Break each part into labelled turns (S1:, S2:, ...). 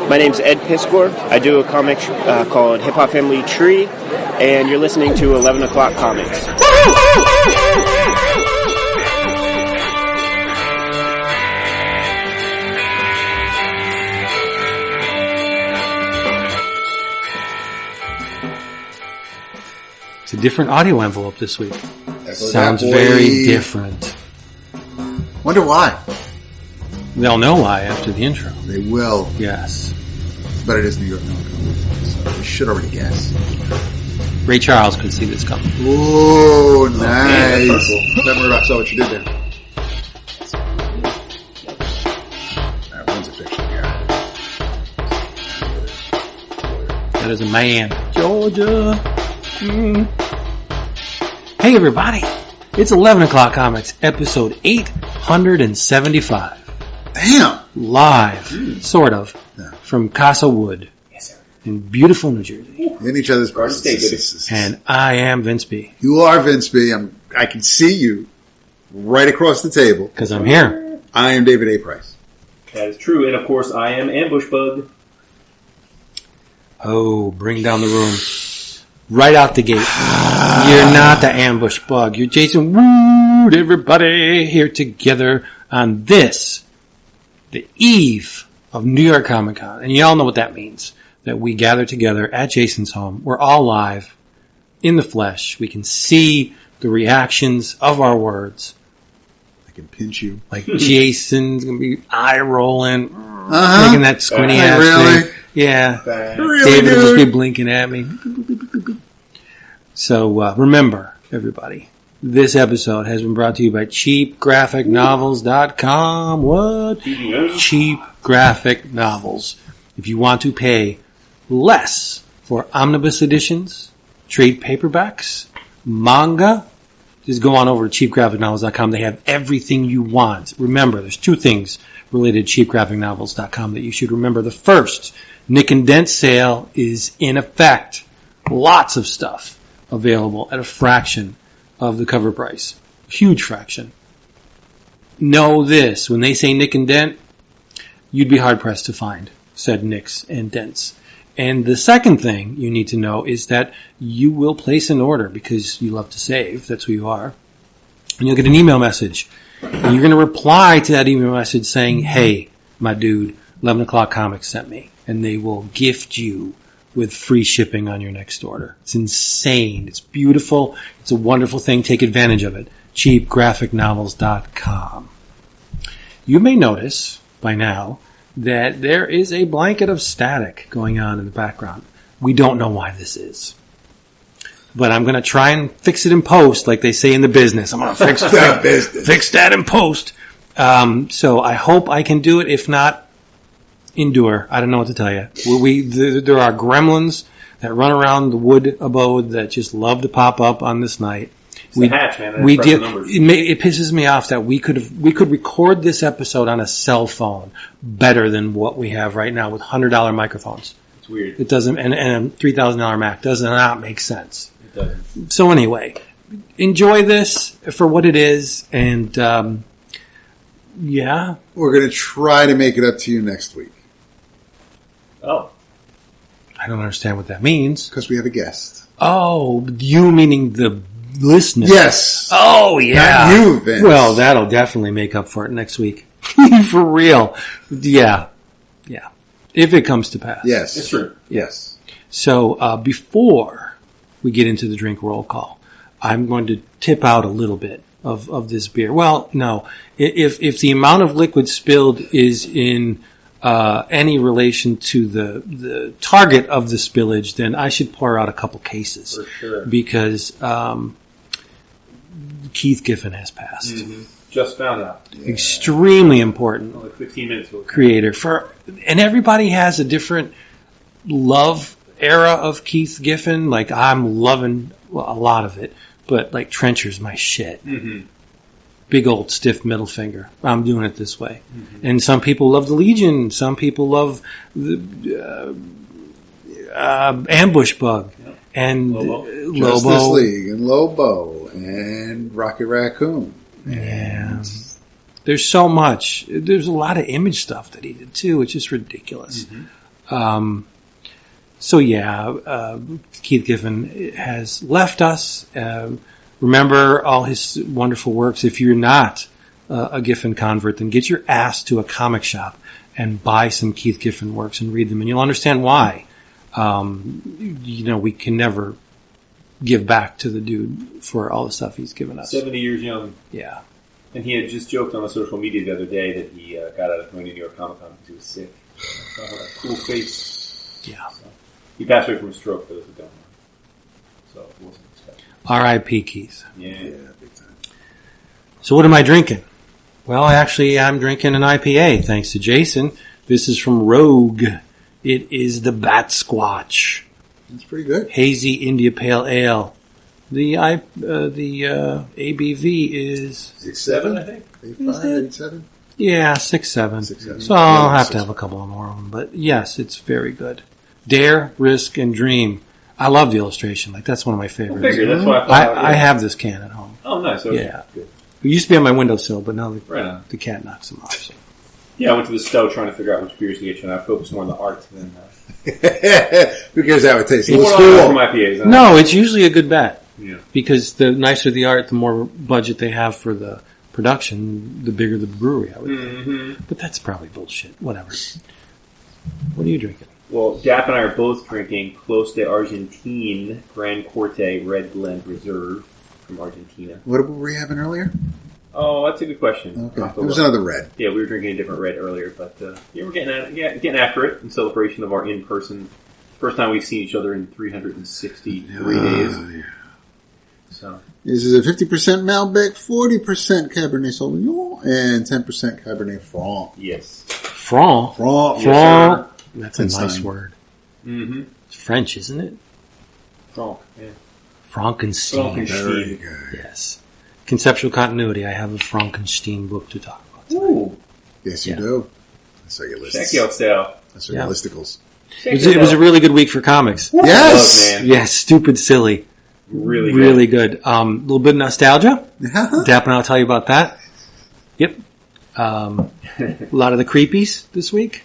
S1: My name's Ed Piskor. I do a comic called Hip Hop Family Tree, and you're listening to 11 O'Clock Comics.
S2: It's a different audio envelope this week. Sounds very different.
S3: Wonder why.
S2: They'll know why after the intro.
S3: They will.
S2: Yes.
S3: But it is New York Comic Con, so we should already guess.
S2: Ray Charles could see this coming.
S3: Ooh, nice. Remember, I saw what you did there. That one's a picture here.
S2: That is a man. Georgia. Hey everybody, it's 11 O'Clock Comics, episode 875.
S3: Damn!
S2: Live, sort of, from Casa Wood. Yes, sir. In beautiful New Jersey.
S3: In each other's presence.
S2: And I am Vince B.
S3: You are Vince B. I can see you right across the table.
S2: Because I'm here.
S3: I am David A. Price.
S4: That is true, and of course I am Ambush Bug.
S2: Oh, bring down the room. Right out the gate. You're not the Ambush Bug. You're Jason Wood, everybody here together on this, the eve of New York Comic Con. And you all know what that means. That we gather together at Jason's home. We're all live, in the flesh. We can see the reactions of our words.
S3: I can pinch you.
S2: Like Jason's going to be eye-rolling, making that squinty-ass
S3: really?
S2: thing. Yeah.
S3: Really,
S2: David will just be
S3: dude?
S2: blinking at me. So remember, everybody, this episode has been brought to you by CheapGraphicNovels.com. What? Cheap Graphic Novels. If you want to pay less for omnibus editions, trade paperbacks, manga, just go on over to CheapGraphicNovels.com. They have everything you want. Remember, there's two things related to CheapGraphicNovels.com that you should remember. The first, Nick and Dent sale is in effect. Lots of stuff available at a fraction of the cover price. Huge fraction. Know this, when they say Nick and Dent, you'd be hard-pressed to find said Nicks and Dents. And the second thing you need to know is that you will place an order because you love to save. That's who you are. And you'll get an email message. And you're going to reply to that email message saying, hey, my dude, 11 O'Clock Comics sent me. And they will gift you with free shipping on your next order. It's insane. It's beautiful. It's a wonderful thing. Take advantage of it. CheapGraphicNovels.com. You may notice by now that there is a blanket of static going on in the background. We don't know why this is. But I'm going to try and fix it in post, like they say in the business. I'm going to fix that fix that in post. So I hope I can do it. If not, endure. I don't know what to tell you. There are gremlins that run around the wood abode that just love to pop up on this night.
S4: It's the hatch, man.
S2: It pisses me off that we could record this episode on a cell phone better than what we have right now with $100 microphones.
S4: It's weird.
S2: It doesn't, and a $3,000 Mac does not make sense.
S4: It doesn't.
S2: So anyway, enjoy this for what it is, and yeah,
S3: we're going to try to make it up to you next week.
S4: Oh.
S2: I don't understand what that means.
S3: Because we have a guest.
S2: Oh, you meaning the listener?
S3: Yes.
S2: Oh, yeah.
S3: Not you, Vince.
S2: Well, that'll definitely make up for it next week. For real. Yeah. Yeah. If it comes to pass.
S3: Yes.
S4: It's true.
S3: Yes.
S2: So, before we get into the drink roll call, I'm going to tip out a little bit of this beer. Well, no. If the amount of liquid spilled is in any relation to the target of the spillage, then I should pour out a couple cases.
S4: For sure.
S2: Because Keith Giffen has passed.
S4: Mm-hmm. Just found out.
S3: Yeah.
S2: Extremely important.
S4: Like 15 minutes ago.
S2: Creator. And everybody has a different love era of Keith Giffen. Like, I'm loving a lot of it. But, like, Trencher's my shit.
S4: Mm-hmm.
S2: Big old stiff middle finger. I'm doing it this way. Mm-hmm. And some people love the Legion. Some people love the Ambush Bug. Yep. And Lobo.
S3: Justice League and Lobo and Rocket Raccoon.
S2: Yeah. There's so much. There's a lot of Image stuff that he did, too. It's just ridiculous.
S4: Mm-hmm.
S2: Keith Giffen has left us. Remember all his wonderful works. If you're not a Giffen convert, then get your ass to a comic shop and buy some Keith Giffen works and read them, and you'll understand why. We can never give back to the dude for all the stuff he's given us.
S4: 70 years young.
S2: Yeah.
S4: And he had just joked on the social media the other day that he got out of going to New York Comic Con because he was sick. So, cool face.
S2: Yeah.
S4: So, he passed away from a stroke, for those who don't know. So it wasn't expected.
S2: R.I.P. Keith.
S4: Yeah,
S3: big time.
S2: So what am I drinking? Well, actually, I'm drinking an IPA, thanks to Jason. This is from Rogue. It is the Bat Squatch.
S3: That's pretty good.
S2: Hazy India Pale Ale. The ABV is
S4: 6.7, I think.
S3: 8.5, 8.7?
S2: Yeah, 6.7.
S3: 6.7.
S2: So I'll have to have a couple more of them. But yes, it's very good. Dare, Risk, and Dream. I love the illustration. Like, that's one of my favorites.
S4: I figured, that's why I thought.
S2: I have this can at home.
S4: Oh, nice. Okay.
S2: Yeah.
S4: Good.
S2: It used to be on my windowsill, but now
S4: Right on.
S2: the cat knocks them off. So.
S4: Yeah, I went to the Stowe trying to figure out which beers to get you, and I focused more on the art than...
S3: Who cares how it tastes?
S4: It's
S3: It's
S4: cool.
S3: cool.
S4: From IPAs.
S2: No, it's usually a good bet.
S4: Yeah.
S2: Because the nicer the art, the more budget they have for the production, the bigger the brewery, I would think. But that's probably bullshit. Whatever. What are you drinking?
S4: Well, Dap and I are both drinking Clos de Argentine Gran Corte Red Blend Reserve from Argentina.
S3: What were we having earlier?
S4: Oh, that's a good question.
S3: Okay. It was another red.
S4: Yeah, we were drinking a different red earlier, but we're getting after it in celebration of our in-person. First time we've seen each other in 363 days.
S3: Yeah.
S4: So
S3: This is a 50% Malbec, 40% Cabernet Sauvignon, and 10% Cabernet Franc.
S4: yes.
S2: Franc.
S3: Franc.
S2: Franc. That's a nice
S3: Frankenstein.
S2: word.
S4: Mm-hmm.
S2: It's French, isn't it?
S4: Franc. Yeah.
S2: Frankenstein.
S3: Very good.
S2: Yes. Conceptual continuity. I have a Frankenstein book to talk about tonight.
S4: Ooh.
S3: Yes, you
S2: Yeah.
S3: do. I saw your lists.
S4: Check your style.
S3: I saw your listicles.
S2: It was a really good week for comics.
S3: Yes!
S4: Man.
S2: Yes, stupid, silly.
S4: Really
S2: good. A little bit of nostalgia.
S3: Yeah.
S2: Dap and I'll tell you about that. Yep. A lot of the creepies this week.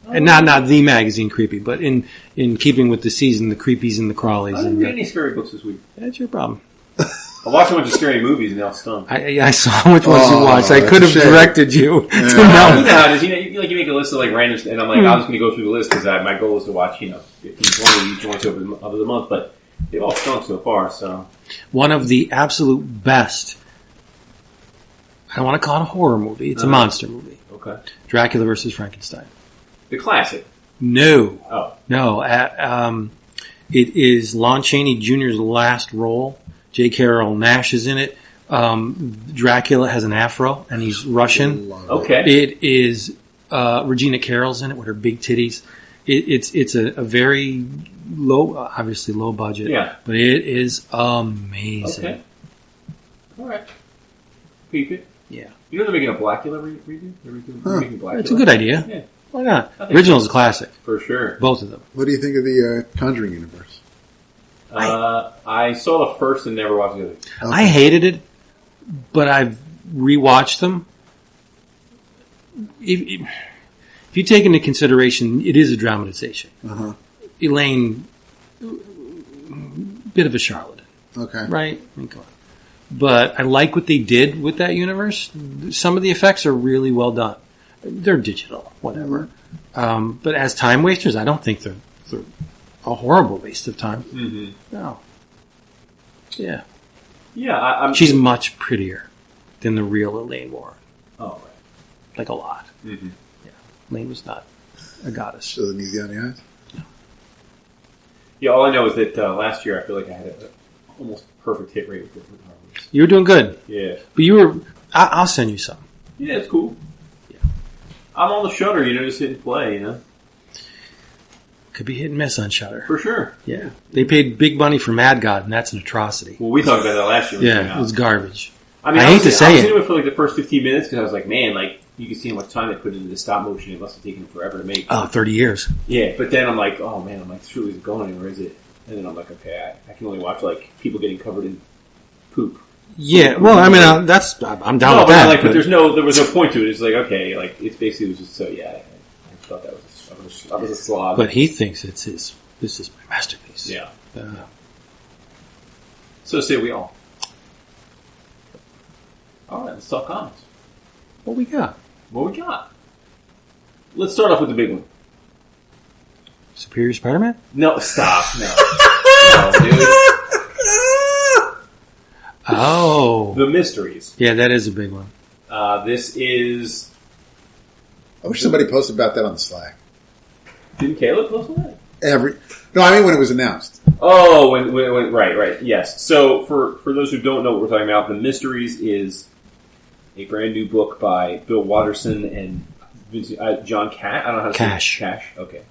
S2: And not the magazine creepy, but in keeping with the season, the creepies and the crawlies.
S4: I didn't read any scary books this week.
S2: That's your problem.
S4: I watched a bunch of scary movies and now stunk.
S2: I saw which ones you watched. I
S3: that's
S2: could
S3: a
S2: have
S3: shame.
S2: directed you to
S4: You
S2: know.
S4: know how it is. You make a list of like random, and I'm like, I'm just going to go through the list because my goal is to watch 15, 20 each once over the month, but they've all stunk so far. So
S2: One of the absolute best. I don't want to call it a horror movie. It's a monster movie.
S4: okay,
S2: Dracula versus Frankenstein.
S4: the classic.
S2: No.
S4: Oh,
S2: No. It is Lon Chaney Jr.'s last role. J. Carroll Nash is in it. Dracula has an afro, and he's Russian.
S4: okay.
S2: It is Regina Carroll's in it with her big titties. It's a very low, obviously low budget,
S4: Yeah.
S2: but it is amazing.
S4: Okay. All right. Peep it.
S2: Yeah.
S4: You know they're making a Blackula redo? They're making Blackula.
S2: It's a good idea.
S4: Yeah,
S2: Why not?
S4: I think
S2: Original's a classic.
S4: for sure.
S2: Both of them.
S3: What do you think of the Conjuring universe?
S4: I saw the first and never watched the other.
S3: Okay.
S2: I hated it, but I've rewatched them. If you take into consideration, it is a dramatization.
S3: Uh-huh.
S2: Elaine, bit of a charlatan,
S3: Okay.
S2: right? I mean, come on. But I like what they did with that universe. Some of the effects are really well done. They're digital, whatever. But as time wasters, I don't think they're a horrible waste of time.
S4: Mm-hmm.
S2: No. Yeah.
S4: Yeah, I'm.
S2: She's much prettier than the real Elaine Warren.
S4: Oh, right.
S2: Like a lot.
S4: Mm-hmm.
S2: Yeah. Elaine was not a goddess.
S3: So the knees down the eyes?
S4: Yeah, all I know is that last year I feel like I had an almost perfect hit rate with different horrors.
S2: You were doing good.
S4: Yeah.
S2: But you were... I'll send you some.
S4: Yeah, it's cool.
S2: Yeah.
S4: I'm on the Shudder, just hit and play,
S2: Could be hit and miss on Shudder.
S4: For sure.
S2: Yeah. They paid big money for Mad God, and that's an atrocity.
S4: Well, we talked about that last year.
S2: Yeah, it was garbage.
S4: I mean,
S2: I hate to
S4: was
S2: say it.
S4: into it for like the first 15 minutes because I was like, man, like you can see how much time they put into the stop motion. It must have taken forever to make.
S2: Oh, 30 years.
S4: Yeah, but then I'm like, oh man, this really isn't going anywhere, is it? And then I'm like, okay, I can only watch like people getting covered in poop.
S2: Yeah, well, I mean, I'm down with that.
S4: But there was no point to it. It's like, okay, like it's basically was just so. Yeah, I thought that was was a slob.
S2: But he thinks it's his. This is my masterpiece.
S4: Yeah. So say we all. All right, let's talk comics.
S2: What we got?
S4: Let's start off with the big one.
S2: Superior Spider-Man?
S4: No, stop. No. No, dude.
S2: Oh.
S4: The Mysteries.
S2: Yeah, that is a big one.
S4: This is...
S3: I wish somebody posted about that on Slack.
S4: Didn't Caleb post that?
S3: No, I mean when it was announced.
S4: Oh, when right, yes. So, for those who don't know what we're talking about, The Mysteries is a brand new book by Bill Watterson and John Cash. I don't know how to say it. Cash. Okay.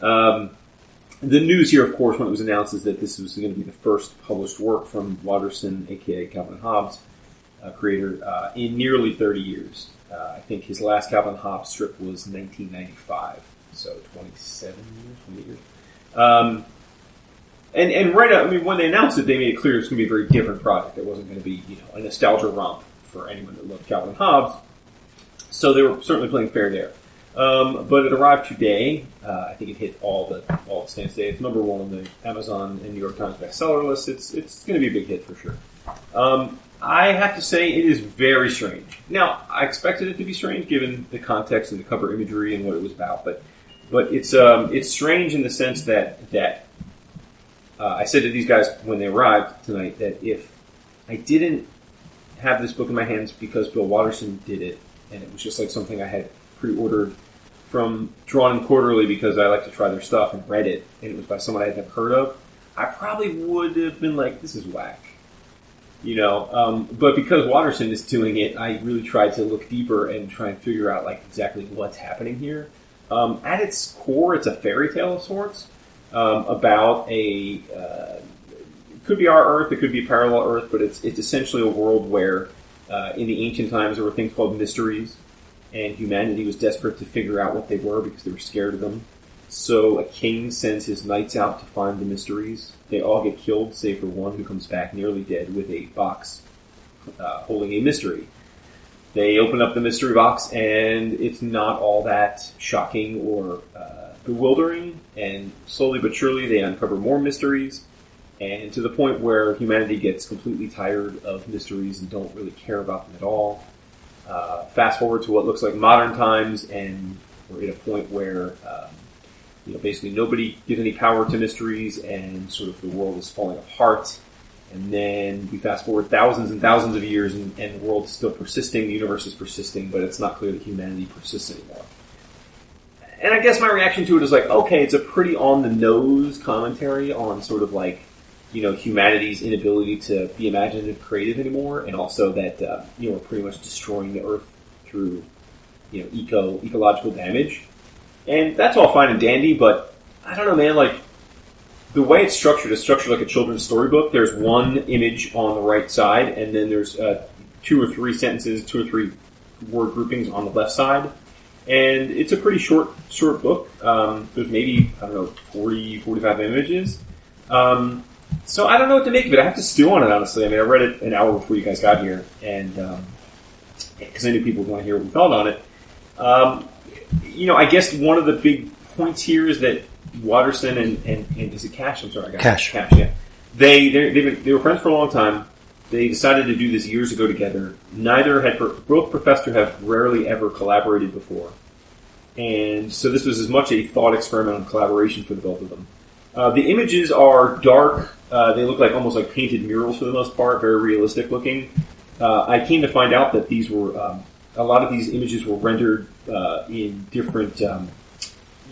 S4: The news here, of course, when it was announced, is that this was going to be the first published work from Watterson, a.k.a. Calvin and Hobbes, creator, in nearly 30 years. I think his last Calvin and Hobbes strip was 1995, so 28 years. And right out, I mean, when they announced it, they made it clear it was going to be a very different project. It wasn't going to be, a nostalgia romp for anyone that loved Calvin and Hobbes. So they were certainly playing fair there. But it arrived today. I think it hit all the stands today. It's number one on the Amazon and New York Times bestseller list. It's going to be a big hit for sure. I have to say it is very strange. Now, I expected it to be strange given the context and the cover imagery and what it was about, but it's strange in the sense that I said to these guys when they arrived tonight that if I didn't have this book in my hands because Bill Watterson did it, and it was just like something I had pre-ordered from Drawn and Quarterly because I like to try their stuff and read it, and it was by someone I had never heard of, I probably would have been like, this is whack. But because Watterson is doing it, I really tried to look deeper and try and figure out like exactly what's happening here. At its core, it's a fairy tale of sorts about it could be our Earth, it could be a parallel Earth, but it's essentially a world where in the ancient times there were things called mysteries, and humanity was desperate to figure out what they were because they were scared of them. So a king sends his knights out to find the mysteries. They all get killed, save for one who comes back nearly dead with a box holding a mystery. They open up the mystery box, and it's not all that shocking or bewildering, and slowly but surely they uncover more mysteries, and to the point where humanity gets completely tired of mysteries and don't really care about them at all. Fast forward to what looks like modern times, and we're at a point where basically nobody gives any power to mysteries, and sort of the world is falling apart. And then we fast forward thousands and thousands of years, and the world is still persisting, the universe is persisting, but it's not clear that humanity persists anymore. And I guess my reaction to it is like, okay, it's a pretty on-the-nose commentary on sort of like, humanity's inability to be imaginative, creative anymore, and also that, we're pretty much destroying the Earth through, ecological damage. And that's all fine and dandy, but I don't know, man, like, the way it's structured is structured like a children's storybook. There's one image on the right side, and then there's 2 or 3 sentences, 2 or 3 word groupings on the left side. And it's a pretty short book. There's maybe, 40, 45 images. So I don't know what to make of it. I have to stew on it, honestly. I mean, I read it an hour before you guys got here, and because I knew people would want to hear what we thought on it. I guess one of the big points here is that Watterson and is it Cash? I'm sorry, I got
S2: Cash.
S4: Cash, yeah. They were friends for a long time. They decided to do this years ago together. Both professed to have rarely ever collaborated before. And so this was as much a thought experiment on collaboration for the both of them. The images are dark. They look like almost like painted murals for the most part, very realistic looking. I came to find out that these were, a lot of these images were rendered in different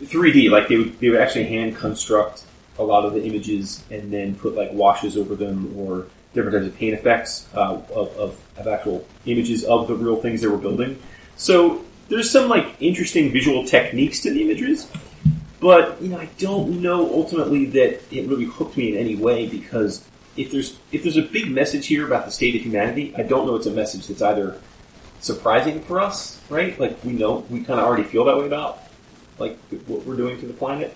S4: 3D. Like they would actually hand construct a lot of the images and then put like washes over them or different types of paint effects of actual images of the real things they were building. So there's some like interesting visual techniques to the images, but I don't know ultimately that it really hooked me in any way, because if there's a big message here about the state of humanity, I don't know it's a message that's either surprising for us, right? Like we kind of already feel that way about like what we're doing to the planet,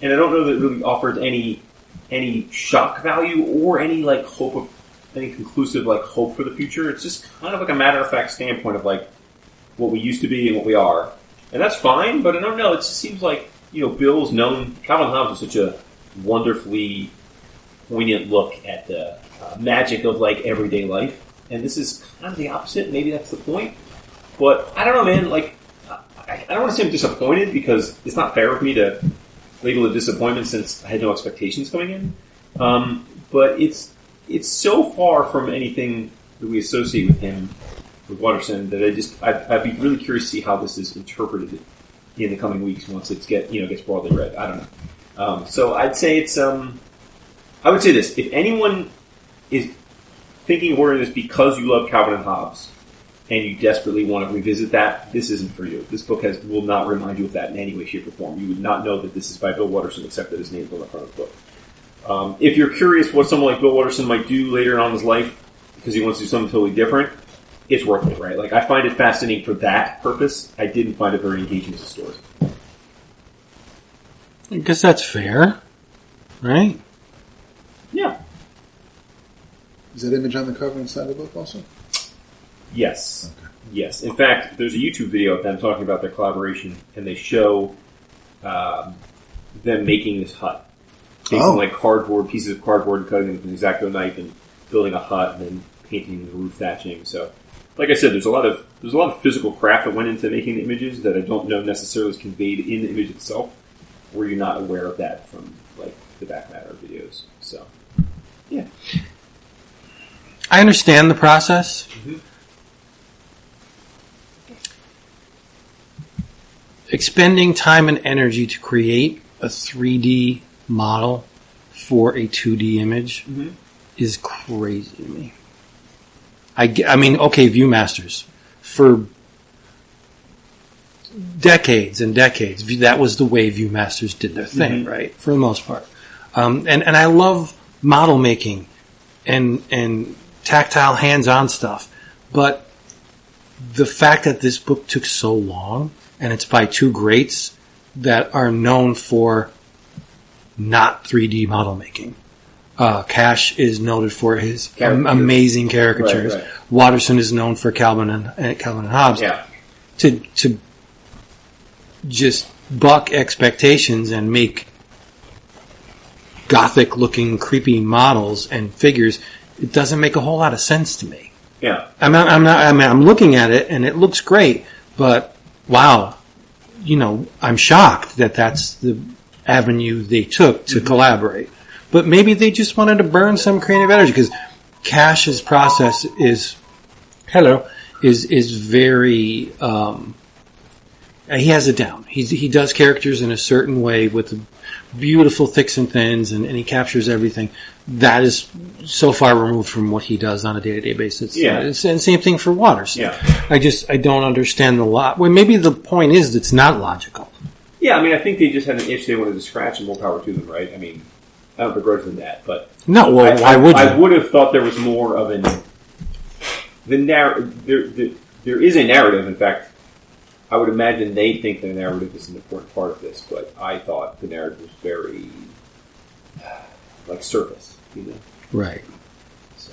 S4: and I don't know that it really offers any shock value or any like hope of any conclusive like hope for the future. It's just kind of like a matter of fact standpoint of like what we used to be and what we are, and that's fine. But I don't know. It just seems like Bill's known. Calvin Hobbes is such a wonderfully poignant look at the magic of like everyday life, and this is kind of the opposite. Maybe that's the point, but I don't know, man. Like, I don't want to say I'm disappointed because it's not fair of me to label it disappointment since I had no expectations coming in. But it's so far from anything that we associate with him, with Watterson, that I'd be really curious to see how this is interpreted in the coming weeks once it gets broadly read. I don't know. So I'd say it's I would say this: if anyone is thinking of ordering this because you love Calvin and Hobbes and you desperately want to revisit that, this isn't for you. This book will not remind you of that in any way, shape, or form. You would not know that this is by Bill Watterson except that his name is on the front of the book. If you're curious what someone like Bill Watterson might do later on in his life because he wants to do something totally different, it's worth it, right? Like, I find it fascinating for that purpose. I didn't find it very engaging as a story.
S2: I guess that's fair, right?
S4: Yeah.
S3: Is that image on the cover inside the book also?
S4: Yes.
S3: Okay.
S4: Yes. In fact, there's a YouTube video of them talking about their collaboration, and they show them making this hut. Taking like pieces of cardboard and cutting them with an X-Acto knife and building a hut and then painting the roof thatching. So, like I said, there's a lot of physical craft that went into making the images that I don't know necessarily is conveyed in the image itself. Were you not aware of that from like the back matter of videos? So, yeah.
S2: I understand the process.
S4: Mm-hmm.
S2: Expending time and energy to create a 3D model for a 2D image is crazy to me. I mean, okay, Viewmasters. For decades and decades, that was the way Viewmasters did their thing, right? For the most part. And I love model making and tactile hands-on stuff. But the fact that this book took so long, and it's by two greats that are known for not 3D model making. Kascht is noted for his amazing caricatures. Right. Watterson is known for Calvin and Hobbes.
S4: Yeah.
S2: To just buck expectations and make gothic-looking, creepy models and figures, it doesn't make a whole lot of sense to me.
S4: Yeah.
S2: I'm looking at it and it looks great, but wow, I'm shocked that that's the avenue they took to collaborate. But maybe they just wanted to burn some creative energy because Kascht's process is very, he has it down. He does characters in a certain way with beautiful thicks and thins and he captures everything. That is so far removed from what he does on a day-to-day basis.
S4: Yeah.
S2: And same thing for Waters.
S4: Yeah.
S2: I don't understand the lot. Well, maybe the point is it's not logical.
S4: Yeah, I mean, I think they just had an itch they wanted to scratch and more power to them, right? I mean, I don't begrudge them that, but...
S2: No, well, why would you?
S4: I would have thought there was more of there is a narrative, in fact, I would imagine they think the narrative is an important part of this, but I thought the narrative was very, surface,
S2: Right.
S4: So.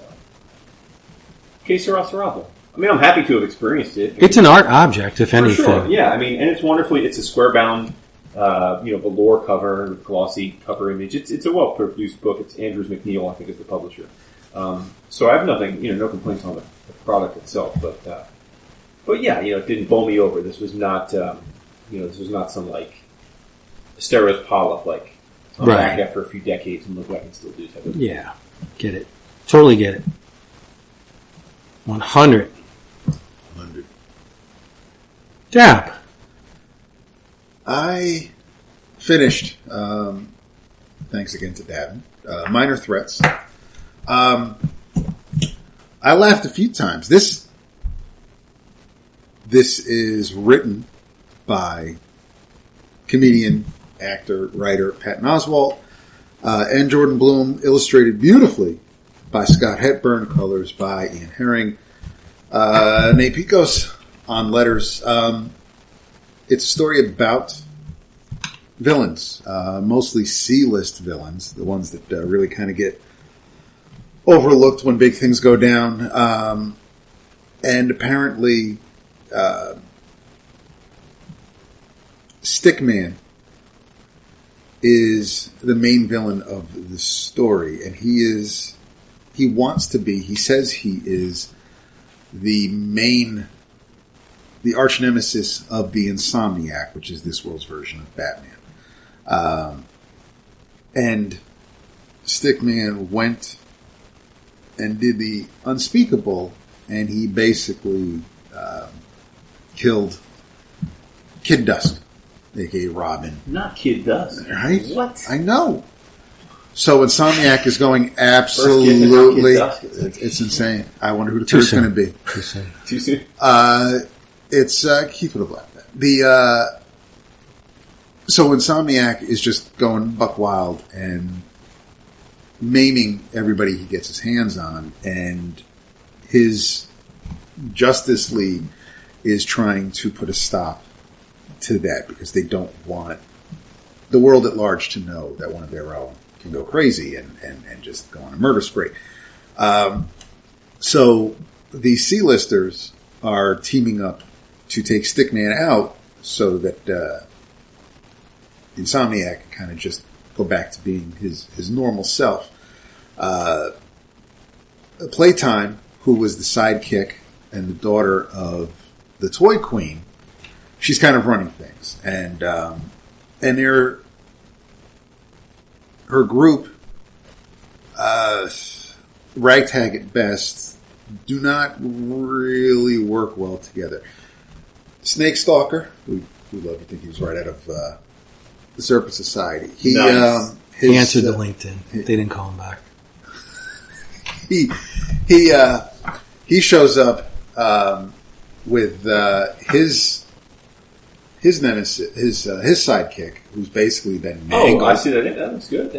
S4: Que sera, sera. I mean, I'm happy to have experienced it.
S2: It's an art object, if anything.
S4: Sure, yeah. I mean, and it's a square-bound, velour cover, glossy cover image. It's a well-produced book. It's Andrews McNeil, I think, is the publisher. So I have nothing, no complaints on the product itself, but yeah, it didn't bowl me over. This was not, this was not some stereotype polyp, I'm back after a few decades and look what I can still do type of thing.
S2: Yeah, get it. Totally get it. 100. Dap.
S3: I finished, thanks again to Davin, Minor Threats. I laughed a few times. This is written by comedian, actor, writer Patton Oswalt, and Jordan Blum, illustrated beautifully by Scott Hepburn, colors by Ian Herring, Nate Picos on letters. It's a story about villains, mostly C-list villains, the ones that really kind of get overlooked when big things go down. And apparently, 'Stickman' is the main villain of the story, and he wants to be, he says he is the arch nemesis of the Insomniac, which is this world's version of Batman. And Stickman went and did the unspeakable, and he basically killed Kid Dusk, a.k.a. Robin.
S4: Not Kid Dusk.
S3: Right?
S4: What?
S3: I know. So Insomniac is going absolutely... It's insane. I wonder who the third's going to be.
S2: Too soon.
S4: Too soon?
S3: It's Keith would have left that. So Insomniac is just going buck wild and maiming everybody he gets his hands on, and his Justice League is trying to put a stop to that because they don't want the world at large to know that one of their own can go crazy and just go on a murder spree. So the C-listers are teaming up to take Stickman out so that Insomniac can kind of just go back to being his normal self. Playtime, who was the sidekick and the daughter of the Toy Queen, she's kind of running things, and her group, ragtag at best, do not really work well together. Snake Stalker, who love to think he was right out of the Serpent Society. He
S2: answered the LinkedIn. They didn't call him back.
S3: He shows up with his nemesis, his sidekick, who's basically been mangled.
S4: Oh, I see that. That looks good.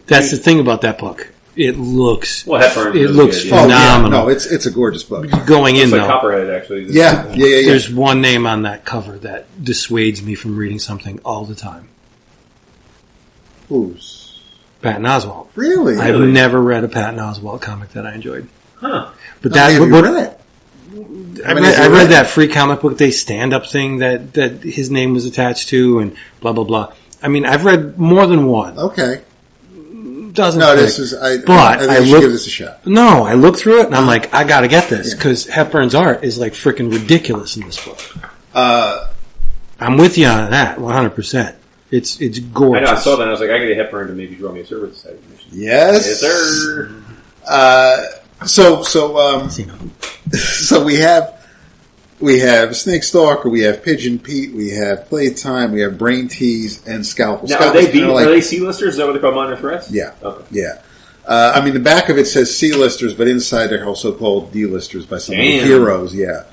S2: That's the thing about that book. It looks
S4: Hepburn
S2: it looks
S4: good,
S2: phenomenal.
S3: Oh, yeah. No, it's a gorgeous book.
S2: Going in
S4: like
S2: though,
S4: Copperhead actually.
S3: Yeah.
S2: There's one name on that cover that dissuades me from reading something all the time.
S3: Who's?
S2: Patton Oswalt.
S3: Really?
S2: I've never read a Patton Oswalt comic that I enjoyed.
S4: Huh.
S2: But
S3: Have you read it?
S2: I read that free comic book day stand-up thing that his name was attached to, and blah blah blah. I mean, I've read more than one.
S3: Okay.
S2: Doesn't.
S3: No,
S2: click.
S3: this is. I think
S2: I
S3: you should give this a shot.
S2: No, I looked through it and I'm like, I got to get this because Hepburn's art is like freaking ridiculous in this book. I'm with you on that 100%. It's gorgeous.
S4: I know. I saw that. And I was like, I got to get Hepburn to maybe draw me a Serpent Society mission.
S3: Yes,
S4: Yes, sir.
S3: So we have Snake Stalker, we have Pigeon Pete, we have Playtime, we have Brain Tease, and Scalpel.
S4: Now, are they C-listers? Is that what they call minor threats?
S3: Yeah.
S4: Okay.
S3: Yeah. I mean, the back of it says C-listers, but inside they're also called D-listers by some of the heroes. Yeah.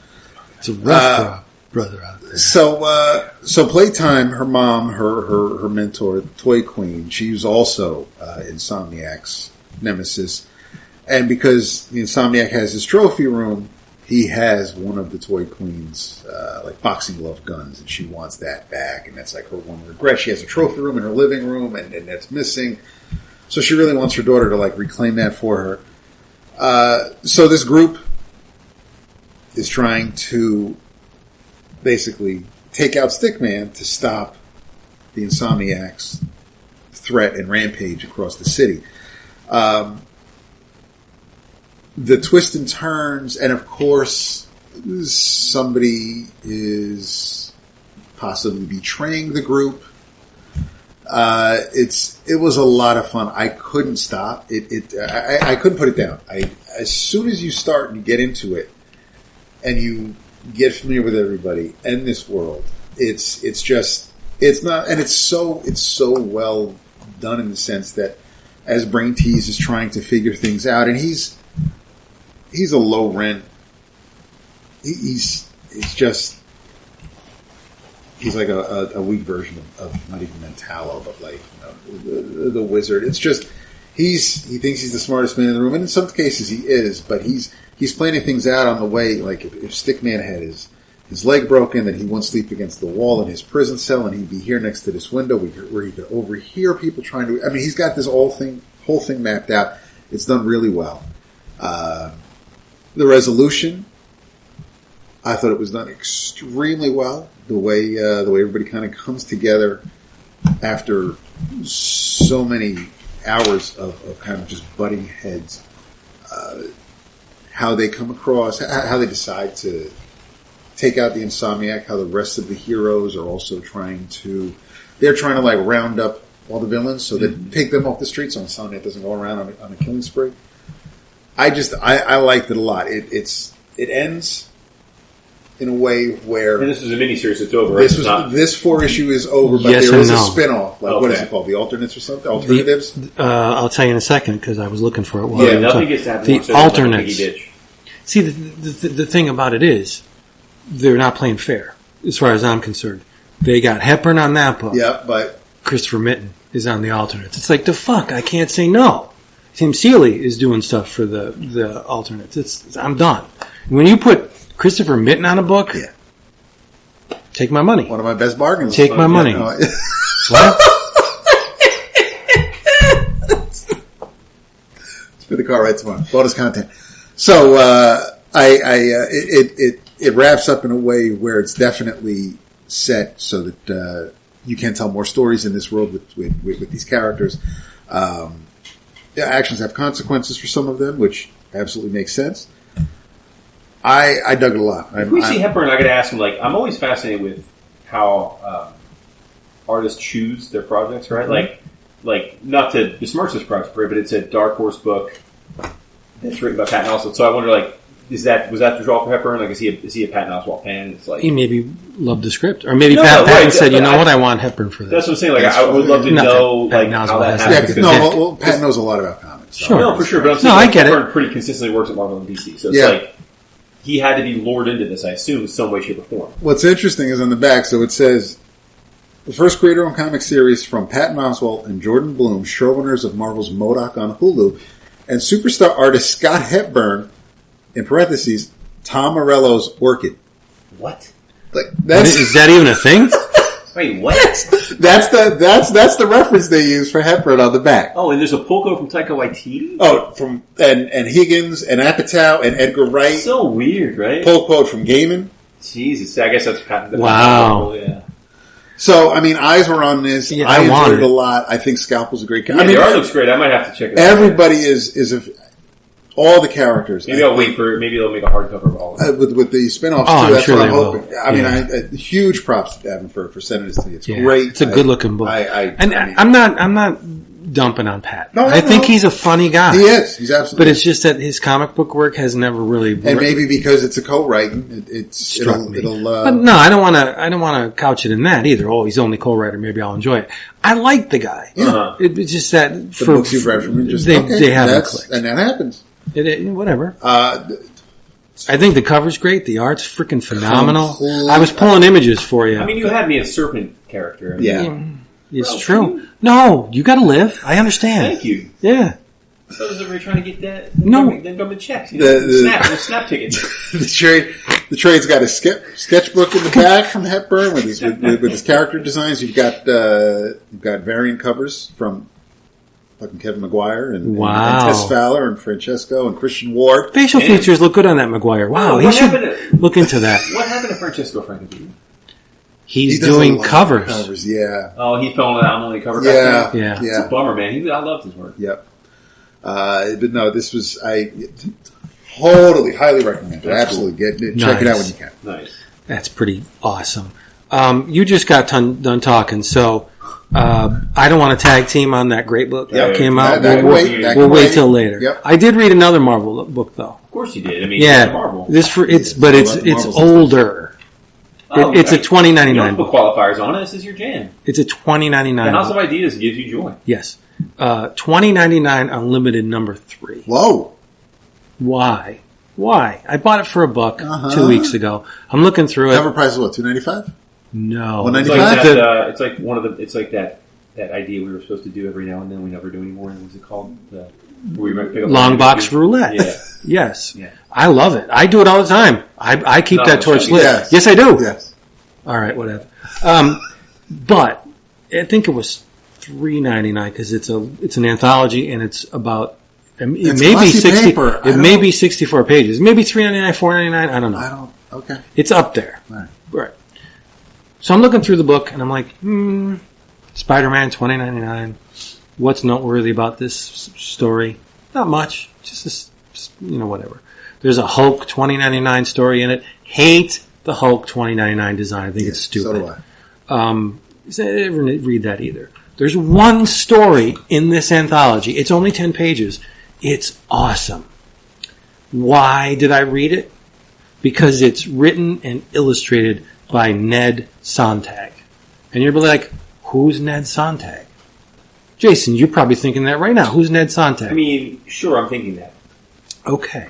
S2: It's a rough brother out there.
S3: So Playtime, her mom, her mentor, Toy Queen, she's also Insomniac's nemesis. And because the Insomniac has his trophy room, he has one of the Toy Queen's like boxing glove guns, and she wants that back, and that's like her one regret. She has a trophy room in her living room, and that's missing. So she really wants her daughter to like reclaim that for her. So this group is trying to basically take out Stickman to stop the Insomniac's threat and rampage across the city. The twists and turns, and of course, somebody is possibly betraying the group. It was a lot of fun. I couldn't stop. I couldn't put it down. As soon as you start and you get into it, and you get familiar with everybody and this world, it's so well done in the sense that as Brain Tease is trying to figure things out, and he's a low rent. He's like a weak version of not even Mentalo, but like the wizard. It's just he thinks he's the smartest man in the room, and in some cases he is. But he's planning things out on the way. Like if Stickman had his leg broken, then he won't sleep against the wall in his prison cell, and he'd be here next to this window where he could overhear people trying to. I mean, he's got this whole thing mapped out. It's done really well. The resolution, I thought it was done extremely well. The way everybody kind of comes together after so many hours of kind of just butting heads, how they come across, how they decide to take out the Insomniac, how the rest of the heroes are also trying to like round up all the villains so that take them off the street so Insomniac doesn't go around on a killing spree. I liked it a lot. It ends in a way where...
S4: And this was a miniseries, it's over, right?
S3: This 4 issue is over, but
S2: Yes
S3: there is
S2: and
S3: a
S2: no.
S3: spin-off. Like, what is it called? The Alternates or something? Alternatives?
S2: I'll tell you in a second because I was looking for it.
S4: Yeah, nothing gets to happen.
S2: The alternates. See, the thing about it is, they're not playing fair, as far as I'm concerned. They got Hepburn on that book.
S3: Yeah, but...
S2: Christopher Mitten is on the alternates. It's like, the fuck? I can't say no. Tim Seeley is doing stuff for the alternates. I'm done. When you put Christopher Mitten on a book, take my money.
S3: One of my best bargains.
S2: Take my money.
S3: No,
S2: What?
S3: Spin the car right tomorrow. Bonus content. So, it wraps up in a way where it's definitely set so that, you can tell more stories in this world with these characters. Actions have consequences for some of them, which absolutely makes sense. I dug it a lot.
S4: If we see Hepburn, I got to ask him. Like, I'm always fascinated with how artists choose their projects, right?
S3: Mm-hmm.
S4: Like not to besmirch this project, but it's a Dark Horse book that's written by Patton Oswalt. So I wonder, like, was that the draw for Hepburn? Like, is he a Patton Oswalt fan? It's like
S2: He maybe loved the script, or maybe Patton said, "You know what? I want Hepburn for this."
S4: That's what I'm saying. Like, I would love to know like how that happened.
S3: Well, Patton knows a lot about comics. So.
S2: Sure,
S4: no, for sure. But I'm saying
S2: I get
S4: Hepburn
S2: it.
S4: pretty consistently works at Marvel and DC, so it's like he had to be lured into this, I assume, in some way, shape, or form.
S3: What's interesting is on the back, so it says, the first creator-owned comic series from Patton Oswalt and Jordan Blum, showrunners of Marvel's MODOK on Hulu, and superstar artist Scott Hepburn, in parentheses, Tom Morello's Orchid.
S4: What?
S3: Like,
S2: Is that even a thing?
S4: Wait, what?
S3: That's the reference they use for Hepburn on the back.
S4: Oh, and there's a Polko from Taika Waititi?
S3: Oh, and Higgins and Apatow and Edgar Wright.
S4: So weird, right?
S3: Pull quote from Gaiman.
S4: Jesus, I guess that's kind of
S2: wow.
S4: Yeah.
S3: So, I mean, eyes were on this.
S2: Yeah,
S3: I enjoyed it a lot. I think Scalpel's a great character.
S4: Yeah, the art looks great. I might have to check it out.
S3: Everybody all the characters.
S4: Maybe I'll wait for maybe they'll make a hardcover of all of them.
S3: With the spin-offs
S2: Oh,
S3: too.
S2: I'm
S3: That's
S2: sure
S3: what I'm
S2: they will.
S3: hoping. I mean, huge props to Devin for sending this to me. It's great.
S2: It's a good looking book. I'm not dumping on Pat.
S3: No,
S2: I think he's a funny guy.
S3: He is. He's absolutely.
S2: But it's just that his comic book work has never really.
S3: And maybe because it's a co-writing, it'll.
S2: But no, I don't want to couch it in that either. Oh, he's only co-writer. Maybe I'll enjoy it. I like the guy.
S3: Yeah.
S2: It's just that
S3: The books you've read from him, just
S2: they haven't clicked.
S3: And that happens.
S2: Whatever. I think the cover's great. The art's freaking phenomenal.
S3: Complete.
S2: I was pulling images for you.
S4: I mean, you had me a serpent character.
S2: It's true. No, you got to live. I understand.
S4: Thank you.
S2: Yeah.
S4: So is everybody trying to get that?
S2: No.
S4: Government checks. Snap tickets.
S3: The trade's got a sketchbook in the back from Hepburn with his character designs. You've got variant covers from fucking Kevin McGuire and Tess Fowler and Francesco and Christian Ward.
S2: Facial features look good on that McGuire. Wow, he should look into that.
S4: What happened to Francesco Frankenstein?
S2: He's doing covers.
S3: Yeah.
S4: Oh, he fell into that only cover.
S2: Yeah.
S4: It's a bummer, man. I loved his work.
S3: Yep. But no, this was totally highly recommend it. Absolutely, check it out when you can.
S4: Nice.
S2: That's pretty awesome. You just got done talking, so I don't want to tag team on that great book that came out. We'll wait till later.
S3: Yep.
S2: I did read another Marvel book though.
S4: Of course you did. I mean,
S2: yeah,
S4: Marvel.
S2: It's older. It's a $20.99
S4: book. Qualifiers on it. This is your jam.
S2: It's a $20.99.
S4: The House of Ideas gives you joy.
S2: Yes, $20.99 Unlimited number 3.
S3: Whoa!
S2: Why? I bought it for $1 2 weeks ago. I'm looking through it.
S3: Cover price is what, $2.95?
S2: No,
S3: $1.95.
S4: It's like one of the. It's like that idea we were supposed to do every now and then. We never do anymore. What's it called?
S2: Long box roulette.
S4: Yeah.
S2: Yes.
S4: Yeah.
S2: I love it. I do it all the time. I keep that torch lit. Yes, I do.
S3: Yes.
S2: All right, whatever. But I think it was $3.99 because it's an anthology and it's about. It may be 60.
S3: Paper.
S2: It may be 64 pages. Maybe $3.99, $4.99. I don't know.
S3: Okay.
S2: It's up there.
S3: Right.
S2: So I'm looking through the book and I'm like, Spider-Man $20.99. What's noteworthy about this story? Not much. Just whatever. There's a Hulk $20.99 story in it. Hate the Hulk $20.99 design. I think it's stupid.
S3: So do
S2: I didn't read that either. There's one story in this anthology. It's only 10 pages. It's awesome. Why did I read it? Because it's written and illustrated by Ned Sonntag. And you're like, who's Ned Sonntag? Jason, you're probably thinking that right now. Who's Ned Sonntag?
S4: I mean, sure, I'm thinking that.
S2: Okay.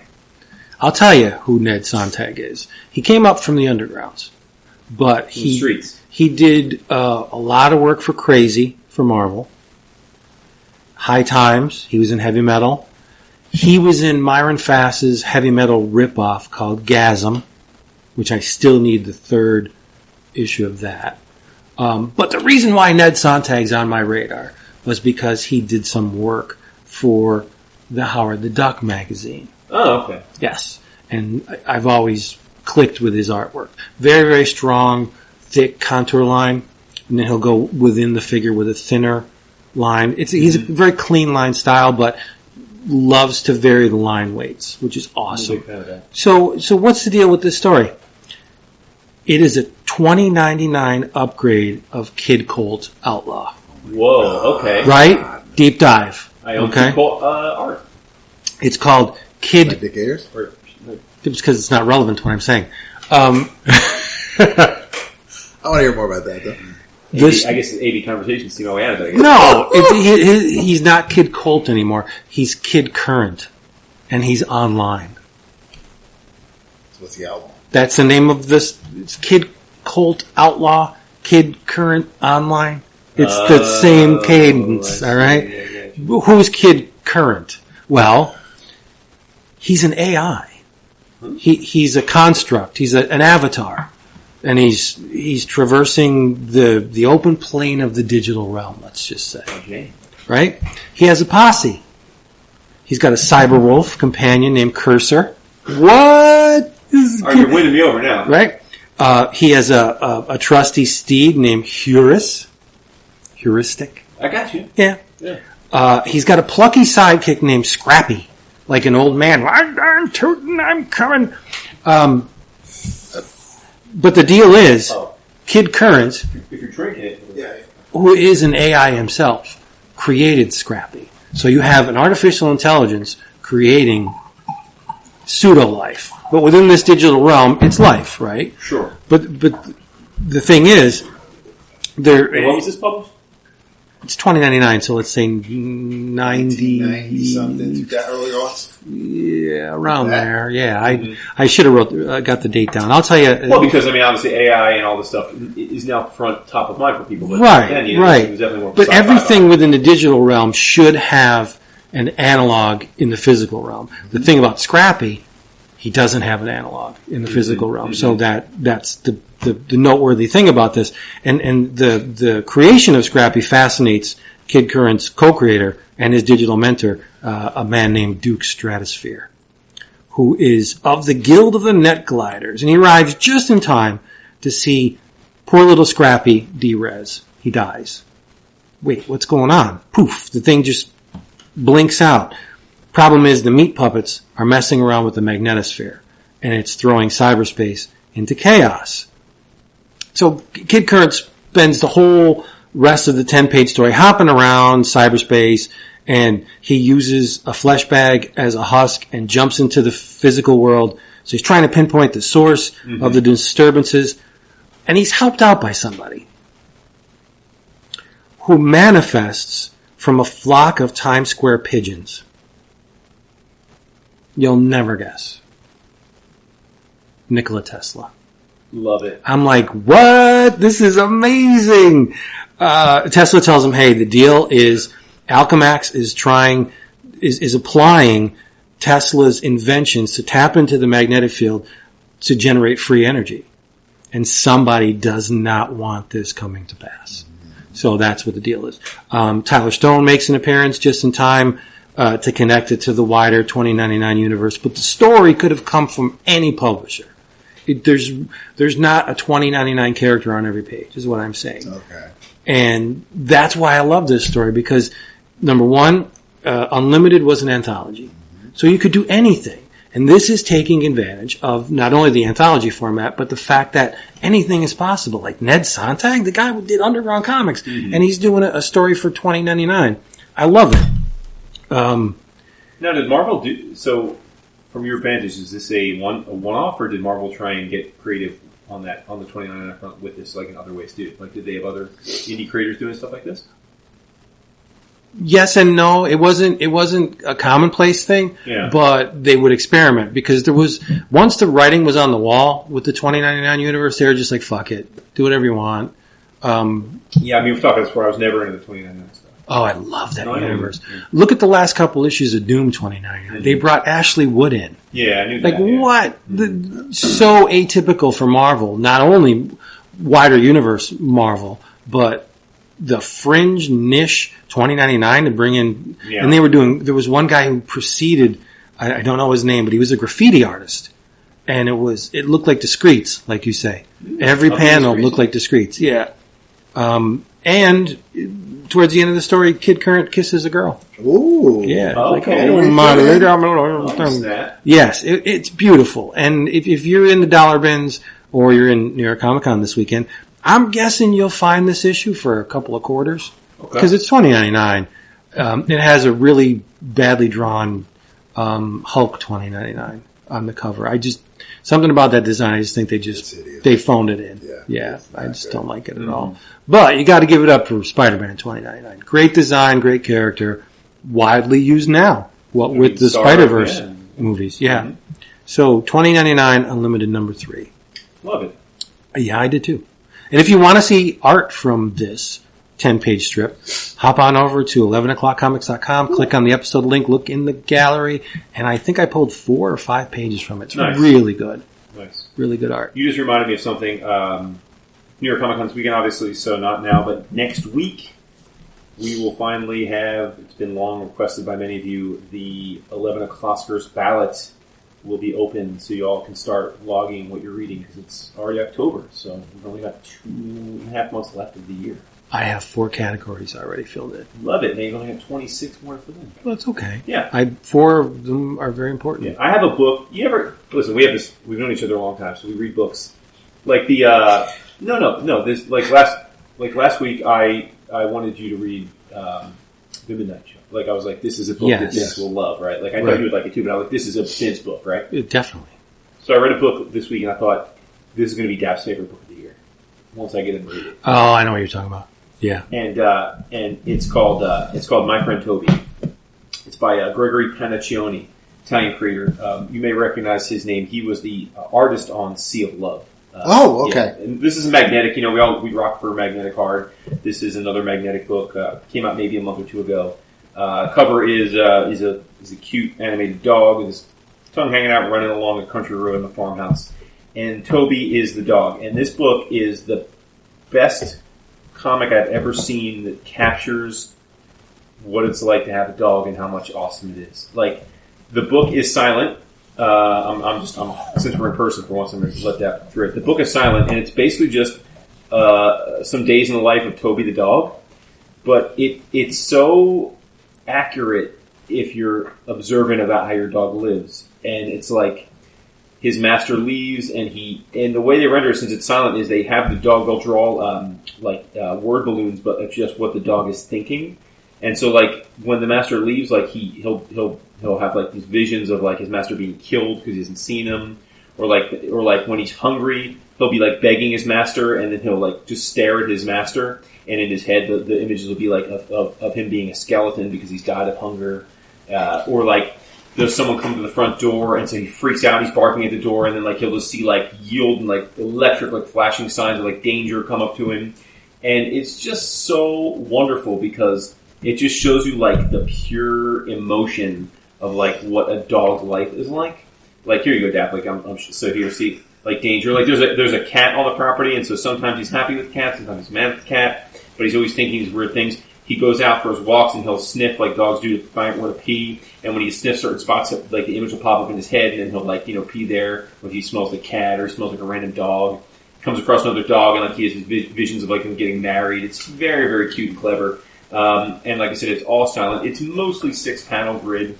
S2: I'll tell you who Ned Sonntag is. He came up from the undergrounds. But
S4: In the streets.
S2: He did a lot of work for Crazy, for Marvel. High Times. He was in heavy metal. He was in Myron Fass's heavy metal ripoff called Gasm, which I still need the 3rd issue of that. But the reason why Ned Sontag's on my radar was because he did some work for the Howard the Duck magazine.
S4: Oh, okay.
S2: Yes. And I've always clicked with his artwork. Very, very strong, thick contour line. And then he'll go within the figure with a thinner line. He's a very clean line style, but loves to vary the line weights, which is awesome. So what's the deal with this story? It is a $20.99 upgrade of Kid Colt Outlaw.
S4: Whoa, okay.
S2: Right? Deep dive.
S4: I own
S2: okay?
S4: Kid Colt art.
S2: It's called Kid...
S3: Dick Ayers?
S2: It's because it's not relevant to what I'm saying.
S3: I want to hear more about that, though.
S4: I guess it's 80 conversations to know way out of it.
S2: No, he's not Kid Colt anymore. He's Kid Current, and he's online.
S3: So what's the outlaw?
S2: That's the name of this. It's Kid Colt Outlaw, Kid Current Online. It's the same cadence, all right? Yeah. Who's Kid Current? Well, he's an AI. He's a construct. He's an avatar. And he's traversing the open plane of the digital realm, let's just say.
S4: Okay.
S2: Right? He has a posse. He's got a cyber wolf companion named Cursor. What?
S4: You're winning me over now.
S2: Right? He has a trusty steed named Heuristic.
S4: I got you.
S2: Yeah. He's got a plucky sidekick named Scrappy. Like an old man. I'm tootin', I'm coming. But the deal is, Kid Current,
S4: if you're drinking it,
S2: who is an AI himself, created Scrappy. So you have an artificial intelligence creating pseudo-life. But within this digital realm, it's life, right?
S4: Sure.
S2: But the thing is,
S4: what was this published?
S2: It's $20.99, so let's say 90
S3: something. That early on?
S2: Yeah, around there. Yeah, I should have got the date down. I'll tell you.
S4: Well, because obviously AI and all this stuff is now top of mind for people. But
S2: right,
S4: then,
S2: right.
S4: It was definitely more
S2: but everything within the digital realm should have an analog in the physical realm. The thing about Scrappy, he doesn't have an analog in the physical realm. So that's the noteworthy thing about this. And the creation of Scrappy fascinates Kid Current's co-creator and his digital mentor, a man named Duke Stratosphere, who is of the Guild of the Net Gliders. And he arrives just in time to see poor little Scrappy derez. He dies. Wait, what's going on? Poof, the thing just blinks out. Problem is the meat puppets are messing around with the magnetosphere, and it's throwing cyberspace into chaos. So Kid Current spends the whole rest of the 10-page story hopping around cyberspace, and he uses a flesh bag as a husk and jumps into the physical world. So he's trying to pinpoint the source of the disturbances, and he's helped out by somebody who manifests from a flock of Times Square pigeons. You'll never guess. Nikola Tesla.
S4: Love it.
S2: I'm like, what? This is amazing. Tesla tells him, hey, the deal is Alchemax is applying Tesla's inventions to tap into the magnetic field to generate free energy. And somebody does not want this coming to pass. So that's what the deal is. Tyler Stone makes an appearance just in time to connect it to the wider 2099 universe. But the story could have come from any publisher. There's not a 2099 character on every page, is what I'm saying.
S3: Okay.
S2: And that's why I love this story, because number one, Unlimited was an anthology. So you could do anything. And this is taking advantage of not only the anthology format, but the fact that anything is possible. Like Ned Sonntag, the guy who did Underground Comics, and he's doing a story for $20.99. I love it.
S4: Now, did Marvel do so? From your vantage, is this a one-off, or did Marvel try and get creative on the $29.99 front with this, like in other ways too? Like, did they have other indie creators doing stuff like this?
S2: Yes and no. It wasn't a commonplace thing, but they would experiment, because there was, once the writing was on the wall with the $20.99 universe, they were just like, fuck it, do whatever you want.
S4: Yeah, I mean, we've talked about this before. I was never into the $29.99 stuff.
S2: Oh, I love that universe. Look at the last couple issues of Doom $29.99. They brought Ashley Wood in.
S4: Yeah, I knew that.
S2: Like, what? So atypical for Marvel. Not only wider universe Marvel, but the fringe niche $20.99 to bring in. Yeah. And they were doing, there was one guy who preceded, I don't know his name, but he was a graffiti artist. And it looked like Discreets, like you say. Every panel looked like Discreets. Yeah. And towards the end of the story, Kid Current kisses a girl.
S3: Ooh.
S2: Yeah.
S4: Okay.
S2: Yes, it's beautiful. And if you're in the dollar bins or you're in New York Comic Con this weekend, I'm guessing you'll find this issue for a couple of quarters. Because it's $20.99. It has a really badly drawn Hulk $20.99 on the cover. Something about that design, I just think they phoned it in. Yeah, I just don't like it at all. But you got to give it up for Spider-Man $20.99. Great design, great character, widely used now. What with the Spider-Verse movies? Yeah. Mm-hmm. So $20.99 Unlimited number 3.
S4: Love it.
S2: Yeah, I did too. And if you want to see art from this 10-page strip, hop on over to 11o'clockcomics.com, click on the episode link, look in the gallery, and I think I pulled 4 or 5 pages from it. It's really good.
S4: Nice.
S2: Really good art.
S4: You just reminded me of something. New York Comic Con this weekend, obviously, so not now, but next week we will finally have, it's been long requested by many of you, the 11 O'Clockers ballot will be open so you all can start logging what you're reading, because it's already October, so we've only got 2.5 months left of the year.
S2: I have 4 categories already filled in.
S4: Love it. Now you've only got 26 more to fill in.
S2: Well, that's okay.
S4: Yeah.
S2: 4 of them are very important.
S4: Yeah. I have a book. Listen, we've known each other a long time, so we read books. Like the, this, last week I wanted you to read, The Midnight Show. Like, I was like, this is a book that Vince will love, right? Like, I thought you would like it too, but I was like, this is a Vince book, right?
S2: Definitely.
S4: So I read a book this week and I thought, this is going to be Dap's favorite book of the year. Once I get him to read it.
S2: Oh, I know what you're talking about. Yeah.
S4: And it's called My Friend Toby. It's by Gregory Panaccione, Italian creator. You may recognize his name. He was the artist on Sea of Love.
S3: Okay.
S4: Yeah. And this is magnetic. You know, we rock for a magnetic art. This is another magnetic book. Came out maybe a month or two ago. Cover is a cute animated dog with his tongue hanging out, running along a country road in a farmhouse. And Toby is the dog. And this book is the best comic I've ever seen that captures what it's like to have a dog and how much awesome it is. Like, the book is silent. Since we're in person for once, I'm going to let that through. The book is silent, and it's basically just some days in the life of Toby the dog. But it's so accurate if you're observant about how your dog lives. And it's like his master leaves, and the way they render it, since it's silent, is they have the dog. They'll draw word balloons, but it's just what the dog is thinking. And so, like, when the master leaves, like he'll have like these visions of like his master being killed because he hasn't seen him, or like when he's hungry, he'll be like begging his master, and then he'll like just stare at his master, and in his head the images will be like of him being a skeleton because he's died of hunger, or like there's someone come to the front door, and so he freaks out, he's barking at the door, and then like he'll just see like yield and like electric like flashing signs of like danger come up to him, and it's just so wonderful because it just shows you like the pure emotion of like what a dog's life is like. Like, here you go, Dap. Like, I'm so here, see, like danger. Like, there's a cat on the property, and so sometimes he's happy with the cat, sometimes he's mad with the cat, but he's always thinking these weird things. He goes out for his walks and he'll sniff like dogs do to find where to pee. And when he sniffs certain spots, like the image will pop up in his head, and then he'll like pee there when he smells the cat or he smells like a random dog. comes across another dog, and like he has these visions of like him getting married. It's very, very cute and clever. And like I said, it's all silent. It's mostly 6-panel grid.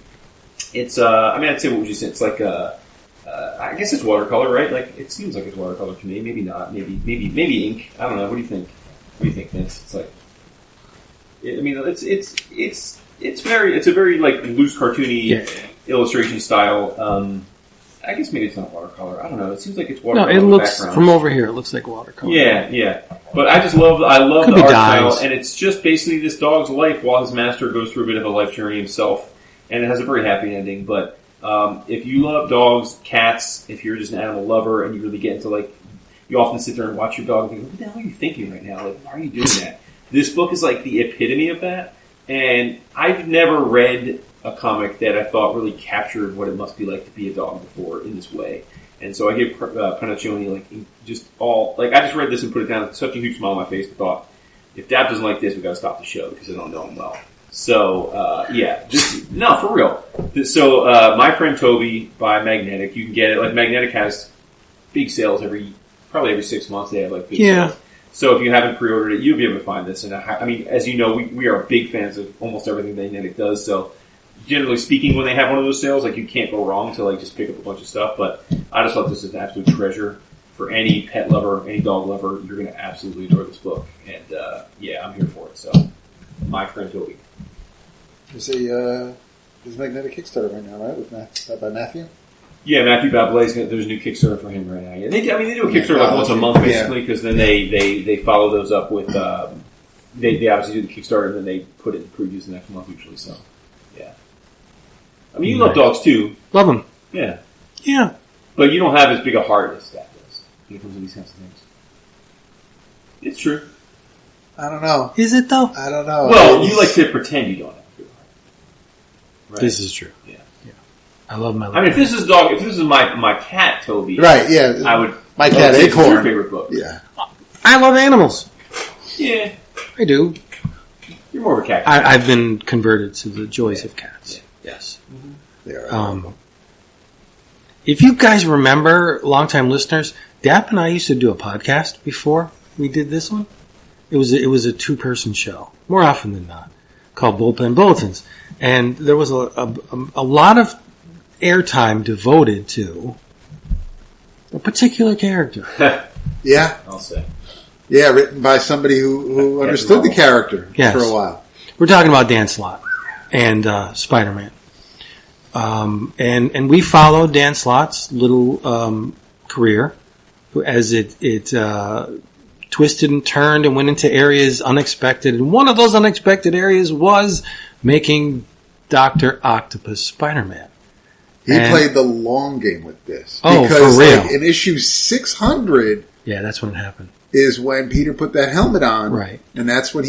S4: It's I'd say, what would you say? It's like I guess it's watercolor, right? Like it seems like it's watercolor to me. Maybe not. Maybe ink. I don't know. What do you think? What do you think, Vince? It's like, it's a very like loose, cartoony illustration style. I guess maybe it's not watercolor. I don't know. It seems like it's watercolor.
S2: No, it looks from over here. It looks like watercolor.
S4: Yeah. But I love the art style, and it's just basically this dog's life while his master goes through a bit of a life journey himself, and it has a very happy ending. But if you love dogs, cats, if you're just an animal lover, and you really get into like, you often sit there and watch your dog and think, what the hell are you thinking right now? Like, why are you doing that? This book is like the epitome of that, and I've never read a comic that I thought really captured what it must be like to be a dog before in this way. And so I give Panaccione I just read this and put it down with such a huge smile on my face and thought, if Dab doesn't like this, we've got to stop the show because I don't know him well. So, for real. So, My Friend Toby by Magnetic, you can get it. Like, Magnetic has big sales probably every 6 months. They have like big sales. So if you haven't pre-ordered it, you'll be able to find this. And as you know, we are big fans of almost everything Magnetic does. So generally speaking, when they have one of those sales, like you can't go wrong to like just pick up a bunch of stuff. But I just thought this is an absolute treasure for any pet lover, any dog lover. You're going to absolutely adore this book. And I'm here for it. So My Friend Toby.
S3: There's Magnetic Kickstarter right now, right? By Matthew?
S4: Yeah, Matthew Bablay's there's a new Kickstarter for him right now. Yeah, they do a Kickstarter like once a month basically, because then they follow those up with they obviously do the Kickstarter and then they put it in previews the next month usually. So yeah, I mean you love dogs too,
S2: love them.
S4: Yeah, but you don't have as big a heart as that does when it comes to these kinds of things. It's true.
S3: I don't know.
S2: Is it though?
S3: I don't know.
S4: Well, you like to pretend you don't have a big heart. Right?
S2: This is true.
S4: Yeah.
S2: I love my.
S4: I mean, if this is my cat Toby,
S3: right? Yeah,
S4: I would.
S3: My cat Acorn.
S4: Your favorite book?
S3: Yeah,
S2: I love animals.
S4: Yeah,
S2: I do.
S4: You're more of a cat.
S2: I've been converted to the joys of cats.
S4: Yeah.
S2: Yes.
S3: Mm-hmm. They are.
S2: If you guys remember, longtime listeners, Dap and I used to do a podcast before we did this one. It was a 2-person show, more often than not, called Bullpen Bulletins, and there was a lot of airtime devoted to a particular character.
S3: Yeah,
S4: I'll say.
S3: Yeah, written by somebody who understood the character for a while.
S2: We're talking about Dan Slott and Spider-Man. And we followed Dan Slott's little career as it twisted and turned and went into areas unexpected. And one of those unexpected areas was making Dr. Octopus Spider-Man.
S3: He played the long game with this.
S2: Oh,
S3: because,
S2: for real.
S3: Like, in issue 600...
S2: Yeah, that's when it happened.
S3: Is when Peter put that helmet on.
S2: Right.
S3: And that's when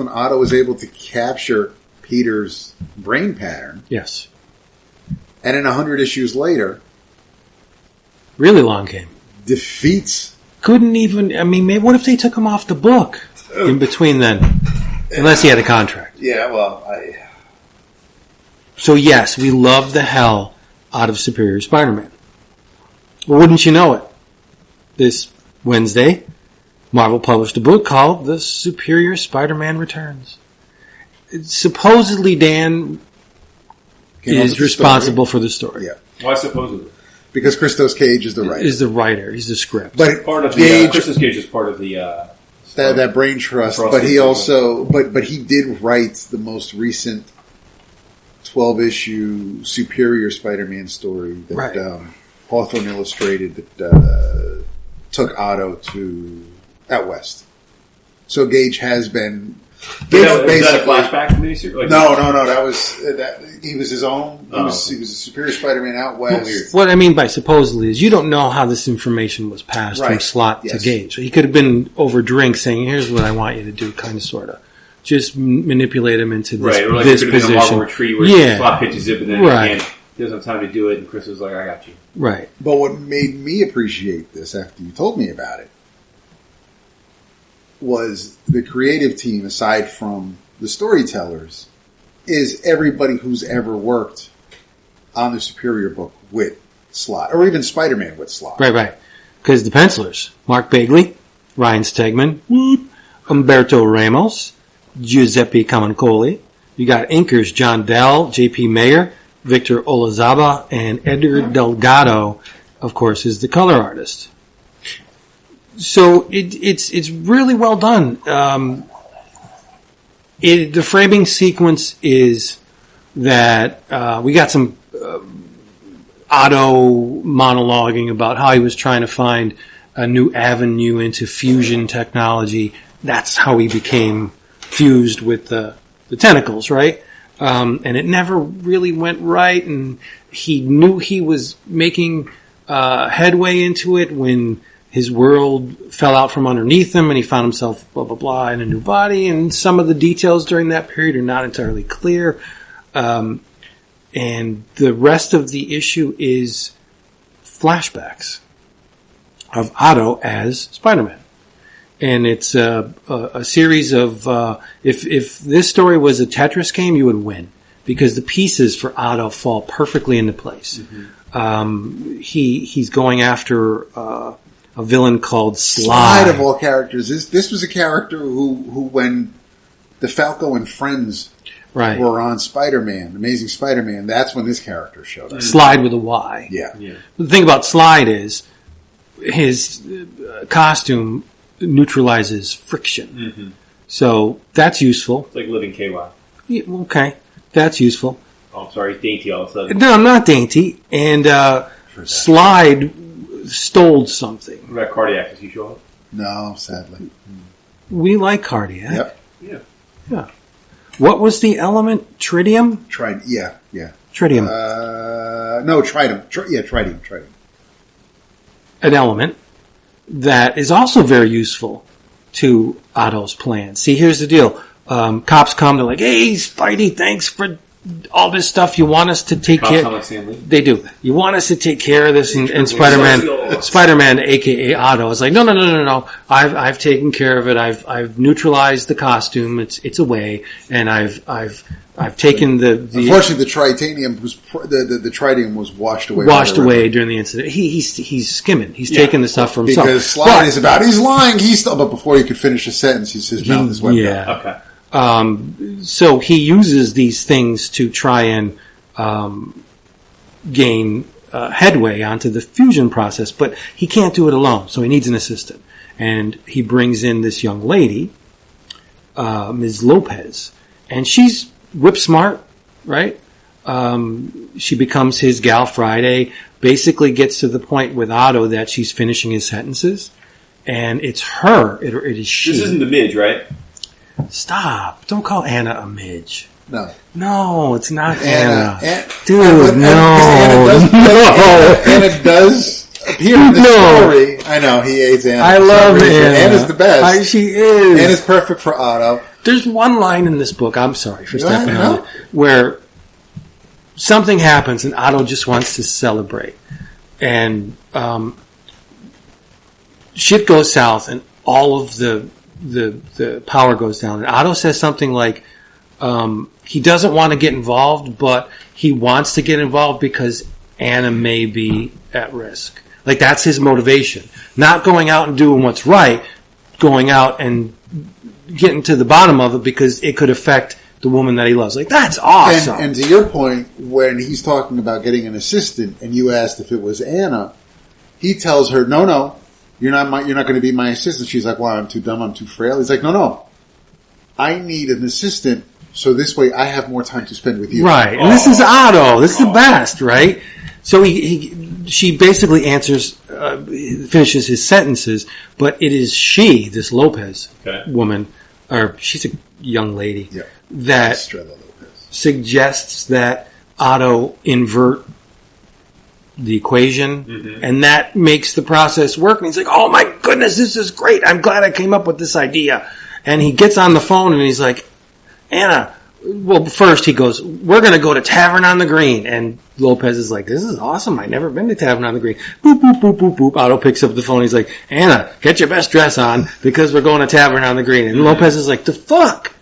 S3: Otto was able to capture Peter's brain pattern.
S2: Yes.
S3: And then 100 issues later...
S2: Really long game.
S3: Defeats...
S2: Couldn't even... I mean, maybe what if they took him off the book in between then? Unless he had a contract.
S3: Yeah, well,
S2: So yes, we love the hell out of Superior Spider-Man. Well, wouldn't you know it? This Wednesday, Marvel published a book called The Superior Spider-Man Returns. Supposedly Dan is responsible for the story.
S3: Yeah.
S4: Why supposedly?
S3: Because Christos Cage is the writer.
S2: Is the writer. He's the script.
S3: But
S4: part of the Christos Cage is part of the
S3: that brain trust. But he also but he did write the most recent 12-issue Superior Spider-Man story that Hawthorne illustrated that took Otto to out west. So Gage has been.
S4: Is that a flashback miniseries? Like
S3: No. That was he was his own. He was a Superior Spider-Man out west.
S2: What I mean by supposedly is you don't know how this information was passed from Slott to Gage. He could have been over drink saying, "Here's what I want you to do," kind of, sort of. Just manipulate him into this,
S4: or like
S2: this
S4: it could
S2: position.
S4: Have been a Marvel retreat where Slott pitches it, but then he doesn't have time to do it, and Chris was like, "I got you."
S2: Right.
S3: But what made me appreciate this after you told me about it was the creative team, aside from the storytellers, is everybody who's ever worked on the Superior book with Slott, or even Spider-Man with Slott.
S2: Right. Because the pencilers, Mark Bagley, Ryan Stegman, Umberto Ramos, Giuseppe Camuncoli. You got inkers John Dell, J.P. Mayer, Victor Olazaba, and Edgar Delgado, of course, is the color artist. So it's really well done. The framing sequence is that we got some Otto monologuing about how he was trying to find a new avenue into fusion technology. That's how he became fused with the tentacles, right? And it never really went right, and he knew he was making headway into it when his world fell out from underneath him and he found himself blah, blah, blah in a new body, and some of the details during that period are not entirely clear. And the rest of the issue is flashbacks of Otto as Spider-Man. And it's a series of, if this story was a Tetris game, you would win. Because the pieces for Otto fall perfectly into place. Mm-hmm. He's going after a villain called Slide.
S3: Of all characters. This was a character who when the Falco and friends were on Spider-Man, Amazing Spider-Man, that's when this character showed up.
S2: Slide with a Y.
S3: Yeah.
S2: The thing about Slide is his costume neutralizes friction. Mm-hmm. So that's useful.
S4: It's like living KY.
S2: Yeah, okay. That's useful.
S4: Oh, I'm sorry, dainty all of a sudden.
S2: No, I'm not dainty. And Slide stole something.
S4: What about Cardiac? Does he show up?
S3: No, sadly.
S2: We like Cardiac.
S3: Yep.
S2: Yeah. What was the element? Tritium?
S3: Yeah.
S2: Tritium.
S3: No, tritium. Tritium.
S2: An element that is also very useful to Otto's plan. See, here's the deal. Cops come, they're like, hey, Spidey, thanks for all this stuff. You want us to take care... They do. You want us to take care of this, and Spider-Man, aka Otto, is like, no. I've taken care of it. I've neutralized the costume. It's away, and I've taken the...
S3: Unfortunately, the tritanium was the tritium was washed away.
S2: During the incident. He's skimming. He's taking the stuff for himself.
S3: Because Slide is about he's lying. But before he could finish a sentence, his mouth is wet.
S2: Yeah.
S4: Okay.
S2: So he uses these things to try and gain headway onto the fusion process, but he can't do it alone. So he needs an assistant, and he brings in this young lady, Ms. Lopez, and she's whip smart, right? She becomes his gal Friday, basically gets to the point with Otto that she's finishing his sentences, and it's her, it is she.
S4: This isn't the midge, right?
S2: Stop. Don't call Anna a midge.
S3: No,
S2: it's not Anna.
S3: Dude, Anna does appear in the story. I know, he hates Anna.
S2: I love Anna.
S3: Anna's the best.
S2: She is.
S3: Anna's perfect for Otto.
S2: There's one line in this book, I'm sorry for stepping on it, where something happens and Otto just wants to celebrate. And shit goes south and all of the power goes down. And Otto says something like, he doesn't want to get involved, but he wants to get involved because Anna may be at risk. Like, that's his motivation. Not going out and doing what's right, going out and getting to the bottom of it because it could affect the woman that he loves. Like, that's awesome.
S3: And to your point, when he's talking about getting an assistant and you asked if it was Anna, he tells her, no, you're not going to be my assistant. She's like, well, I'm too dumb, I'm too frail. He's like, no. I need an assistant so this way I have more time to spend with you.
S2: Right. And this is Otto. This is the best, right? So she basically finishes his sentences, but it is she, this Lopez woman, or she's a young lady, that suggests that Otto invert the equation, and that makes the process work. And he's like, oh my goodness, this is great. I'm glad I came up with this idea. And he gets on the phone and he's like, Anna, well, first he goes, we're going to go to Tavern on the Green. And Lopez is like, this is awesome. I've never been to Tavern on the Green. Boop, boop, boop, boop, boop. Otto picks up the phone. He's like, Anna, get your best dress on because we're going to Tavern on the Green. And Lopez is like, the fuck?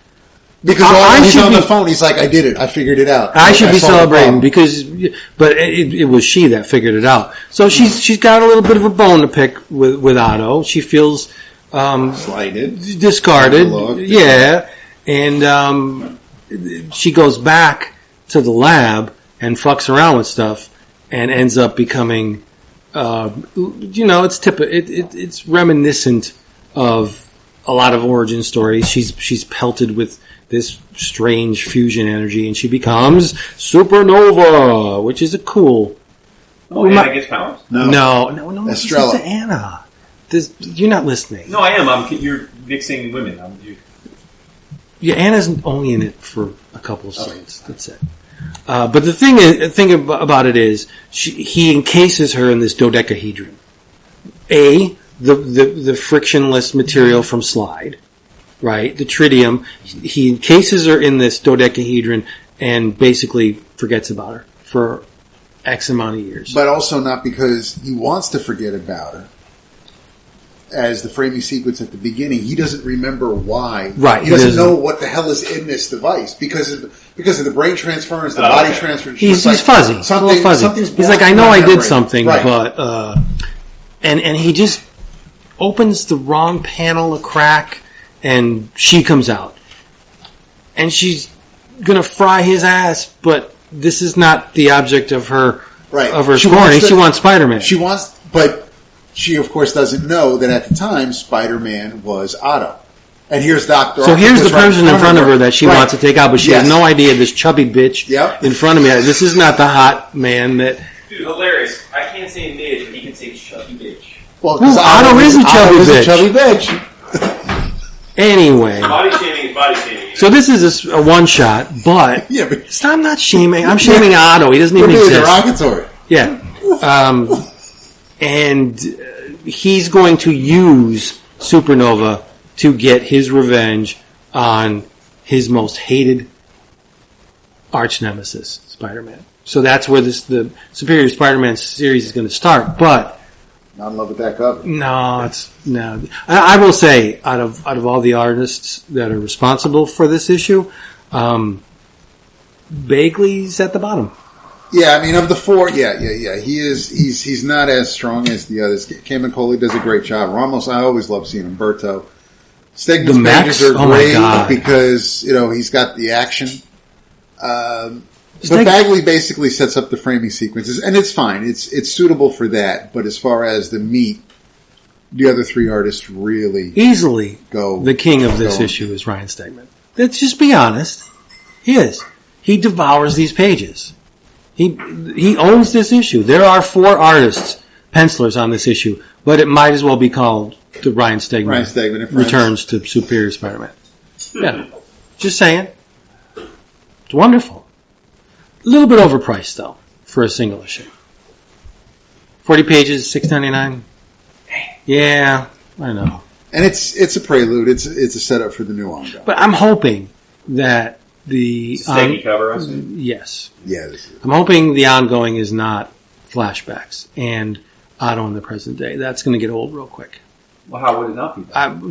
S3: Because he's on the phone, he's like, I did it. I figured it out.
S2: I should be celebrating but it was she that figured it out. So she's got a little bit of a bone to pick with Otto. She feels
S3: slighted,
S2: discarded. Yeah. And she goes back to the lab and fucks around with stuff and ends up becoming, it's reminiscent of a lot of origin stories. She's pelted with this strange fusion energy, and she becomes Supernova, which is a cool.
S4: Oh, Anna gets powers?
S3: No.
S2: Estrella. Listen to Anna. You're not listening.
S4: No, I am. You're mixing women.
S2: Yeah, Anna's only in it for a couple of scenes. That's it. But the thing about it is, he encases her in this dodecahedron. The frictionless material from Slide, right? The tritium. He encases her in this dodecahedron and basically forgets about her for X amount of years.
S3: But also not because he wants to forget about her. As the framing sequence at the beginning, he doesn't remember why.
S2: Right.
S3: He doesn't know what the hell is in this device because of the brain transference, the body transference.
S2: He's fuzzy. He's a little fuzzy. He's like, I know I did something, right. But and he just opens the wrong panel a crack, and she comes out, and she's gonna fry his ass. But this is not the object of her scorning. She wants Spider-Man.
S3: But she, of course, doesn't know that at the time Spider-Man was Otto. And here's Dr.
S2: So here's the person in front of her that she wants to take out, but she has no idea this chubby bitch in front of me. This is not the hot man that...
S4: Dude, hilarious. I can't say bitch, but he can say chubby bitch.
S3: Well,
S2: Otto is a chubby bitch. Anyway.
S4: Body shaming is body shaming.
S2: So this is a one-shot, but... I'm not shaming. I'm shaming Otto. He doesn't even exist.
S3: Derogatory.
S2: Yeah. And he's going to use Supernova to get his revenge on his most hated arch nemesis, Spider-Man. So that's where the Superior Spider-Man series is going to start. But
S3: not in love with that cover.
S2: No. I will say, out of all the artists that are responsible for this issue, Bagley's at the bottom.
S3: Yeah, I mean, of the four, he is. He's not as strong as the others. Camuncoli does a great job. Ramos, I always love seeing Umberto. Stegman's pages are great because he's got the action. But Bagley basically sets up the framing sequences, and it's fine. It's suitable for that. But as far as the meat, the other three artists really
S2: easily go. The king of this issue is Ryan Stegman. Let's just be honest. He is. He devours these pages. He owns this issue. There are 4 artists, pencilers on this issue, but it might as well be called the Ryan Stegman Returns to Superior Spider-Man. Yeah. Just saying. It's wonderful. A little bit overpriced, though, for a single issue. 40 pages, $6.99. Yeah, I know.
S3: And it's a prelude. It's a setup for the new ongoing.
S2: But I'm hoping that the
S4: steady cover, I see.
S2: Yes.
S3: Yeah.
S2: I'm hoping the ongoing is not flashbacks and Otto in the present day. That's going to get old real quick.
S4: Well, how would it not be?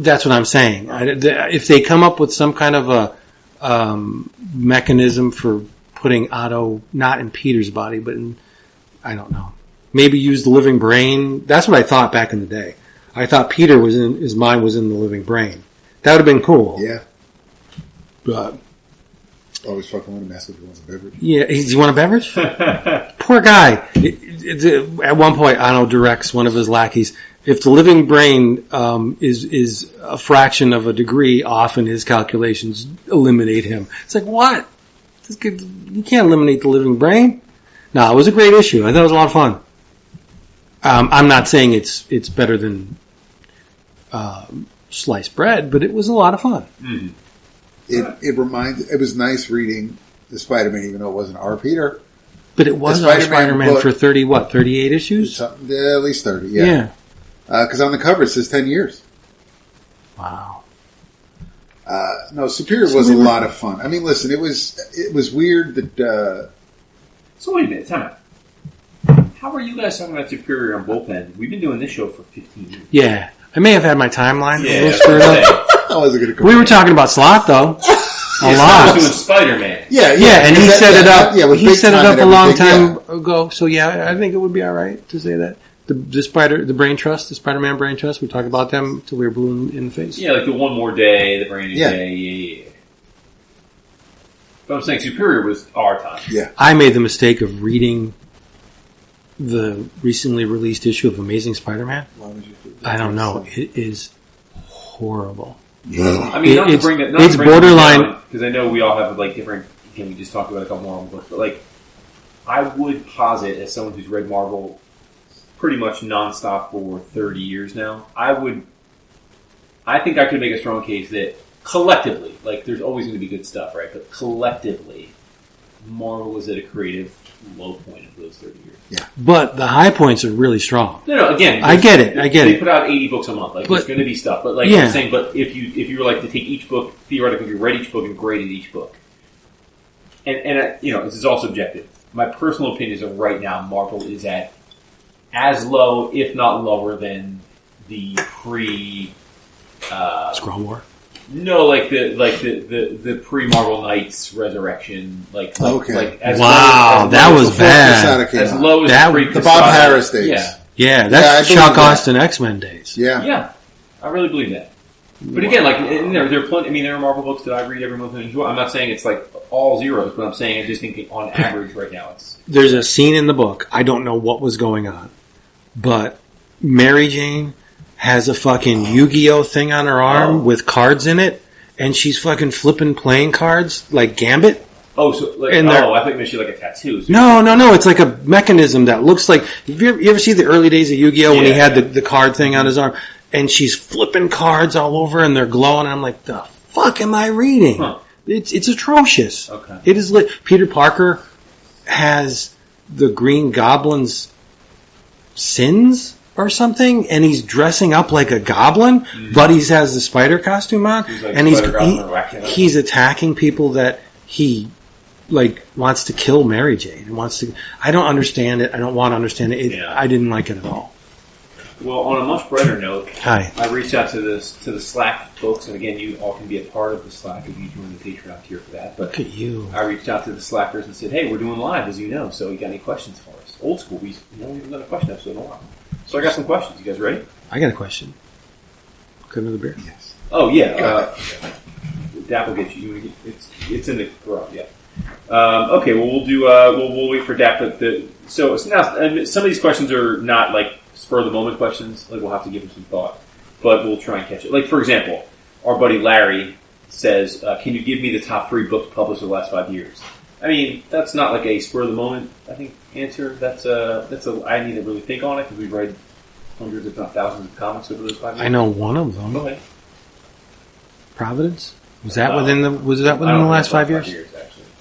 S2: That's what I'm saying. If they come up with some kind of a mechanism for putting Otto not in Peter's body, but in, I don't know, maybe use the living brain. That's what I thought back in the day. I thought Peter his mind was in the living brain. That would have been cool.
S3: Yeah.
S2: But
S3: always fucking want to mess with who wants a beverage.
S2: Yeah, do you want a beverage? Poor guy. At one point, Otto directs one of his lackeys, if the living brain is a fraction of a degree off in his calculations, eliminate him. It's like, what? You can't eliminate the living brain. No, it was a great issue. I thought it was a lot of fun. I'm not saying it's better than sliced bread, but it was a lot of fun.
S3: Mm-hmm. It was nice reading the Spider-Man, even though it wasn't our Peter.
S2: But it was our Spider-Man for 38 issues?
S3: At least 30, yeah. Because on the cover it says 10 years.
S2: Wow.
S3: No, Superior was a lot of fun. I mean, listen, it was weird that...
S4: So wait a minute, time out. How are you guys talking about Superior on Bullpen? We've been doing this show for 15 years.
S2: Yeah. I may have had my timeline a little
S3: screwed up. I wasn't going to
S2: We were talking about Slot, though. a lot.
S4: Doing Spider-Man.
S2: Yeah, and he set it up.
S3: Yeah,
S2: he set it up a long time ago. So yeah, I think it would be all right to say that the Brain Trust, the Spider-Man Brain Trust. We talked about them till we were blue in the face.
S4: Yeah, like the One More Day, the Brand New Day. Yeah. But I'm saying Superior was our time.
S3: Yeah,
S2: I made the mistake of reading the recently released issue of Amazing Spider-Man.
S3: Why would you do that?
S2: I don't know. It is horrible.
S4: I mean,
S2: it's borderline
S4: because I know we all have like different. Again, we just talked about a couple more books, but like I would posit as someone who's read Marvel pretty much nonstop for 30 years now. I think I could make a strong case that collectively, like there's always going to be good stuff, right? But collectively, Marvel was at a creative low point of those 30 years.
S2: Yeah, but the high points are really strong.
S4: No. Again,
S2: I get it.
S4: They put out 80 books a month. Like there's going to be stuff, but like I'm saying, but if you were like to take each book theoretically, you read each book and graded each book, and you know this is all subjective. My personal opinion is that right now Marvel is at as low, if not lower, than the
S2: Scroll War.
S4: No, like the pre-Marvel Knights Resurrection, like as
S2: wow, that was bad.
S4: As low as
S3: the Bob Harris days.
S2: Yeah, that's Chuck Austin X-Men days.
S4: Yeah, I really believe that. But again, like there are plenty. I mean, there are Marvel books that I read every month and enjoy. I'm not saying it's like all zeros, but I'm saying I just think on average right now it's.
S2: There's a scene in the book. I don't know what was going on, but Mary Jane has a fucking Yu-Gi-Oh thing on her arm with cards in it, and she's fucking flipping playing cards like Gambit.
S4: Oh, so like I think maybe she like a tattoo. So
S2: no. It's like a mechanism that looks like. You ever see the early days of Yu-Gi-Oh when he had the card thing on his arm, and she's flipping cards all over, and they're glowing. I'm like, the fuck am I reading?
S4: Huh.
S2: It's atrocious.
S4: Okay.
S2: It is lit. Peter Parker has the Green Goblin's sins or something, and he's dressing up like a goblin, but he has the spider costume on,
S4: like
S2: and he's attacking people that he like wants to kill Mary Jane and wants to. I don't understand it. I don't want to understand it. I didn't like it at all.
S4: Well, on a much brighter note,
S2: I
S4: reached out to the Slack folks, and again, you all can be a part of the Slack if you join the Patreon tier for that. But
S2: look at you.
S4: I reached out to the Slackers and said, "Hey, we're doing live, as you know. So, you got any questions for us? Old school. We haven't done a question episode in a while. So, I got some questions. You guys ready?
S2: I got a question. Got another beer?
S3: Yes.
S4: Oh yeah. Dap will get you. It's in the garage. Yeah. Okay. Well, we'll do. We'll wait for Dap. So now, and some of these questions are not like spur of the moment questions. Like we'll have to give them some thought, but we'll try and catch it. Like for example, our buddy Larry says, "Can you give me the top 3 books published in the last 5 years?" I mean, that's not like a spur of the moment, I think, answer. That's I need to really think on it because we've read hundreds, if not thousands, of comics over those 5 years.
S2: I know one of them.
S4: Okay.
S2: Providence? Was that within the last 5 years?
S4: Actually.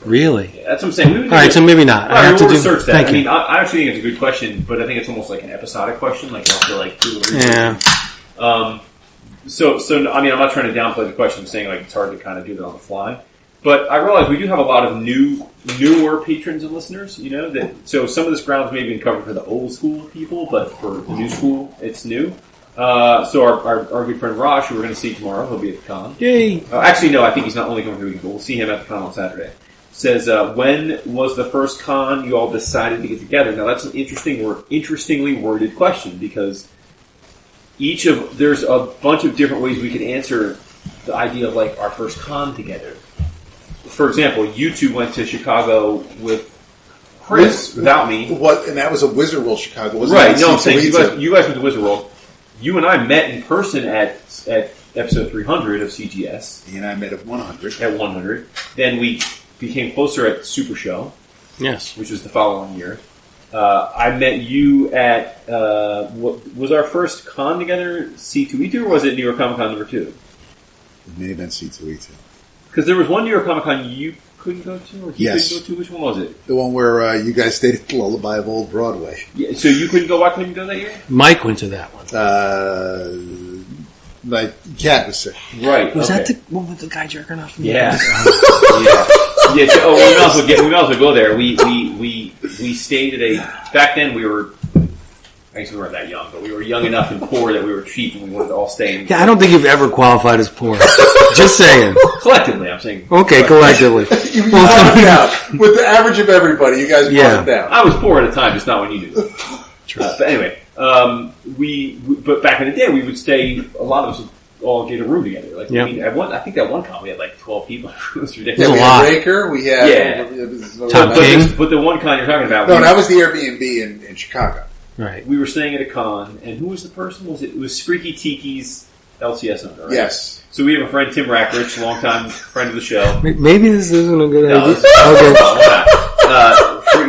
S2: Really?
S4: Yeah, that's what I'm saying.
S2: All right, so maybe not. I have to
S4: research that.
S2: Thank
S4: I mean,
S2: you.
S4: I actually think it's a good question, but I think it's almost like an episodic question. Like you have to like do a research.
S2: Yeah.
S4: So I mean, I'm not trying to downplay the question. I'm saying like it's hard to kind of do that on the fly. But I realize we do have a lot of newer patrons and listeners. You know that. So some of this ground's maybe been covered for the old school people, but for the new school, it's new. So our good friend Raj, who we're going to see tomorrow, he'll be at the con.
S2: Yay!
S4: Actually, no, I think he's not only coming for the weekend, but we'll see him at the con on Saturday. Says, when was the first con you all decided to get together? Now that's an interestingly worded question because there's a bunch of different ways we could answer the idea of like our first con together. For example, you two went to Chicago with Chris without me.
S3: What? And that was a Wizard World Chicago, wasn't
S4: right?
S3: it?
S4: No, I'm saying you guys went to Wizard World. You and I met in person at episode 300 of CGS.
S3: He and I met at 100.
S4: At 100. Then we became closer at Super Show.
S2: Yes.
S4: Which was the following year. I met you at, what was our first con together, C2E2, or was it New York Comic Con number 2?
S3: It may have been C2E2.
S4: Because there was one New York Comic Con you couldn't go to, or he couldn't go to? Which one was it?
S3: The one where you guys stayed at the Lullaby of Old Broadway.
S4: Yeah, so you couldn't go, why couldn't you go that year?
S2: Mike went to that one.
S3: My cat was sick.
S4: Right.
S2: Was that the guy jerking off?
S4: Yeah. Yeah. Oh, we might as well go there. We stayed at back then we were I guess we weren't that young, but we were young enough and poor that we were cheap and we wanted to all stay in.
S2: Yeah, I don't think you've ever qualified as poor. Just saying.
S4: Collectively, I'm saying.
S2: Okay, collectively.
S3: You brought it down. With the average of everybody, you guys brought it down.
S4: I was poor at the time, just not when you knew. But anyway, but back in the day, we would stay, a lot of us would all get a room together. Like, I think at one con we had like 12 people. It was ridiculous.
S3: We had Raker, we had...
S2: Tom King.
S4: But the one con you're talking about...
S3: No, that was the Airbnb in Chicago.
S2: Right.
S4: We were staying at a con, and who was the person? It was Freaky Tiki's LCS owner, right?
S3: Yes.
S4: So we have a friend, Tim Rackrich, longtime friend of the show.
S2: Maybe this isn't a good idea.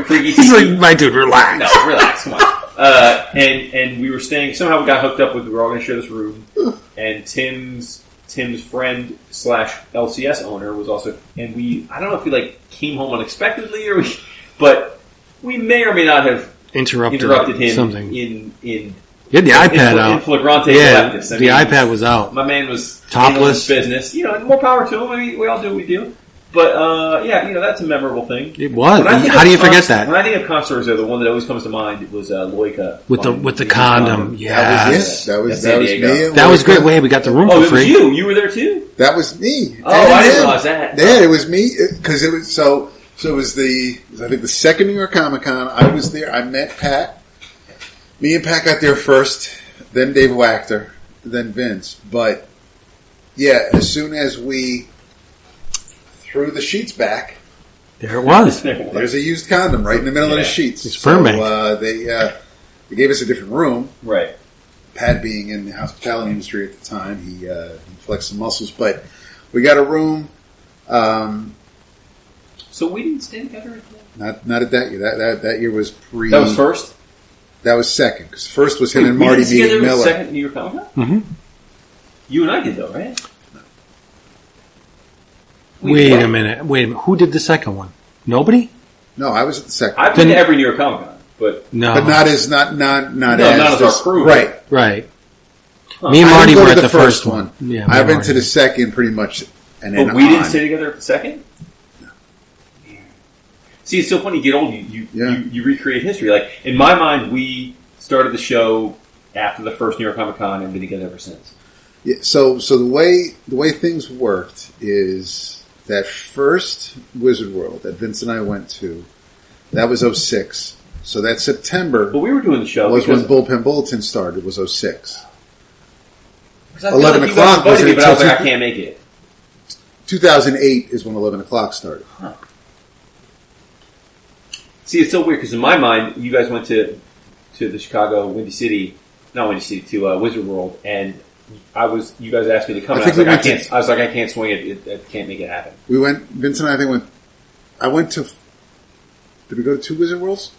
S4: Freaky Tiki.
S2: He's like, my dude, relax.
S4: No, relax, come on. And we were staying, somehow we got hooked up with, we were all going to share this room, and Tim's friend / LCS owner was also, and I don't know if he came home unexpectedly but we may or may not have interrupted him
S2: something.
S4: in
S2: You had the iPad out.
S4: In flagrante
S2: leftist. The iPad was out.
S4: My man was
S2: topless
S4: business. More power to him. I mean, we all do what we do. But that's a memorable thing.
S2: It was. How do you forget that?
S4: When I think of con stories, though, the one that always comes to mind was Loika
S2: with the condom.
S3: Yes, that was me.
S2: That was great. Wait, we got the room for free.
S4: Oh, it was you. You were there too.
S3: That was me.
S4: Oh, I didn't realize that.
S3: Yeah, it was me because it was so. So it was I think the second New York Comic Con. I was there. I met Pat. Me and Pat got there first, then Dave Wachter, then Vince. But yeah, as soon as we threw the sheets back,
S2: there it was.
S3: There's a used condom right in the middle of the sheets.
S2: It's permanent.
S3: So they gave us a different room.
S4: Right.
S3: Pat being in the hospitality industry at the time, he flexed some muscles. But we got a room.
S4: So we didn't stay together again?
S3: Not at that year. That year was pre.
S4: That was first?
S3: That was second. Because first was him and Marty meeting Miller.
S4: Second New York Comic Con?
S2: Mm-hmm.
S4: You and I did, though, right?
S2: Wait a minute. Who did the second one? Nobody?
S3: No, I was at the second.
S4: I've been to every New York Comic Con, but
S3: not as
S4: our crew.
S3: Right.
S2: Huh. Me and Marty were at the first one.
S3: Yeah, I've been to the second pretty much. And then
S4: but we didn't stay together at the second? No. See, it's so funny. You get old, you recreate history. Like, in my mind, we started the show after the first New York Comic Con and been together ever since.
S3: Yeah, so the way things worked is that first Wizard World that Vince and I went to, that was 06. So that September
S4: but we were doing the show
S3: was when Bullpen Bulletin started. It was 06.
S4: 11 o'clock was it? But I was like, I can't make it.
S3: 2008 is when 11 o'clock started.
S4: Huh. See, it's so weird because in my mind, you guys went to the Chicago Windy City, to Wizard World, and you guys asked me to come. I was like, I can't swing it. I can't make it happen.
S3: We went. Vince and I went to. Did we go to 2 Wizard Worlds?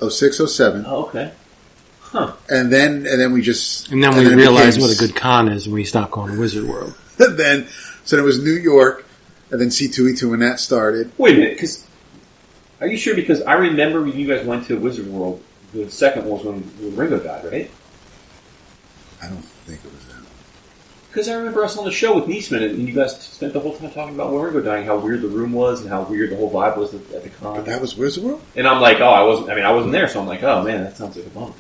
S3: 06, 07.
S4: Oh, okay. Huh.
S3: And then we just.
S2: And then we realized what a good con is when we stopped going to Wizard World.
S3: So it was New York, and then C2E2 when that started.
S4: Wait a minute, are you sure? Because I remember when you guys went to Wizard World, the second was when Ringo died, right?
S3: I don't think it was that.
S4: Because I remember us on the show with Niesman, and you guys spent the whole time talking about when Ringo dying, how weird the room was, and how weird the whole vibe was at the con.
S3: But that was Wizard World?
S4: And I'm like, I wasn't there, so I'm like, oh man, that sounds like a bummer.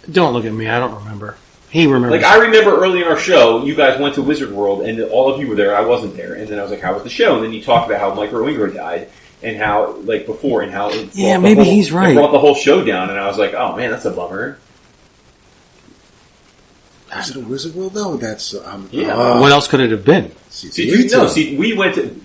S2: Don't look at me, I don't remember. He remembers.
S4: Like, I remember early in our show, you guys went to Wizard World, and all of you were there, I wasn't there, and then I was like, how was the show? And then you talked about how Mike Roingro died, and how, before, and how it
S2: he's right.
S4: It brought the whole show down, and I was like, oh man, that's a bummer.
S3: Was it a Wizard World though? That's
S2: what else could it have been?
S4: We went to.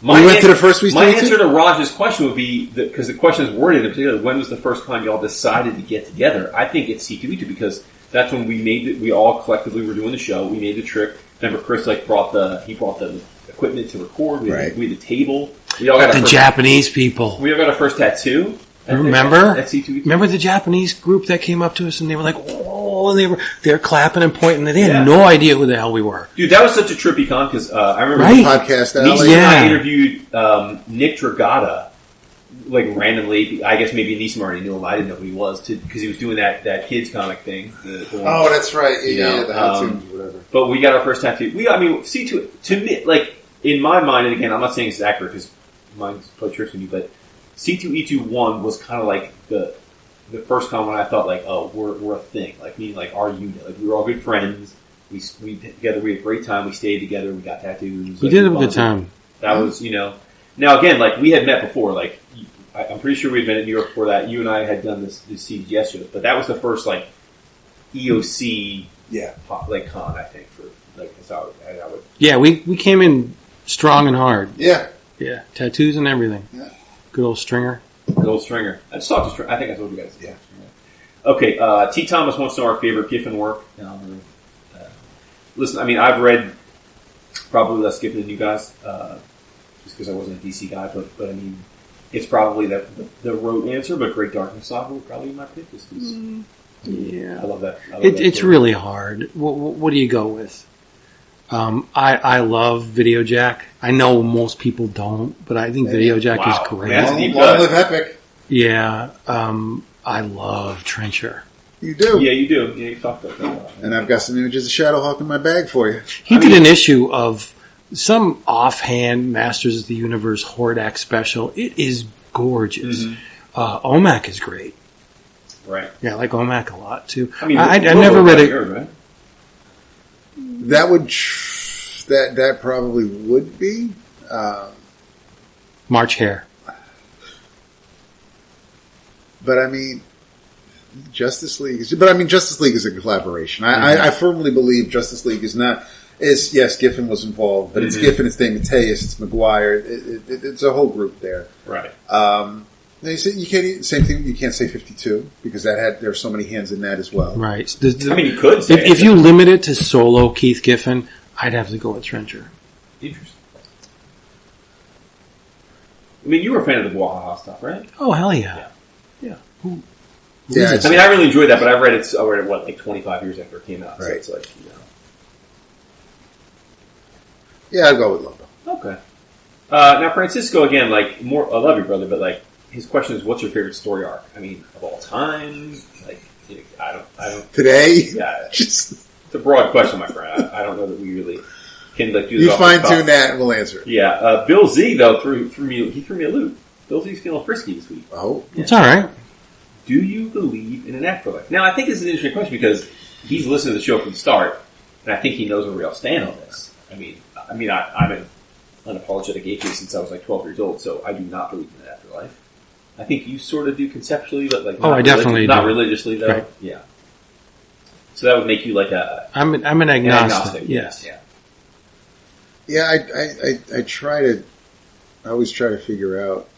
S3: We went to the first.
S4: My answer to Raj's question would be because the question is worded in particular. When was the first time y'all decided to get together? I think it's C2E2 because that's when we made it. We all collectively were doing the show. We made the trip. Remember, Chris brought the equipment to record. We had the table. We all got
S2: the Japanese people.
S4: We all got our first tattoo.
S2: Remember?
S4: At C2E2.
S2: Remember the Japanese group that came up to us and they were like, "Oh!" and they were clapping and pointing. They had no idea who the hell we were.
S4: Dude, that was such a trippy con because I remember
S3: the podcast.
S4: Nice and I interviewed Nick Dragata randomly. I guess maybe Nisman already knew him. I didn't know who he was because he was doing that kids comic thing. The one,
S3: that's right. Yeah, the iTunes or whatever.
S4: But we got our first tattoo. C2 to me, in my mind, and again, I'm not saying it's accurate because mine's probably tricks with you, but C2E2 1 was kind of like the the first con when I thought like, oh, we're a thing. Like meaning like our unit. Like we were all good friends. We together. We had a great time. We stayed together. We got tattoos.
S2: We did have a good time.
S4: That was, Now again, like we had met before. Like I'm pretty sure we had met in New York before that. You and I had done this CDS show, but that was the first like EOC like con I think for like I would.
S2: Yeah, we came in strong and hard.
S3: Yeah.
S2: Yeah, tattoos and everything.
S3: Yeah.
S2: Good old Stringer.
S4: Good old Stringer. I just talked to Stringer. I think I told you guys. Yeah. Okay. T. Thomas wants to know our favorite Giffen work. Listen, I mean, I've read probably less Giffen than you guys, just because I wasn't a DC guy. But I mean, it's probably the rote answer. But Great Darkness Saga would probably be my pick. Just because,
S2: yeah,
S4: I love that.
S2: It's really hard. What do you go with? I love Video Jack. I know most people don't, but I think Video Jack is great.
S3: Long live Epic.
S2: Yeah, I love Trencher.
S3: You do.
S4: Yeah, you do. Yeah, you talked about that a lot.
S3: And I've got some images of Shadowhawk in my bag for you.
S2: He did an issue of some offhand Masters of the Universe Hordak special. It is gorgeous. Mm-hmm. OMAC is great.
S4: Right.
S2: Yeah, I like OMAC a lot, too.
S4: I mean,
S2: I never read it.
S4: Right?
S3: That probably would be
S2: March Hare.
S3: But I mean, Justice League is a collaboration. I firmly believe Justice League is not. Yes, Giffen was involved, but it's Giffen, it's DeMatteis, it's McGuire. It's a whole group there.
S4: Right.
S3: You can't. Same thing. You can't say 52 because there's so many hands in that as well.
S2: Right.
S4: I mean, you could say
S2: if you limit it to solo Keith Giffen, I'd have to go with Trencher.
S4: Interesting. I mean, you were a fan of the Wahaha stuff, right?
S2: Oh hell yeah. Who
S3: Yeah,
S2: is it?
S4: I mean, I really enjoyed that, but I read it like 25 years after it came out.
S3: Right.
S4: So it's like,
S3: Yeah, I'd go with Lobo.
S4: Okay. Now, Francisco, again, like, I love you, brother, but like, his question is, what's your favorite story arc? I mean, of all time? Like, I don't.
S3: Today?
S4: Yeah. It's a broad question, my friend. I don't know that we really can like do this.
S3: You fine tune that and we'll answer it.
S4: Yeah. Bill Z, though, threw me a loop. Bill Z's feeling frisky this week.
S3: Oh.
S2: Yeah. It's alright.
S4: Do you believe in an afterlife? Now, I think this is an interesting question because he's listened to the show from the start, and I think he knows where we all stand on this. I'm an unapologetic atheist since I was like 12 years old, so I do not believe in an afterlife. I think you sort of do conceptually, but like
S2: I definitely do.
S4: Not religiously, though.
S2: Right.
S4: Yeah. So that would make you like a...
S2: I'm an agnostic. Yes.
S4: Yeah.
S3: Yeah, I always try to figure out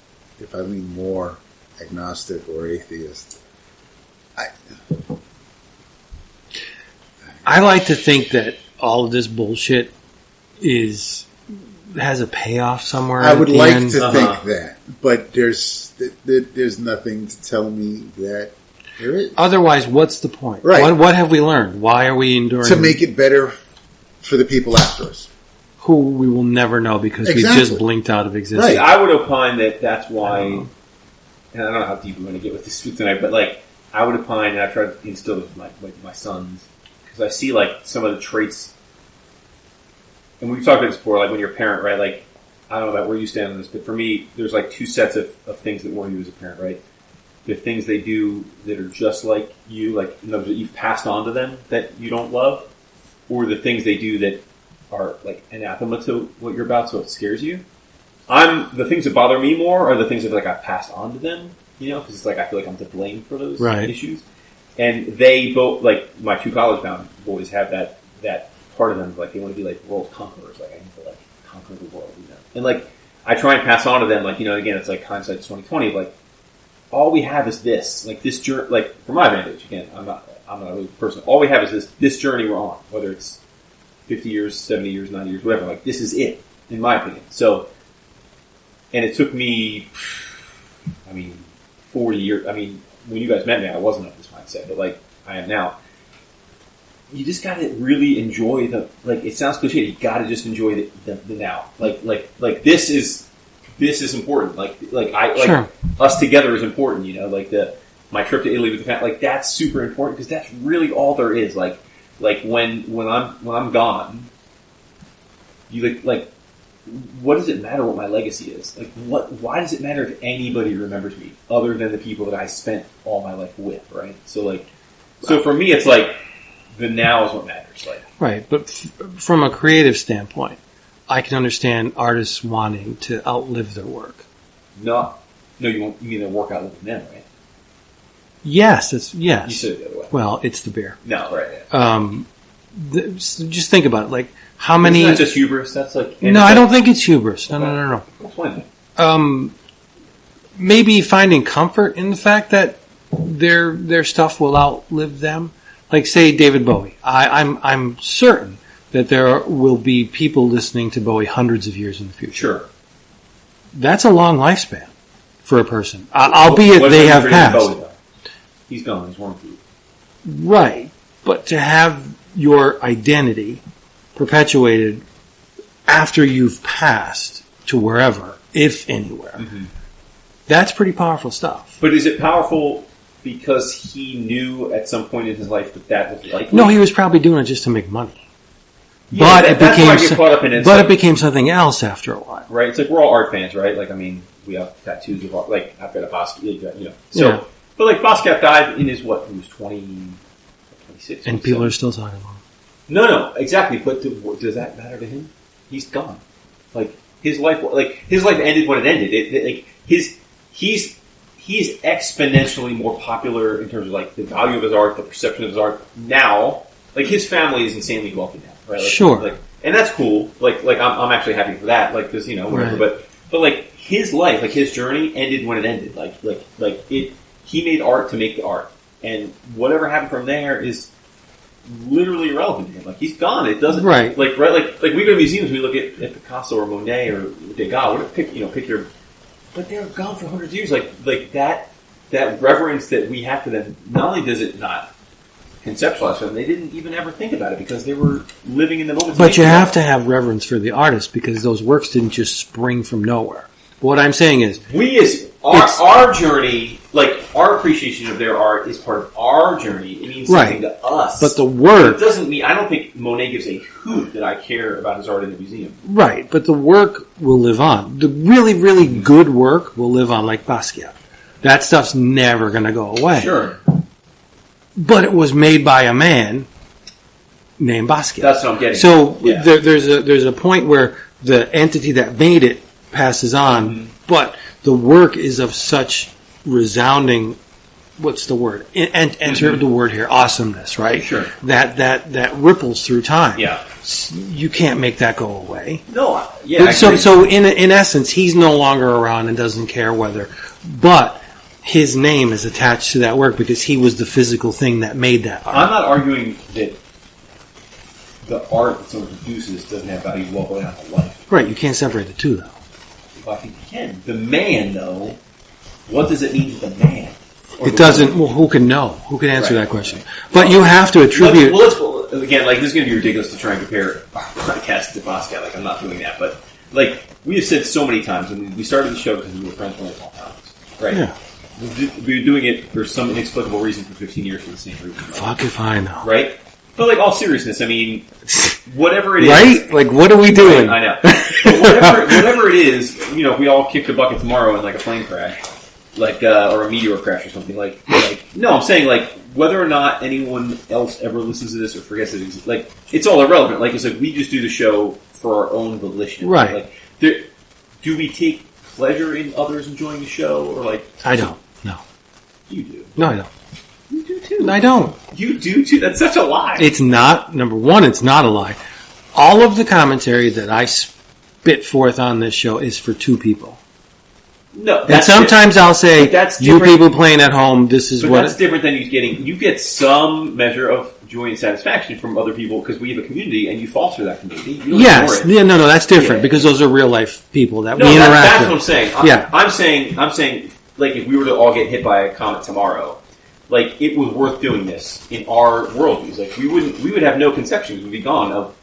S3: if I lean more agnostic or atheist.
S2: I like to think that all of this bullshit has a payoff somewhere.
S3: I would like
S2: end.
S3: to think that, but there's nothing to tell me that there is.
S2: Otherwise, what's the point?
S3: Right.
S2: What have we learned? Why are we enduring?
S3: To make it better for the people after us.
S2: Who we will never know because we just blinked out of existence.
S3: Right.
S4: I would opine that that's why, and I don't know how deep we're going to get with this tonight, but like, I would opine, and I've tried to instill this with my sons, because I see like some of the traits, and we've talked about this before, like when you're a parent, right? Like, I don't know about where you stand on this, but for me, there's like two sets of things that worry you as a parent, right? The things they do that are just like you, like, in other words, that you've passed on to them that you don't love, or the things they do that are like anathema to what you're about, so it scares you. The things that bother me more are the things that like I've passed on to them, because it's like I feel like I'm to blame for those issues. And they both, like my two college-bound boys, have that part of them, like they want to be like world conquerors, like I need to like conquer the world, And like I try and pass on to them, like again, it's like hindsight 2020, like all we have is this, like this journey, like from my vantage, again, I'm not a really person. All we have is this journey we're on, whether it's 50 years, 70 years, 90 years, whatever. Like, this is it, in my opinion. So, and it took me, 40 years. I mean, when you guys met me, I wasn't of this mindset, but like, I am now. You just gotta really enjoy it sounds cliche, you gotta just enjoy the now. Like, this is important. Sure. Us together is important, like my trip to Italy with the family, like, that's super important, because that's really all there is. Like when I'm gone, you like what does it matter what my legacy is? Like, why does it matter if anybody remembers me other than the people that I spent all my life with, right? So, like, so for me, it's like, the now is what matters. Like,
S2: right, but from a creative standpoint, I can understand artists wanting to outlive their work.
S4: No, you mean their work outliving them, right?
S2: Yes, yes.
S4: You said it the other way.
S2: Well, it's the beer.
S4: No, right. Yeah.
S2: Just think about it. Like, how many...
S4: It's not just hubris. That's like...
S2: No, I don't think it's hubris. No.
S4: Explain that.
S2: Maybe finding comfort in the fact that their stuff will outlive them. Like, say, David Bowie. I'm certain that there will be people listening to Bowie hundreds of years in the future.
S4: Sure.
S2: That's a long lifespan for a person. Albeit they have passed.
S4: Bowie, though? He's gone. He's worn through.
S2: Right. But to have your identity perpetuated after you've passed to wherever, if anywhere, that's pretty powerful stuff.
S4: But is it powerful because he knew at some point in his life that was likely?
S2: No, he was probably doing it just to make money.
S4: Yeah,
S2: but
S4: that's why I get caught up in it.
S2: But it became something else after a while.
S4: Right? It's like we're all art fans, right? Like, I mean, we have tattoos of art. Like, I've got a Basquiat, you know. So,
S2: yeah.
S4: But like, Basquiat died in his, what, he was 26.
S2: And people are still talking about him.
S4: No, exactly. But does that matter to him? He's gone. Like, his life ended when it ended. He's exponentially more popular in terms of like the value of his art, the perception of his art now. Like, his family is insanely wealthy now, right? Like,
S2: sure.
S4: Like, and that's cool. Like I'm actually happy for that. Like, because, you know, whatever.
S2: Right.
S4: But like his life, like his journey ended when it ended. He made art to make the art, and whatever happened from there is literally irrelevant to him. Like, he's gone. It doesn't Like we go to museums, we look at Picasso or Monet or Degas. Pick your. But they're gone for hundreds of years. Like that reverence that we have for them. Not only does it not conceptualize for them, they didn't even ever think about it because they were living in the moment.
S2: But you have to have reverence for the artist because those works didn't just spring from nowhere. But what I'm saying is,
S4: our journey, like our appreciation of their art, is part of our journey. It means something to us.
S2: But the work
S4: doesn't mean. I don't think Monet gives a hoot that I care about his art in the museum.
S2: Right, but the work will live on. The really, really good work will live on, like Basquiat. That stuff's never going to go away.
S4: Sure.
S2: But it was made by a man named Basquiat.
S4: That's what I'm getting.
S2: So there's a point where the entity that made it passes on, but the work is of such resounding, what's the word? Enter the word here, awesomeness, right?
S4: Sure.
S2: That ripples through time.
S4: Yeah.
S2: You can't make that go away.
S4: No, yeah.
S2: So in essence, he's no longer around and doesn't care whether, but his name is attached to that work because he was the physical thing that made that art.
S4: I'm not arguing that the art that someone produces doesn't have value well beyond the life.
S2: Right, you can't separate the two, though.
S4: Well, I think you can. The man, though, what does it mean to the man?
S2: It doesn't. Well, who can know? Who can answer that question? But you have to attribute.
S4: Again, like, this is going to be ridiculous to try and compare our podcast to Basquiat. Like, I'm not doing that. But, like, we have said so many times, and we started the show because we were friends for like all times. Right?
S2: Yeah.
S4: We've been doing it for some inexplicable reason for 15 years for the same reason. Right?
S2: Fuck if I know.
S4: Right? But, like, all seriousness, I mean, whatever it is.
S2: Right? Like, what are we doing?
S4: I know. But whatever it is, you know, if we all kick the bucket tomorrow in, like, a plane crash, like, or a meteor crash or something, like, no, I'm saying, like, whether or not anyone else ever listens to this or forgets it exists, like, it's all irrelevant. Like I said, we just do the show for our own volition.
S2: Right.
S4: Like, do we take pleasure in others enjoying the show, or, like...
S2: I don't. No.
S4: You do.
S2: No, I don't.
S4: You do, too.
S2: I don't.
S4: You do, too. That's such a lie.
S2: It's not. Number one, it's not a lie. All of the commentary that I spit forth on this show is for two people.
S4: No,
S2: and sometimes I'll say, you people playing at home, this is what...
S4: That's different than you get some measure of joy and satisfaction from other people because we have a community and you foster that community. You don't
S2: yes.
S4: ignore it.
S2: Yeah, no, that's different because those are real life people that we interact
S4: that's
S2: with.
S4: What I'm saying. I'm saying, like, if we were to all get hit by a comet tomorrow, like, it was worth doing this in our worldviews. Like, we would have no conceptions, we'd be gone of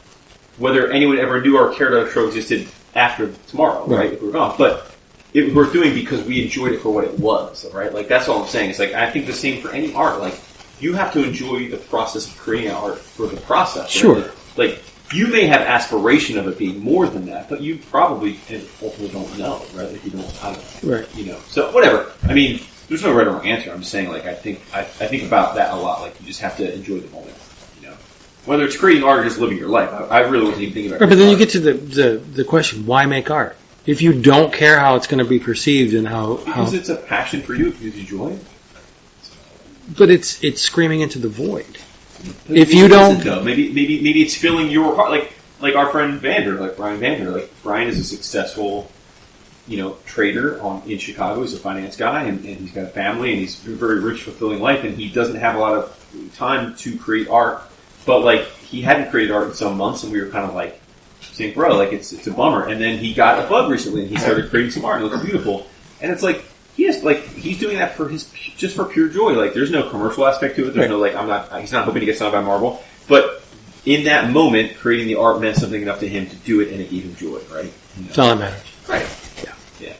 S4: whether anyone ever knew or cared our show existed after tomorrow, right? If we were gone. But it was worth doing because we enjoyed it for what it was, right? Like, that's all I'm saying. It's like, I think the same for any art. Like, you have to enjoy the process of creating art for the process.
S2: Sure.
S4: Right? Like, you may have aspiration of it being more than that, but you probably ultimately don't know, right? Like you don't, I don't know,
S2: Right.
S4: you know. So whatever. I mean, there's no right or wrong answer. I'm just saying, like, I think about that a lot. Like, you just have to enjoy the moment, you know. Whether it's creating art or just living your life. I really wasn't even thinking about.
S2: Right, but then you get to the question: why make art if you don't care how it's going to be perceived and how?
S4: Because it's a passion for you. Because you enjoy it.
S2: But it's screaming into the void.
S4: But
S2: if you don't,
S4: though, maybe it's filling your heart. Like our friend Vander, like Brian Vander. Like Brian is a successful, you know, trader in Chicago. He's a finance guy, and he's got a family, and he's a very rich, fulfilling life, and he doesn't have a lot of time to create art. But like he hadn't created art in some months, and we were kind of like saying, "Bro, like it's a bummer." And then he got a bug recently, and he started creating some art, and it looks beautiful. And it's like he's doing that for just for pure joy. Like there's no commercial aspect to it. There's no like he's not hoping to get signed by Marvel, but in that moment, creating the art meant something enough to him to do it, and it gave him joy, right? You know?
S2: That's all that matters.
S4: Right. Yeah.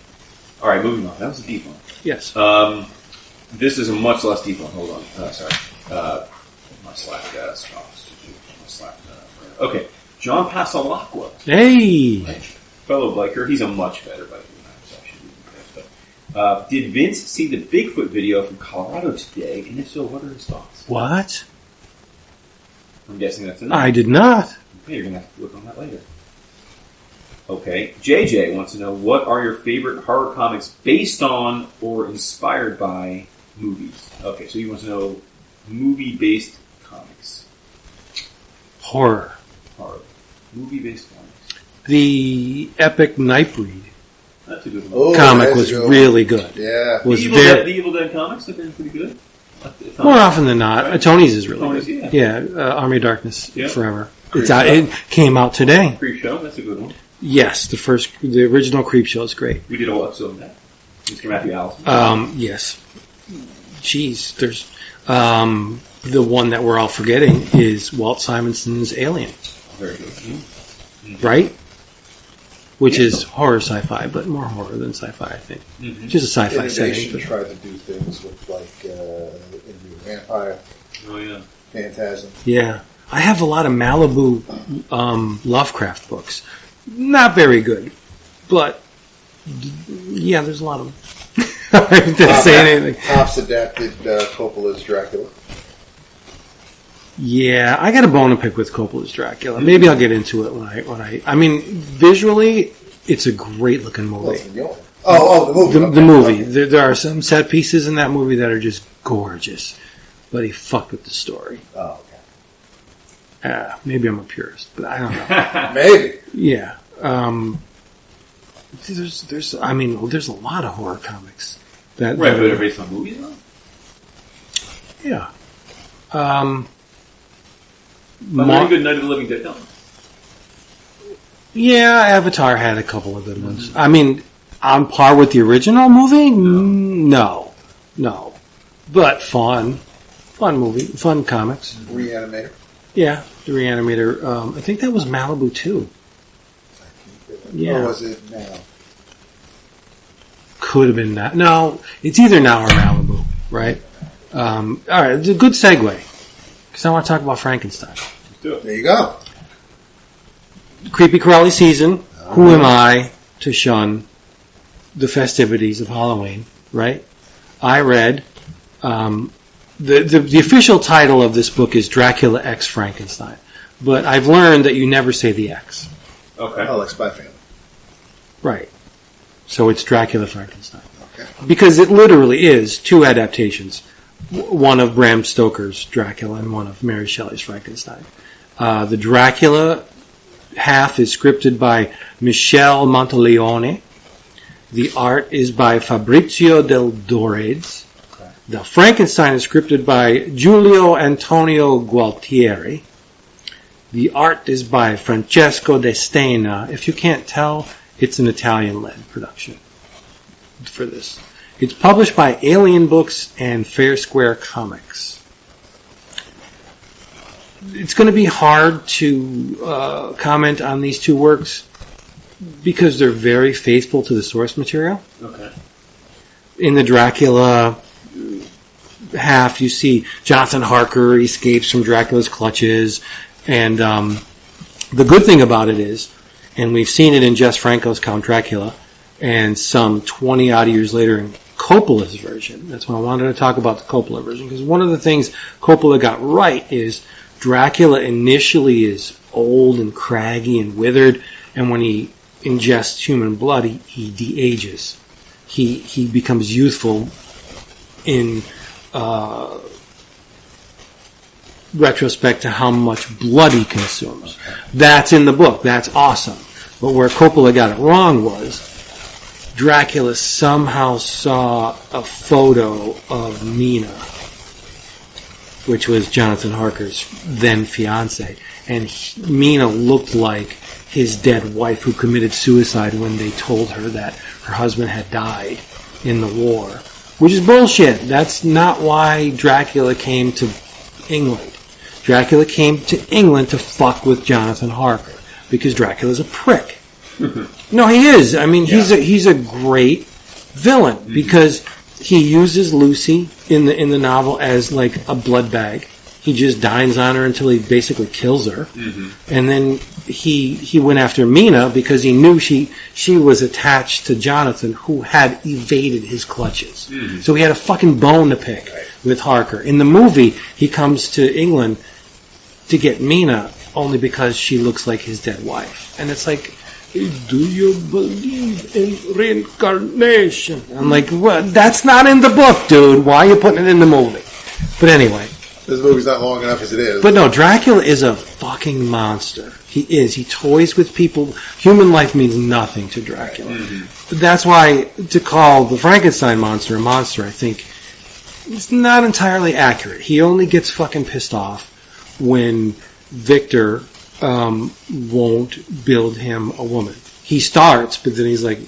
S4: All right, moving on. That was a deep one.
S2: Yes.
S4: This is a much less deep one. Hold on. Sorry. My Slack stops. My Slack. Okay. John Pasalacqua.
S2: Hey.
S4: Fellow biker. He's a much better biker than I was actually. Did Vince see the Bigfoot video from Colorado today? And if so, what are his thoughts?
S2: What?
S4: I'm guessing that's enough.
S2: I did not.
S4: Okay, you're going to have to look on that later. Okay. JJ wants to know, what are your favorite horror comics based on or inspired by movies? Okay, so he wants to know movie-based comics.
S2: Horror.
S4: Movie-based comics.
S2: The epic Nightbreed
S4: That's a good one.
S2: comic was really good.
S3: Yeah.
S2: Was
S4: The Evil Dead comics have been pretty good.
S2: More often than not. Tony's is really
S4: Tony's,
S2: good.
S4: yeah.
S2: Army of Darkness
S4: Yeah.
S2: Forever. It's out. It came out today.
S4: Creepshow, that's a good one.
S2: Yes, the original Creepshow is great.
S4: We did a whole episode on that. Mr. Matthew Allison.
S2: Yes. Jeez, there's the one that we're all forgetting is Walt Simonson's Alien,
S4: Very good. Mm-hmm.
S2: right? Which is horror sci-fi, but more horror than sci-fi, I think.
S4: Mm-hmm.
S2: Just a sci-fi
S3: Innovation
S2: setting.
S3: tried to do things with like Interview with Vampire,
S4: Oh, yeah.
S3: Phantasm.
S2: Yeah. I have a lot of Malibu Lovecraft books. Not very good, but yeah, there's a lot of them. I didn't say anything.
S3: Tops adapted Coppola's Dracula.
S2: Yeah, I got a bone to pick with Coppola's Dracula. Maybe I'll get into it when I mean, visually, it's a great looking movie.
S3: The movie.
S2: The movie. There are some set pieces in that movie that are just gorgeous, but he fucked with the story.
S3: Oh, okay.
S2: Maybe I'm a purist, but I don't know.
S3: Maybe.
S2: Yeah. There's a lot of horror comics that
S4: Right, but they're based on movies, though?
S2: yeah.
S4: Very good Night of the Living Dead, though.
S2: Yeah, Avatar had a couple of good ones. I mean, on par with the original movie? No. But fun movie, fun comics.
S3: Reanimator.
S2: Yeah, the Reanimator. I think that was Malibu too. Yeah.
S3: Or was it now?
S2: Could have been that. No, it's either now or Malibu, right? All right, it's a good segue. Because I want to talk about Frankenstein.
S3: There you go.
S2: Creepy crawly season. Who am I to shun the festivities of Halloween, right? I read, the official title of this book is Dracula X Frankenstein. But I've learned that you never say the X.
S4: Okay.
S3: Oh, like Spy Family.
S2: Right. So it's Dracula Frankenstein.
S3: Okay.
S2: Because it literally is two adaptations. One of Bram Stoker's Dracula and one of Mary Shelley's Frankenstein. The Dracula half is scripted by Michele Monteleone. The art is by Fabrizio del Dorides. Okay. The Frankenstein is scripted by Giulio Antonio Gualtieri. The art is by Francesco de Stena. If you can't tell, it's an Italian-led production for this. It's published by Alien Books and FairSquare Comics. It's going to be hard to comment on these two works because they're very faithful to the source material.
S4: Okay.
S2: In the Dracula half, you see Jonathan Harker escapes from Dracula's clutches, and The good thing about it is, and we've seen it in Jess Franco's Count Dracula, and some 20-odd years later in Coppola's version. That's why I wanted to talk about the Coppola version, because one of the things Coppola got right is Dracula initially is old and craggy and withered, and when he ingests human blood, he de-ages. He becomes youthful in retrospect to how much blood he consumes. That's in the book. That's awesome. But where Coppola got it wrong was Dracula somehow saw a photo of Mina, which was Jonathan Harker's then fiance, and Mina looked like his dead wife who committed suicide when they told her that her husband had died in the war, which is bullshit. That's not why Dracula came to England. Dracula came to England to fuck with Jonathan Harker because Dracula's a prick. No, he is. I mean, he's a great villain because he uses Lucy in the novel as like a blood bag. He just dines on her until he basically kills her, and then he went after Mina because he knew she was attached to Jonathan, who had evaded his clutches. So he had a fucking bone to pick with Harker. In the movie, he comes to England to get Mina only because she looks like his dead wife, and it's like, do you believe in reincarnation? I'm like, what? That's not in the book, dude. Why are you putting it in the movie? But anyway.
S3: This movie's not long enough as it is.
S2: But no, Dracula is a fucking monster. He is. He toys with people. Human life means nothing to Dracula. That's why to call the Frankenstein monster a monster, I think, is not entirely accurate. He only gets fucking pissed off when Victor won't build him a woman. He starts, but then he's like,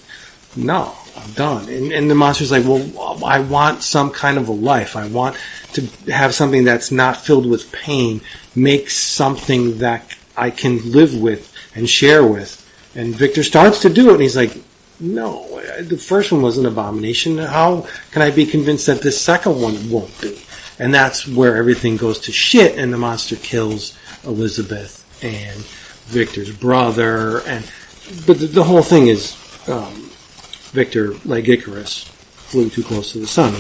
S2: no, I'm done. And the monster's like, well, I want some kind of a life. I want to have something that's not filled with pain. Make something that I can live with and share with. And Victor starts to do it, and he's like, no, the first one was an abomination. How can I be convinced that this second one won't be? And that's where everything goes to shit, and the monster kills Elizabeth and Victor's brother, but the whole thing is Victor, like Icarus, flew too close to the sun.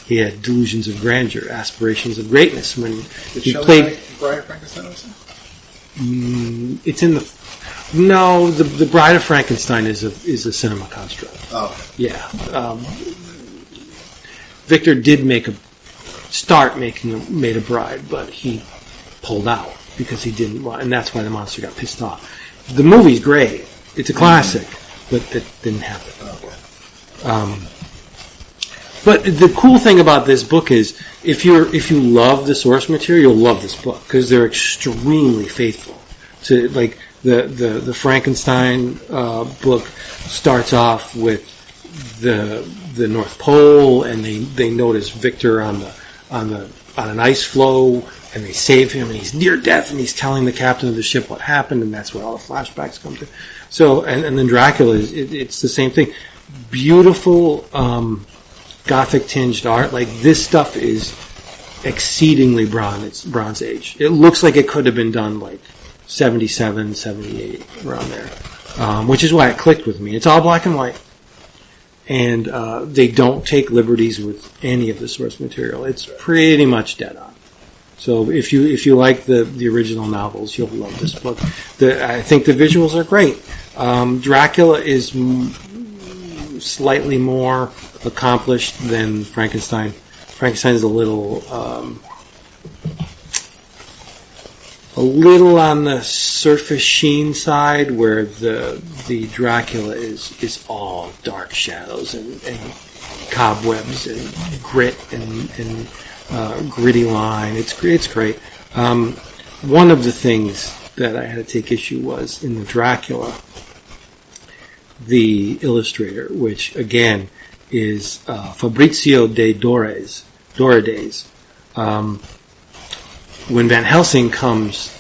S2: He had delusions of grandeur, aspirations of greatness when he played.
S3: Bride of Frankenstein also?
S2: It's in the Bride of Frankenstein is a cinema construct.
S3: Oh,
S2: yeah. Victor did made a bride, but he pulled out because he didn't want, and that's why the monster got pissed off. The movie's great; it's a classic, but that didn't happen.
S3: Okay.
S2: But the cool thing about this book is, if you love the source material, you'll love this book because they're extremely faithful to, like, the Frankenstein book starts off with the North Pole, and they notice Victor on an ice floe, and they save him, and he's near death, and he's telling the captain of the ship what happened, and that's where all the flashbacks come to. So, and then Dracula it's the same thing. Beautiful, Gothic tinged art. Like, this stuff is exceedingly Bronze Age. It looks like it could have been done like 77, 78, around there. Which is why it clicked with me. It's all black and white. And they don't take liberties with any of the source material. It's pretty much dead on. So if you like the original novels, you'll love this book. I think the visuals are great. Dracula is slightly more accomplished than Frankenstein. Frankenstein is a little on the surface sheen side, where the Dracula is all dark shadows and cobwebs and grit and gritty line. It's great. One of the things that I had to take issue was in the Dracula, the illustrator, which again is Fabrizio de Dorides. When Van Helsing comes,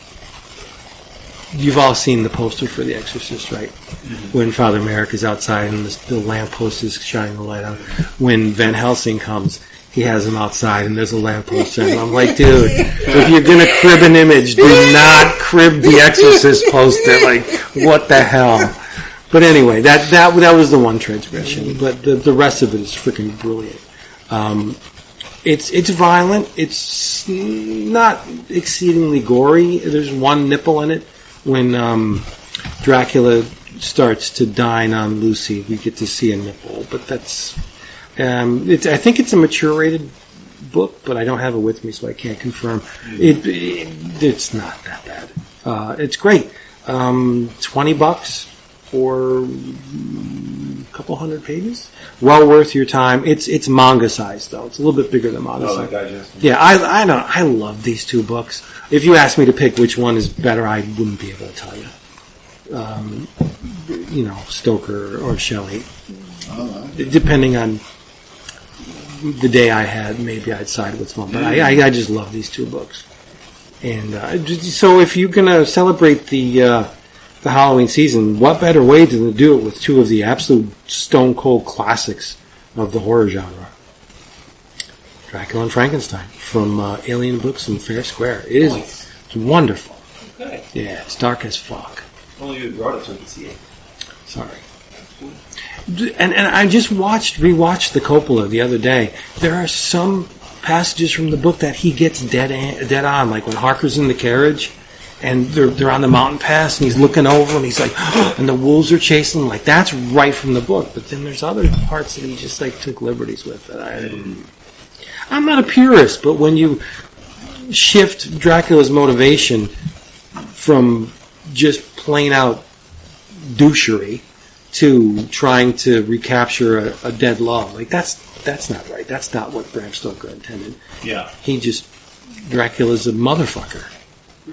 S2: you've all seen the poster for The Exorcist, right? Mm-hmm. When Father Merrick is outside and the lamppost is shining the light on. When Van Helsing comes, he has them outside, and there's a lamppost there. And I'm like, dude, if you're going to crib an image, do not crib the Exorcist poster. Like, what the hell? But anyway, that was the one transgression. But the rest of it is freaking brilliant. It's violent. It's not exceedingly gory. There's one nipple in it when Dracula starts to dine on Lucy. We get to see a nipple, but that's. I think it's a mature-rated book, but I don't have it with me, so I can't confirm. It's not that bad. It's great. $20 for a couple hundred pages. Well worth your time. It's manga size though. It's a little bit bigger than manga size. Yeah, I know. I love these two books. If you asked me to pick which one is better, I wouldn't be able to tell you. Stoker or Shelley. Depending on the day I had, maybe I'd side with one. But I just love these two books. And so if you're going to celebrate the Halloween season, what better way to do it with two of the absolute stone-cold classics of the horror genre? Dracula and Frankenstein from Alien Books and FairSquare. It's wonderful.
S4: Okay.
S2: Yeah, it's dark as fuck.
S4: Only you brought it so I could see it.
S2: Sorry. And I just rewatched the Coppola the other day. There are some passages from the book that he gets dead on, like when Harker's in the carriage and they're on the mountain pass and he's looking over and he's like, and the wolves are chasing him. Like, that's right from the book. But then there's other parts that he just like took liberties with that I'm not a purist, but when you shift Dracula's motivation from just plain out douchery to trying to recapture a dead love, like that's not right. That's not what Bram Stoker intended.
S4: Yeah,
S2: Dracula's a motherfucker.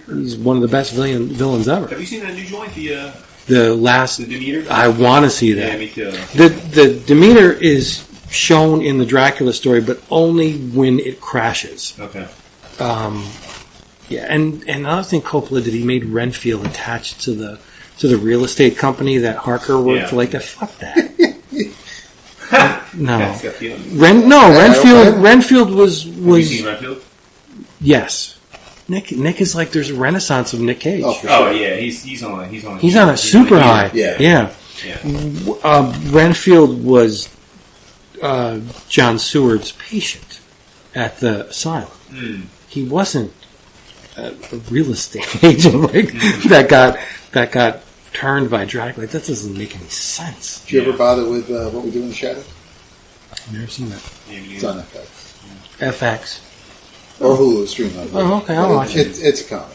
S2: He's one of the best villains ever.
S4: Have you seen that new joint, the
S2: Demeter? I want to see that.
S4: Yeah, me too.
S2: The Demeter is shown in the Dracula story, but only when it crashes.
S4: Okay.
S2: Yeah, and another thing Coppola did, he made Renfield attached to the real estate company that Harker worked for. Like that. Fuck that. No. Renfield was.
S4: Have you seen Renfield?
S2: Yes. Nick is like, there's a renaissance of Nick Cage.
S4: Yeah, he's on
S2: a super high.
S4: Yeah.
S2: Renfield was John Seward's patient at the asylum. He wasn't a real estate agent that got turned by Dracula. That doesn't make any sense.
S3: Did you ever bother with What We Do in the Shadows?
S2: I've never seen that.
S3: It's on FX.
S2: FX.
S3: Or Hulu stream.
S2: Oh, okay, I'll watch it.
S3: It's a comedy.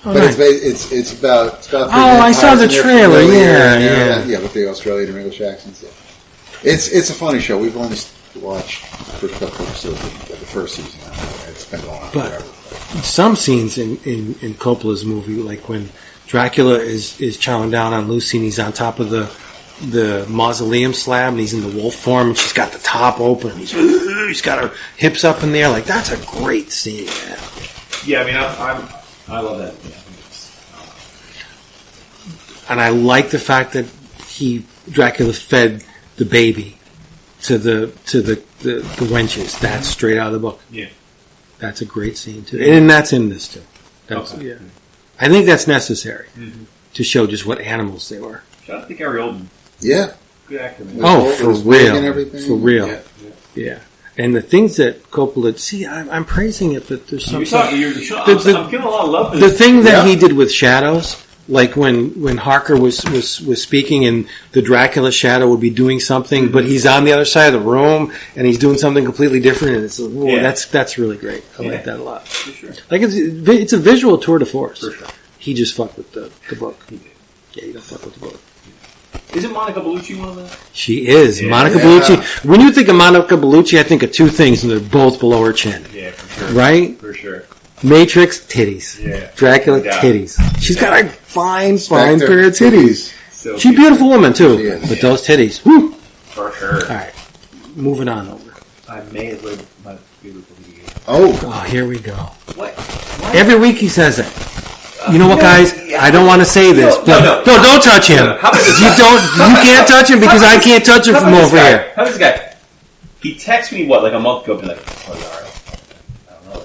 S2: Oh,
S3: but
S2: nice.
S3: it's about
S2: I saw the trailer. Yeah,
S3: with the Australian and English accents. Yeah. It's a funny show. We've only watched the first couple episodes of the first season. It's been going on forever.
S2: Some scenes in Coppola's movie, like when Dracula is chowing down on Lucy and he's on top of the mausoleum slab and he's in the wolf form and she's got the top open and he's got her hips up in the air. Like, that's a great scene, man.
S4: Yeah, I mean, I love that. Yeah.
S2: And I like the fact that Dracula fed the baby to the wenches. That's straight out of the book.
S4: Yeah.
S2: That's a great scene too. And that's in this too. Yeah. I think that's necessary to show just what animals they were.
S4: Shout out to Gary Oldman.
S3: Yeah.
S4: Good actor, man.
S2: Oh, for real. Yeah. And the things that Coppola... See, I'm praising it, but there's some...
S4: I'm feeling a lot of love for
S2: this. The thing that he did with shadows, like when Harker was speaking and the Dracula shadow would be doing something, but he's on the other side of the room and he's doing something completely different, and that's really great. I like that a lot.
S4: For sure.
S2: Like, it's a visual tour de force.
S4: For sure.
S2: He just fucked with the book. He did. Yeah, you don't fuck with the book.
S4: Isn't Monica Bellucci one of them?
S2: She is. Yeah. Monica Bellucci. When you think of Monica Bellucci, I think of two things, and they're both below her chin.
S4: Yeah, for sure.
S2: Right?
S4: For sure.
S2: Matrix, titties.
S4: Yeah.
S2: Dracula, titties. She's got a fine pair of titties.
S4: So
S2: she's a beautiful woman, too. But those titties, whoo!
S4: For sure.
S2: All right. Moving on over.
S4: I may have read my favorite book.
S3: Oh,
S2: here we go.
S4: What?
S2: Every week he says it. You know what, guys? I don't want to say this. No, don't touch him.
S4: How about this
S2: you can't touch him because I can't touch him from over here.
S4: How about this guy? He texted me, like a month ago, be like, oh, you alright? I don't know.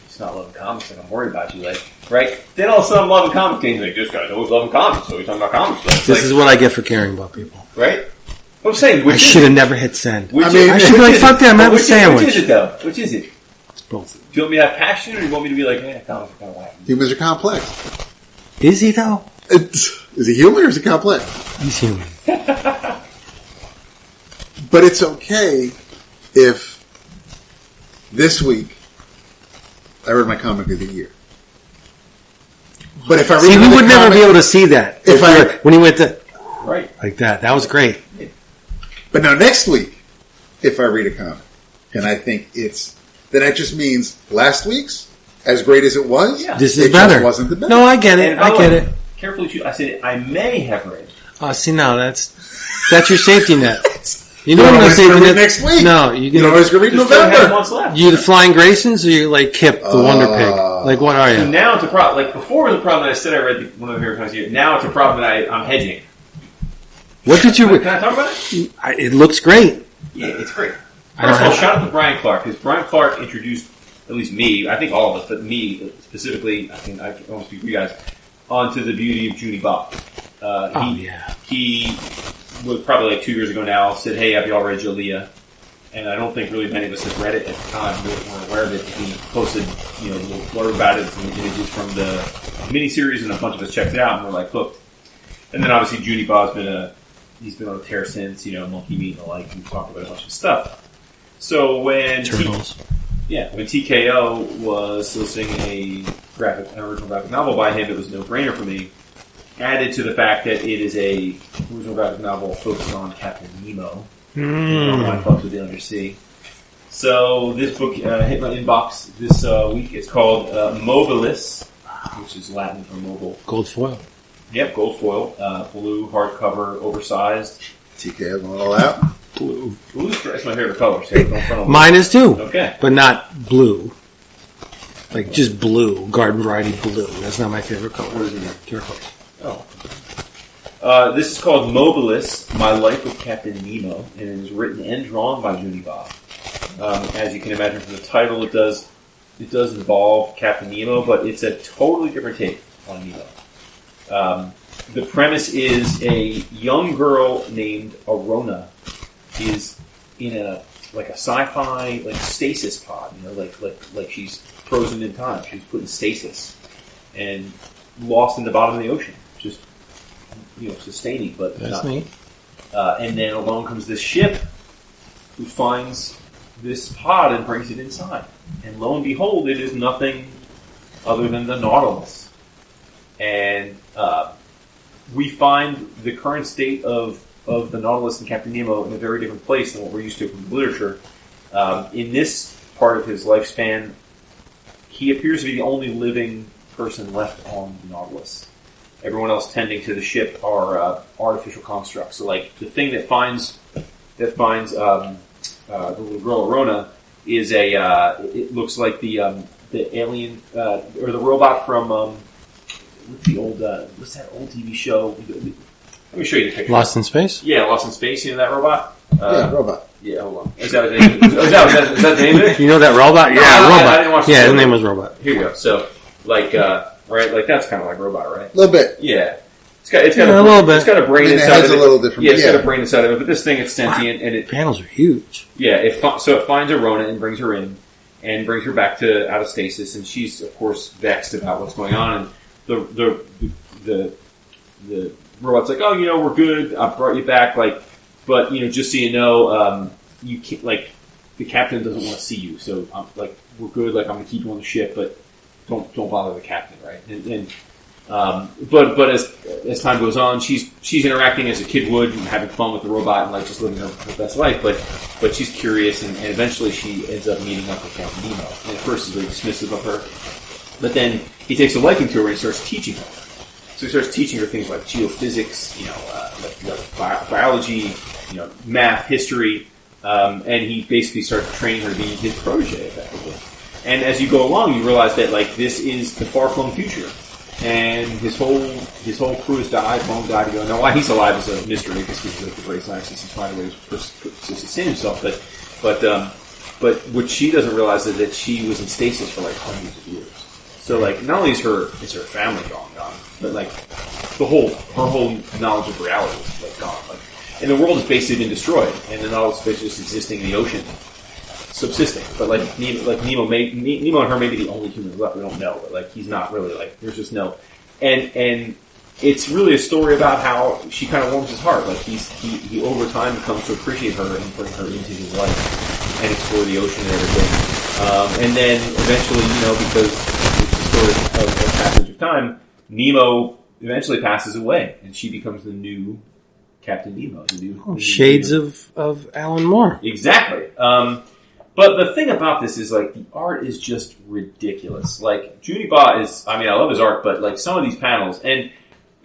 S4: He's not loving comics, like, I'm worried about you, like, right? Then all of a sudden I'm loving comics, and he's like, this guy's always loving comics, so he's talking about comics. Like,
S2: this is what I get for caring about people.
S4: Right? I'm saying,
S2: I should have never hit send.
S4: I
S2: should be like, fuck that, I'm having a sandwich.
S4: Which is it, though? Which is it?
S2: It's both.
S4: Do you want me to have passion, or do you want me to be like, comics are kind of wacky?
S3: Humans are complex.
S2: Is he, though?
S3: Is he human or is he complex?
S2: He's human.
S3: But it's okay if this week I read my comic of the year. But if I read
S2: we would never be able to see that when he went to like that. That was great.
S3: But now next week, if I read a comic and I think then that just means last week's, as great as it was,
S2: this is better.
S3: Just wasn't the best.
S2: No, I get it. I get it.
S4: Carefully choose. I said I may have read.
S2: See, now that's your safety net. You know what I'm saying?
S3: Next week.
S2: No,
S3: you always going to read November.
S2: You the Flying Graysons, or you like Kip, the Wonder Pig? Like, what are you?
S4: So now it's a problem. Like before, it was a problem that I said I read one of the favorite comics of the year. Now it's a problem that I'm hedging.
S2: What did you read?
S4: Can I talk about it?
S2: It looks great.
S4: Yeah, it's great. First of all, shout out to Brian Clark, because Brian Clark introduced at least me, I think all of us, but me specifically, I can almost speak for you guys, onto the beauty of Juni Bob. He was probably like 2 years ago now, said, hey, have you all read Jalea? And I don't think really many of us had read it at the time. We weren't aware of it. He posted, a little blurb about it, some images from the miniseries, and a bunch of us checked it out, and we're like hooked. And then obviously Juni Bob's he's been on a tear since, Monkey Meat and the like. We've talked about a bunch of stuff. So when when TKO was soliciting an original graphic novel by him, it was a no-brainer for me. Added to the fact that it is a original graphic novel focused on Captain Nemo. My fucks with the undersea. So this book hit my inbox this week. It's called Mobilis, which is Latin for mobile.
S2: Gold foil.
S4: Yep, gold foil, blue hardcover, oversized.
S3: TKO going all out.
S4: Blue. Blue's my favorite color. So
S2: mine is too.
S4: Okay,
S2: but not blue. Like just blue, garden variety blue. That's not my favorite color.
S4: What is it? Turquoise. Oh. This is called Mobilis, My Life with Captain Nemo, and it is written and drawn by Juni Bob. As you can imagine from the title, it does involve Captain Nemo, but it's a totally different take on Nemo. The premise is a young girl named Arona is in a sci-fi stasis pod, like she's frozen in time. She's put in stasis and lost in the bottom of the ocean, just sustaining, but
S2: that's
S4: not.
S2: Neat.
S4: And then along comes this ship who finds this pod and brings it inside, and lo and behold, it is nothing other than the Nautilus. And we find the current state of the Nautilus and Captain Nemo in a very different place than what we're used to from the literature. In this part of his lifespan, he appears to be the only living person left on the Nautilus. Everyone else tending to the ship are artificial constructs. So, like the thing that finds the little girl Arona is it looks like the alien or the robot from what's that old TV show? Let me show you the picture.
S2: Lost in Space?
S4: Yeah, Lost in Space. You know that robot?
S3: Robot.
S4: Yeah, hold on. Is that the name? Is that the name of it?
S2: You know that robot? Yeah, Robot.
S4: I didn't watch the
S2: his
S4: show.
S2: name was Robot.
S4: Here you go. So, right, like that's kind of like Robot, right?
S3: A little bit.
S4: Yeah. It's got
S2: a little bit.
S4: It's got a brain
S3: it
S4: inside
S3: has
S4: of it.
S3: a little different.
S4: Yeah, it's got a brain inside of it. But this thing, it's sentient, and it
S2: panels are huge.
S4: Yeah, it finds Arona and brings her in, and brings her back to out of stasis, and she's of course vexed about what's going on, and the robot's like, oh, we're good. I brought you back, but just so you know, you can't, the captain doesn't want to see you, so I'm we're good. I'm gonna keep you on the ship, but don't bother the captain, right? But as time goes on, she's interacting as a kid would, and having fun with the robot, and just living her best life. But she's curious, and eventually she ends up meeting up with Captain Nemo. And at first he's very dismissive of her, but then he takes a liking to her and starts teaching her. So he starts teaching her things like geophysics, biology, math, history, and he basically starts training her to be his protege, effectively. And as you go along, you realize that this is the far-flung future, and his whole crew has died. One died. You don't know why he's alive is a mystery, because he's the great scientist. He's finding ways to sustain himself. But what she doesn't realize is that she was in stasis for like hundreds of years. So like, not only is her family gone, but like her whole knowledge of reality is like gone. Like, and the world has basically been destroyed, and the knowledge is basically just existing in the ocean, subsisting. But like Nemo and her may be the only humans left. We don't know, but like he's not really like there's just no, and it's really a story about how she kind of warms his heart. Like he over time comes to appreciate her and bring her into his life and explore the ocean and everything. And then eventually, because it's the story of passage of time, Nemo eventually passes away, and she becomes the new Captain Nemo.
S2: Shades of Alan Moore.
S4: Exactly. But the thing about this is, like, the art is just ridiculous. Like, Juni I love his art, but, like, some of these panels, and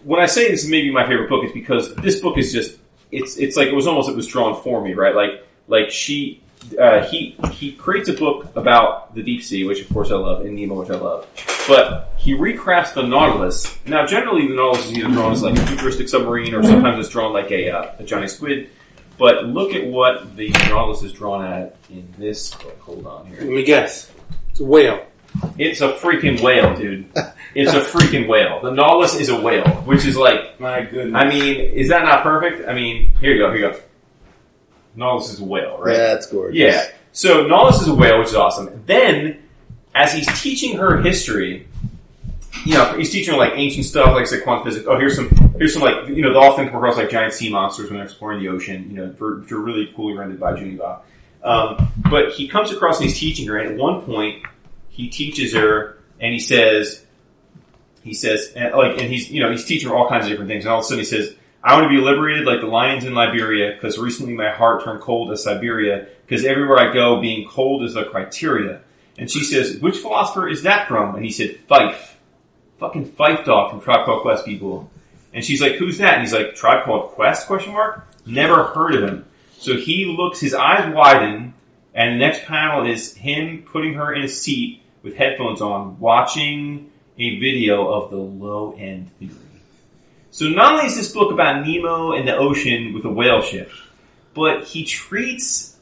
S4: when I say this is maybe my favorite book, it's because this book is just, it's like it was drawn for me, right? Like he creates a book about the deep sea, which of course I love, and Nemo, which I love. But he recrafts the Nautilus. Now, generally the Nautilus is either drawn as like a futuristic submarine, or sometimes it's drawn like a giant squid. But look at what the Nautilus is drawn at in this book. Hold on here.
S2: Let me guess. It's a whale.
S4: It's a freaking whale, dude. It's a freaking whale. The Nautilus is a whale, which is like,
S2: my goodness.
S4: I mean, is that not perfect? I mean, here you go. Nautilus is a whale, right?
S3: Yeah, that's gorgeous.
S4: Yeah. So Nautilus is a whale, which is awesome. Then, as he's teaching her history, he's teaching her like ancient stuff, like say quantum physics. Oh, here's some like, they often come across like giant sea monsters when they're exploring the ocean, which are really coolly rendered by Juni. But he comes across and he's teaching her, and at one point, he teaches her, and he says, and he's teaching her all kinds of different things, and all of a sudden he says, I want to be liberated like the lions in Liberia, because recently my heart turned cold as Siberia, because everywhere I go, being cold is the criteria. And she says, which philosopher is that from? And he said, Fife. Fucking Fife Dog from Tribe Called Quest, people. And she's like, who's that? And he's like, Tribe Called Quest, ? Never heard of him. So he looks, his eyes widen, and the next panel is him putting her in a seat with headphones on, watching a video of the low end theory. So not only is this book about Nemo and the ocean with a whale ship, but he treats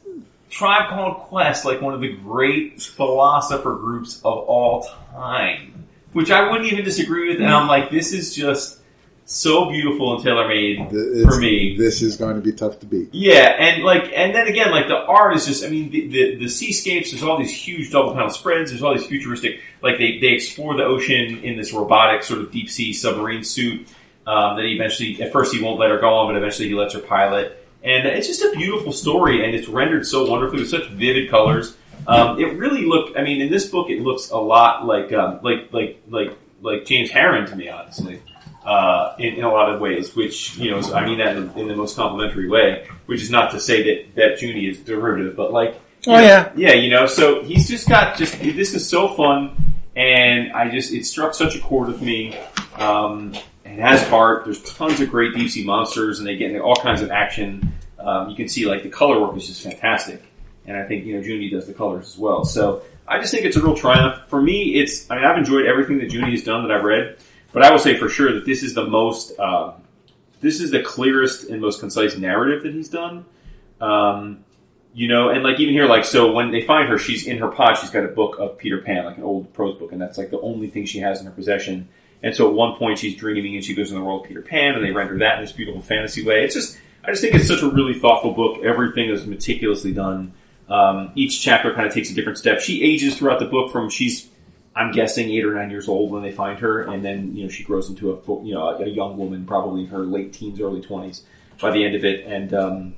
S4: Tribe Called Quest like one of the great philosopher groups of all time, which I wouldn't even disagree with. And I'm like, this is just so beautiful and tailor-made for me.
S3: This is going to be tough to beat.
S4: Yeah, and then again, like the art is just, I mean, the seascapes, there's all these huge double panel spreads, there's all these futuristic, like they explore the ocean in this robotic sort of deep sea submarine suit. That he eventually, at first he won't let her go on, but eventually he lets her pilot. And it's just a beautiful story, and it's rendered so wonderfully with such vivid colors. It really looked, I mean, in this book it looks a lot like James Harren, to me, honestly, in a lot of ways, which, I mean that in the most complimentary way, which is not to say that Juni is derivative, but like, yeah, so he's just got this is so fun, and it struck such a chord with me. It has heart. There's tons of great deep sea monsters, and they get into all kinds of action. You can see like the color work is just fantastic, and I think Juni does the colors as well. So I just think it's a real triumph for me. I've enjoyed everything that Juni has done that I've read, but I will say for sure that this is the most, this is the clearest and most concise narrative that he's done. And like even here, like so when they find her, she's in her pod. She's got a book of Peter Pan, like an old prose book, and that's like the only thing she has in her possession. And so at one point she's dreaming and she goes in the world of Peter Pan, and they render that in this beautiful fantasy way. I just think it's such a really thoughtful book. Everything is meticulously done. Each chapter kind of takes a different step. She ages throughout the book from I'm guessing 8 or 9 years old when they find her, and then, she grows into a young woman, probably in her late teens, early 20s by the end of it. And,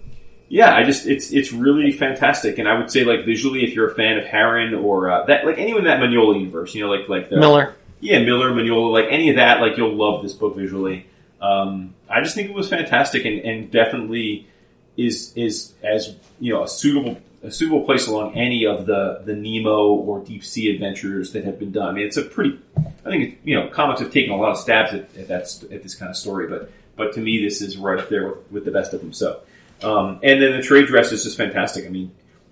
S4: it's really fantastic. And I would say, like, visually, if you're a fan of Harren or, anyone in that Mignola universe, like the
S2: Miller.
S4: Yeah, Miller, Mignola, like any of that, like you'll love this book visually. I just think it was fantastic and definitely is as a suitable place along any of the Nemo or deep sea adventures that have been done. I mean, it's I think comics have taken a lot of stabs at this kind of story, but to me this is right up there with the best of them. So, and then the trade dress is just fantastic. I mean,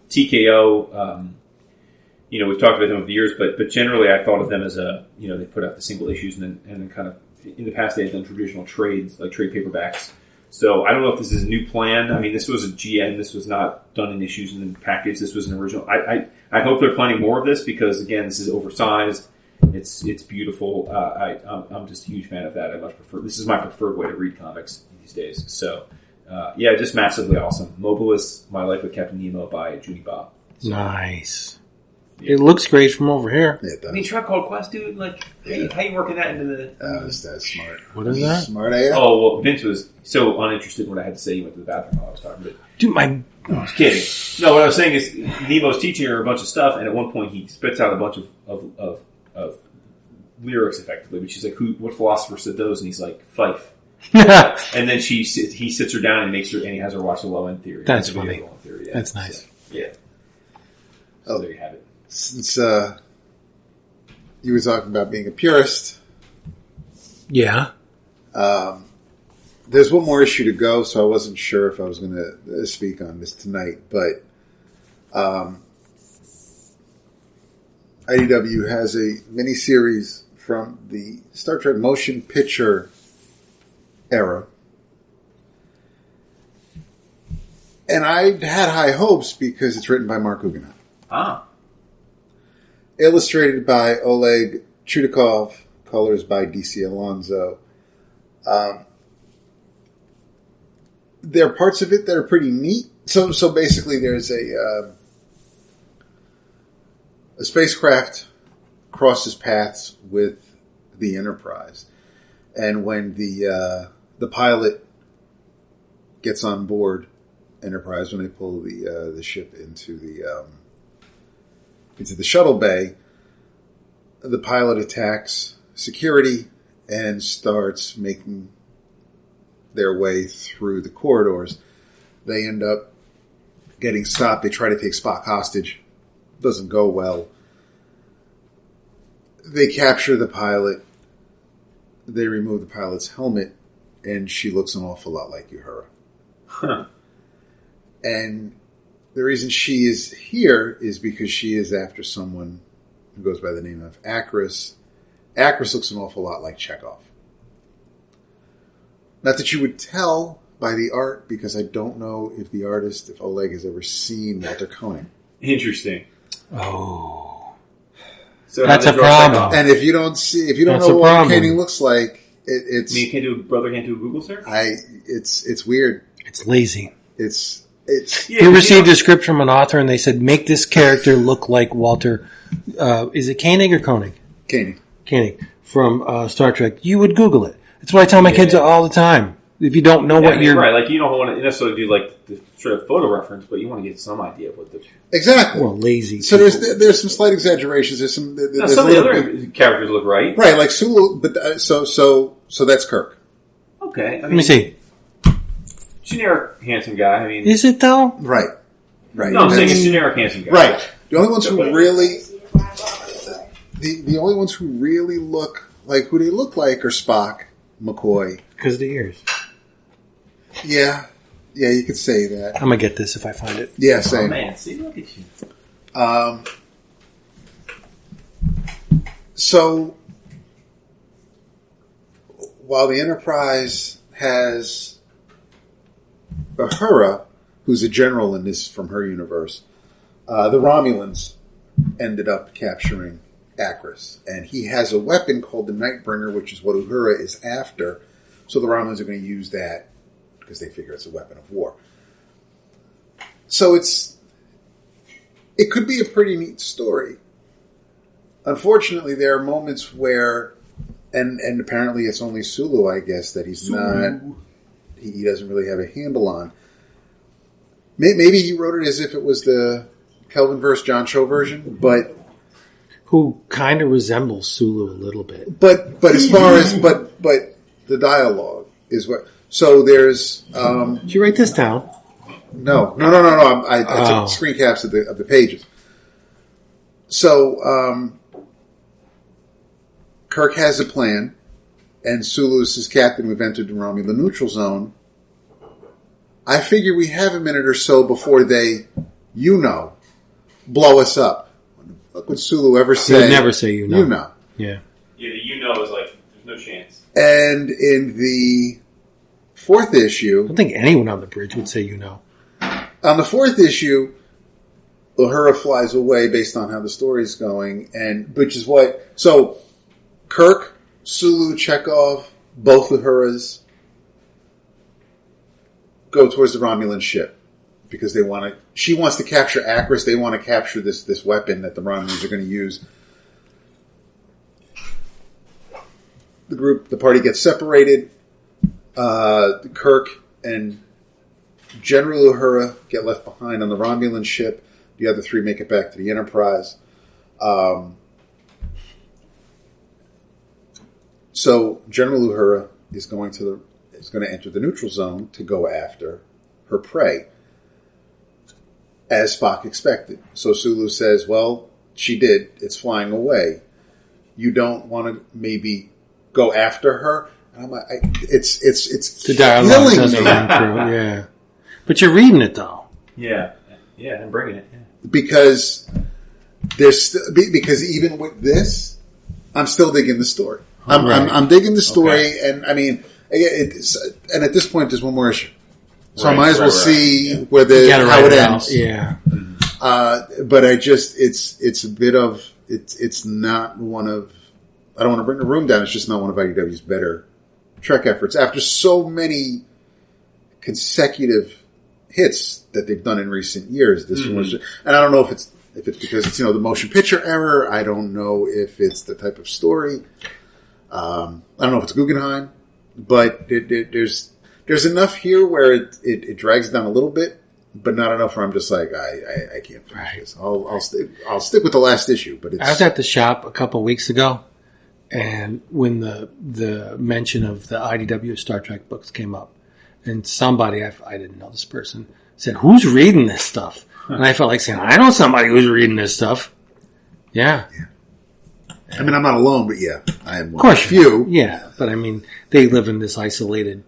S4: TKO. We've talked about them over the years, but generally I thought of them as they put out the single issues and then kind of, in the past they had done traditional trades, like trade paperbacks. So I don't know if this is a new plan. I mean, this was a GN. This was not done in issues in the package. This was an original. I hope they're planning more of this because, again, this is oversized. It's beautiful. I'm just a huge fan of that. I much prefer. This is my preferred way to read comics these days. So, just massively awesome. Mobilis, My Life with Captain Nemo by Juni Bob. So,
S2: nice. Yeah. It looks great from over here.
S3: Yeah, it does.
S4: I mean, Tribe Called Quest, dude. Like, how you working that into the?
S3: That's smart.
S2: What is that?
S3: Smart AF.
S4: Oh well, Vince was so uninterested when I had to say he went to the bathroom while I was talking. But
S2: Dude,
S4: no, I was kidding. No, what I was saying is Nemo's teaching her a bunch of stuff, and at one point he spits out a bunch of lyrics, effectively. But she's like, "What philosopher said those?" And he's like, "Fife." And then he sits her down and he has her watch the Low End Theory.
S2: That's funny.
S4: Low End Theory, yeah.
S2: That's nice.
S4: So, yeah. So there you have it.
S3: Since you were talking about being a purist,
S2: Yeah.
S3: there's one more issue to go, so I wasn't sure if I was going to speak on this tonight, but IDW has a miniseries from the Star Trek motion picture era. And I had high hopes because it's written by Mark Guggenheim.
S4: Ah.
S3: Illustrated by Oleg Chudakov, colors by DC Alonso. There are parts of it that are pretty neat. So basically there's a spacecraft crosses paths with the Enterprise. And when the pilot gets on board Enterprise, when they pull the ship into the shuttle bay, the pilot attacks security and starts making their way through the corridors. They end up getting stopped. They try to take Spock hostage. Doesn't go well. They capture the pilot. They remove the pilot's helmet, and she looks an awful lot like Uhura.
S4: Huh.
S3: And the reason she is here is because she is after someone who goes by the name of Akris. Akris looks an awful lot like Chekhov. Not that you would tell by the art, because I don't know if the artist, if Oleg has ever seen Walter Koenig.
S4: Interesting.
S2: Oh.
S4: So
S2: That's a problem.
S3: And if you don't
S2: That's
S3: know
S2: a
S3: what
S2: problem.
S3: Koenig looks like, it's
S4: brother can't do a Google search?
S3: it's weird.
S2: It's lazy.
S3: It's
S2: You received a script from an author and they said, make this character look like Walter. Is it Koenig or Koenig?
S3: Koenig.
S2: Koenig from Star Trek. You would Google it. That's what I tell my kids all the time. If you don't know what you're...
S4: Right, like you don't want to necessarily do like the sort of photo reference, but you want to get some idea of what the...
S3: Exactly.
S2: Well, lazy.
S3: So there's some slight exaggerations. There's some...
S4: No, some of the other characters look right.
S3: Right, like Sulu, but so that's Kirk.
S4: Okay. I mean,
S2: Let me see.
S4: Generic handsome guy. I mean...
S2: Is it though?
S3: Right.
S4: No, I'm saying a generic handsome guy.
S3: Right. The only ones who really... The only ones who really look like who they look like are Spock, McCoy.
S2: Because of the ears.
S3: Yeah, you could say that.
S2: I'm going to get this if I find it.
S3: Yeah,
S4: Oh,
S3: same.
S4: man. See, look at you.
S3: So, while the Enterprise has Uhura, who's a general in this from her universe, the Romulans ended up capturing Akris. And he has a weapon called the Nightbringer, which is what Uhura is after. So the Romulans are going to use that because they figure it's a weapon of war. So it could be a pretty neat story. Unfortunately, there are moments where, and apparently it's only Sulu, I guess, that he's not, he doesn't really have a handle on. Maybe he wrote it as if it was the Kelvin verse John Cho version, but...
S2: Who kind of resembles Sulu a little bit.
S3: But as far as, but the dialogue is what, so there's,
S2: Did you write this down?
S3: No. I took screen caps of the pages. So, Kirk has a plan, and Sulu says, Captain, we've entered the Romulan neutral zone. I figure we have a minute or so before they, blow us up. What would Sulu ever say?
S2: He would never say you know.
S3: You know.
S2: Yeah.
S4: Yeah, the is like, there's no chance.
S3: And in the 4th
S2: I
S3: issue,
S2: don't think anyone on the bridge would say you know.
S3: on the 4th issue, Uhura flies away based on how the story's going, and which is what. So, Kirk, Sulu, Chekhov, both Uhuras go towards the Romulan ship because they want to. She wants to capture Akris. They want to capture this weapon that the Romulans are going to use. The party gets separated. Kirk and General Uhura get left behind on the Romulan ship. The other 3 make it back to the Enterprise. So General Uhura is going to enter the neutral zone to go after her prey, as Spock expected. So Sulu says, "Well, she did. It's flying away. You don't want to maybe go after her?" And I'm like, "It's
S2: The dialogue doesn't run through, yeah. But you're reading it though.
S4: Yeah, I'm bringing it. Yeah.
S3: Because even with this, I'm still digging the story. I'm digging the story, and I mean, and at this point, there's one more issue, so I might as well see how it ends.
S2: Yeah.
S3: But it's a bit of it's not one of. I don't want to bring the room down. It's just not one of IDW's better Trek efforts after so many consecutive hits that they've done in recent years. This one was, and I don't know if it's because it's the motion picture error. I don't know if it's the type of story. I don't know if it's Guggenheim, but there's enough here where it drags down a little bit, but not enough where I'm just like I can't finish this. I'll stick with the last issue. But
S2: I was at the shop a couple of weeks ago, and when the mention of the IDW Star Trek books came up, and somebody I didn't know this person said, "Who's reading this stuff?" And I felt like saying, "I know somebody who's reading this stuff." Yeah.
S3: I mean, I'm not alone, but yeah, I am one.
S2: Of course,
S3: few.
S2: Yeah, but I mean, they live in this isolated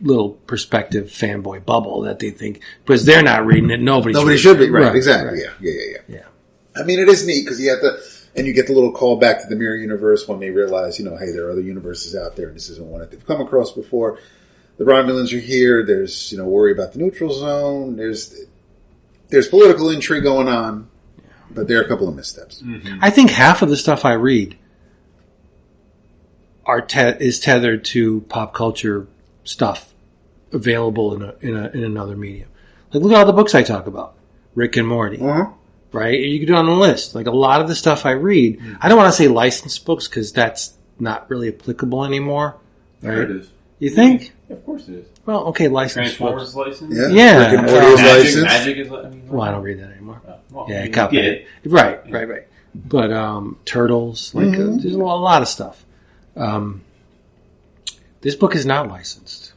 S2: little perspective fanboy bubble that they think because they're not reading it, nobody
S3: should be. Right, exactly.
S2: Right.
S3: Yeah. I mean, it is neat because you get the little call back to the mirror universe when they realize, hey, there are other universes out there, and this isn't one that they've come across before. The Romulans are here. There's worry about the neutral zone. There's political intrigue going on. But there are a couple of missteps.
S2: Mm-hmm. I think half of the stuff I read is tethered to pop culture stuff available in another medium. Like, look at all the books I talk about. Rick and Morty.
S3: Uh-huh.
S2: Right? You can do it on the list. Like, a lot of the stuff I read, I don't want to say licensed books because that's not really applicable anymore. Right?
S4: Sure it is.
S2: You think?
S4: Yeah, of course it is.
S2: Well, okay, licensed
S4: Transformers
S2: books.
S4: license?
S2: Yeah.
S3: Rick and Morty is licensed.
S4: Magic is
S2: Well, I don't read that anymore.
S4: Well,
S2: Yeah,
S4: you
S2: copy
S4: get
S2: it. Right. But Turtles, there's a lot of stuff. This book is not licensed.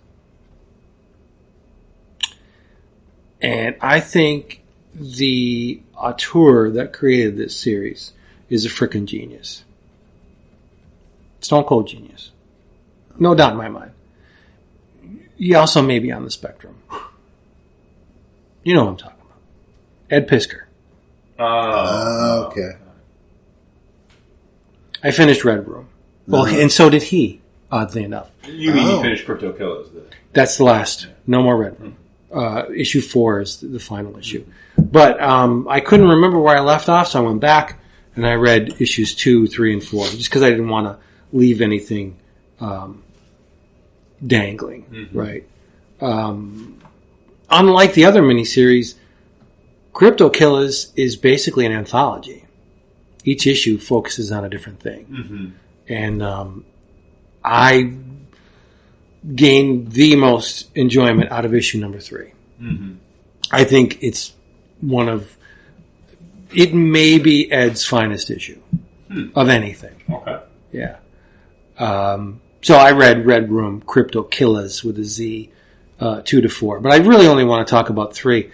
S2: And I think the auteur that created this series is a frickin' genius. Stone cold genius. No doubt in my mind. He also may be on the spectrum. You know what I'm talking about. Ed Piskor.
S3: Okay.
S2: I finished Red Room. Well, and so did he, oddly enough.
S4: You mean you finished Crypto Killaz?
S2: That's the last. No more Red Room. Issue 4 is the final issue. But I couldn't remember where I left off, so I went back and I read issues 2, 3, and 4, just because I didn't want to leave anything dangling, right? Unlike the other miniseries, Crypto Killaz is basically an anthology. Each issue focuses on a different thing. And I gained the most enjoyment out of issue number 3. I think it's it may be Ed's finest issue of anything.
S4: Okay.
S2: Yeah. So I read Red Room, Crypto Killaz with a Z, 2 to 4. But I really only want to talk about 3.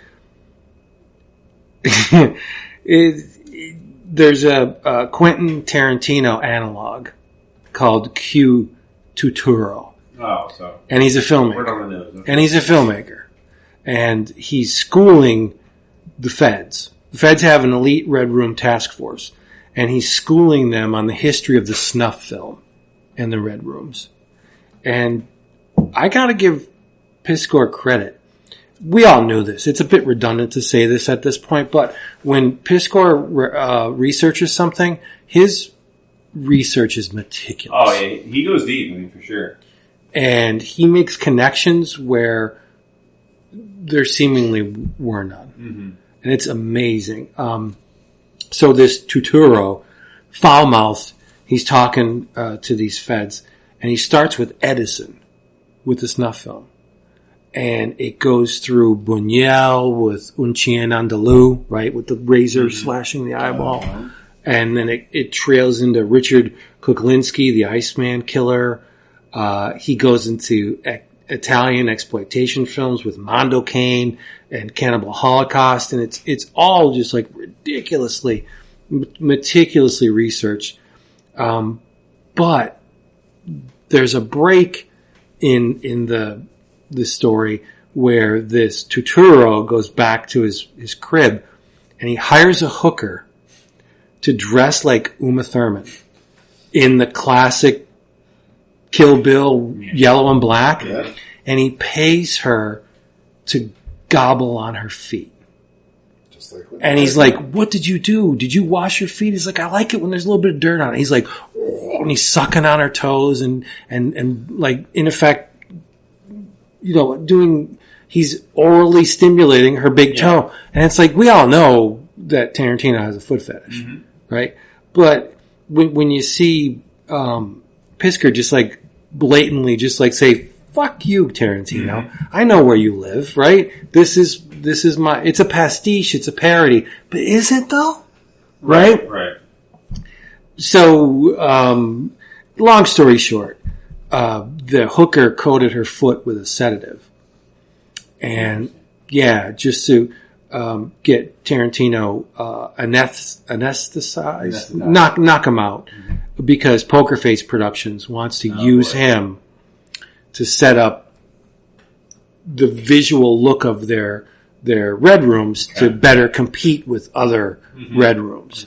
S2: There's a Quentin Tarantino analog called Q Tuturo.
S4: Oh, so.
S2: And he's a filmmaker.
S4: Word on the nose. Okay.
S2: And he's a filmmaker. And he's schooling the feds. The feds have an elite Red Room task force. And he's schooling them on the history of the snuff film and the Red Rooms. And I gotta give Piskor credit, we all knew this. It's a bit redundant to say this at this point, but when Piskor researches something, his research is meticulous.
S4: Oh, yeah, he goes deep, I mean, for sure.
S2: And he makes connections where there seemingly were none. Mm-hmm. And it's amazing. So this Tuturo, foul-mouthed, he's talking to these feds, and he starts with Edison, with the snuff film. And it goes through Buñuel with Un Chien Andalou, right, with the razor slashing the eyeball. And then it trails into Richard Kuklinski, the Iceman killer. He goes into Italian exploitation films with Mondo Cane and Cannibal Holocaust, and it's all just like ridiculously, meticulously researched. But there's a break in the story where this Tuturo goes back to his crib, and he hires a hooker to dress like Uma Thurman in the classic Kill Bill yellow and black, and he pays her to gobble on her feet.
S3: Just like
S2: and he's like, "What did you do? Did you wash your feet?" He's like, "I like it when there's a little bit of dirt on it." He's like, oh, and he's sucking on her toes and like in effect, he's orally stimulating her big toe. And it's like, we all know that Tarantino has a foot fetish, right? But when you see Piskor just like blatantly just like say, "Fuck you, Tarantino. I know where you live, right? This is it's a pastiche, it's a parody." But is it though? Right?
S4: Right.
S2: So, long story short, the hooker coated her foot with a sedative. And just to get Tarantino anesthetized, knock him out, because Poker Face Productions wants to use him to set up the visual look of their red rooms to better compete with other red rooms.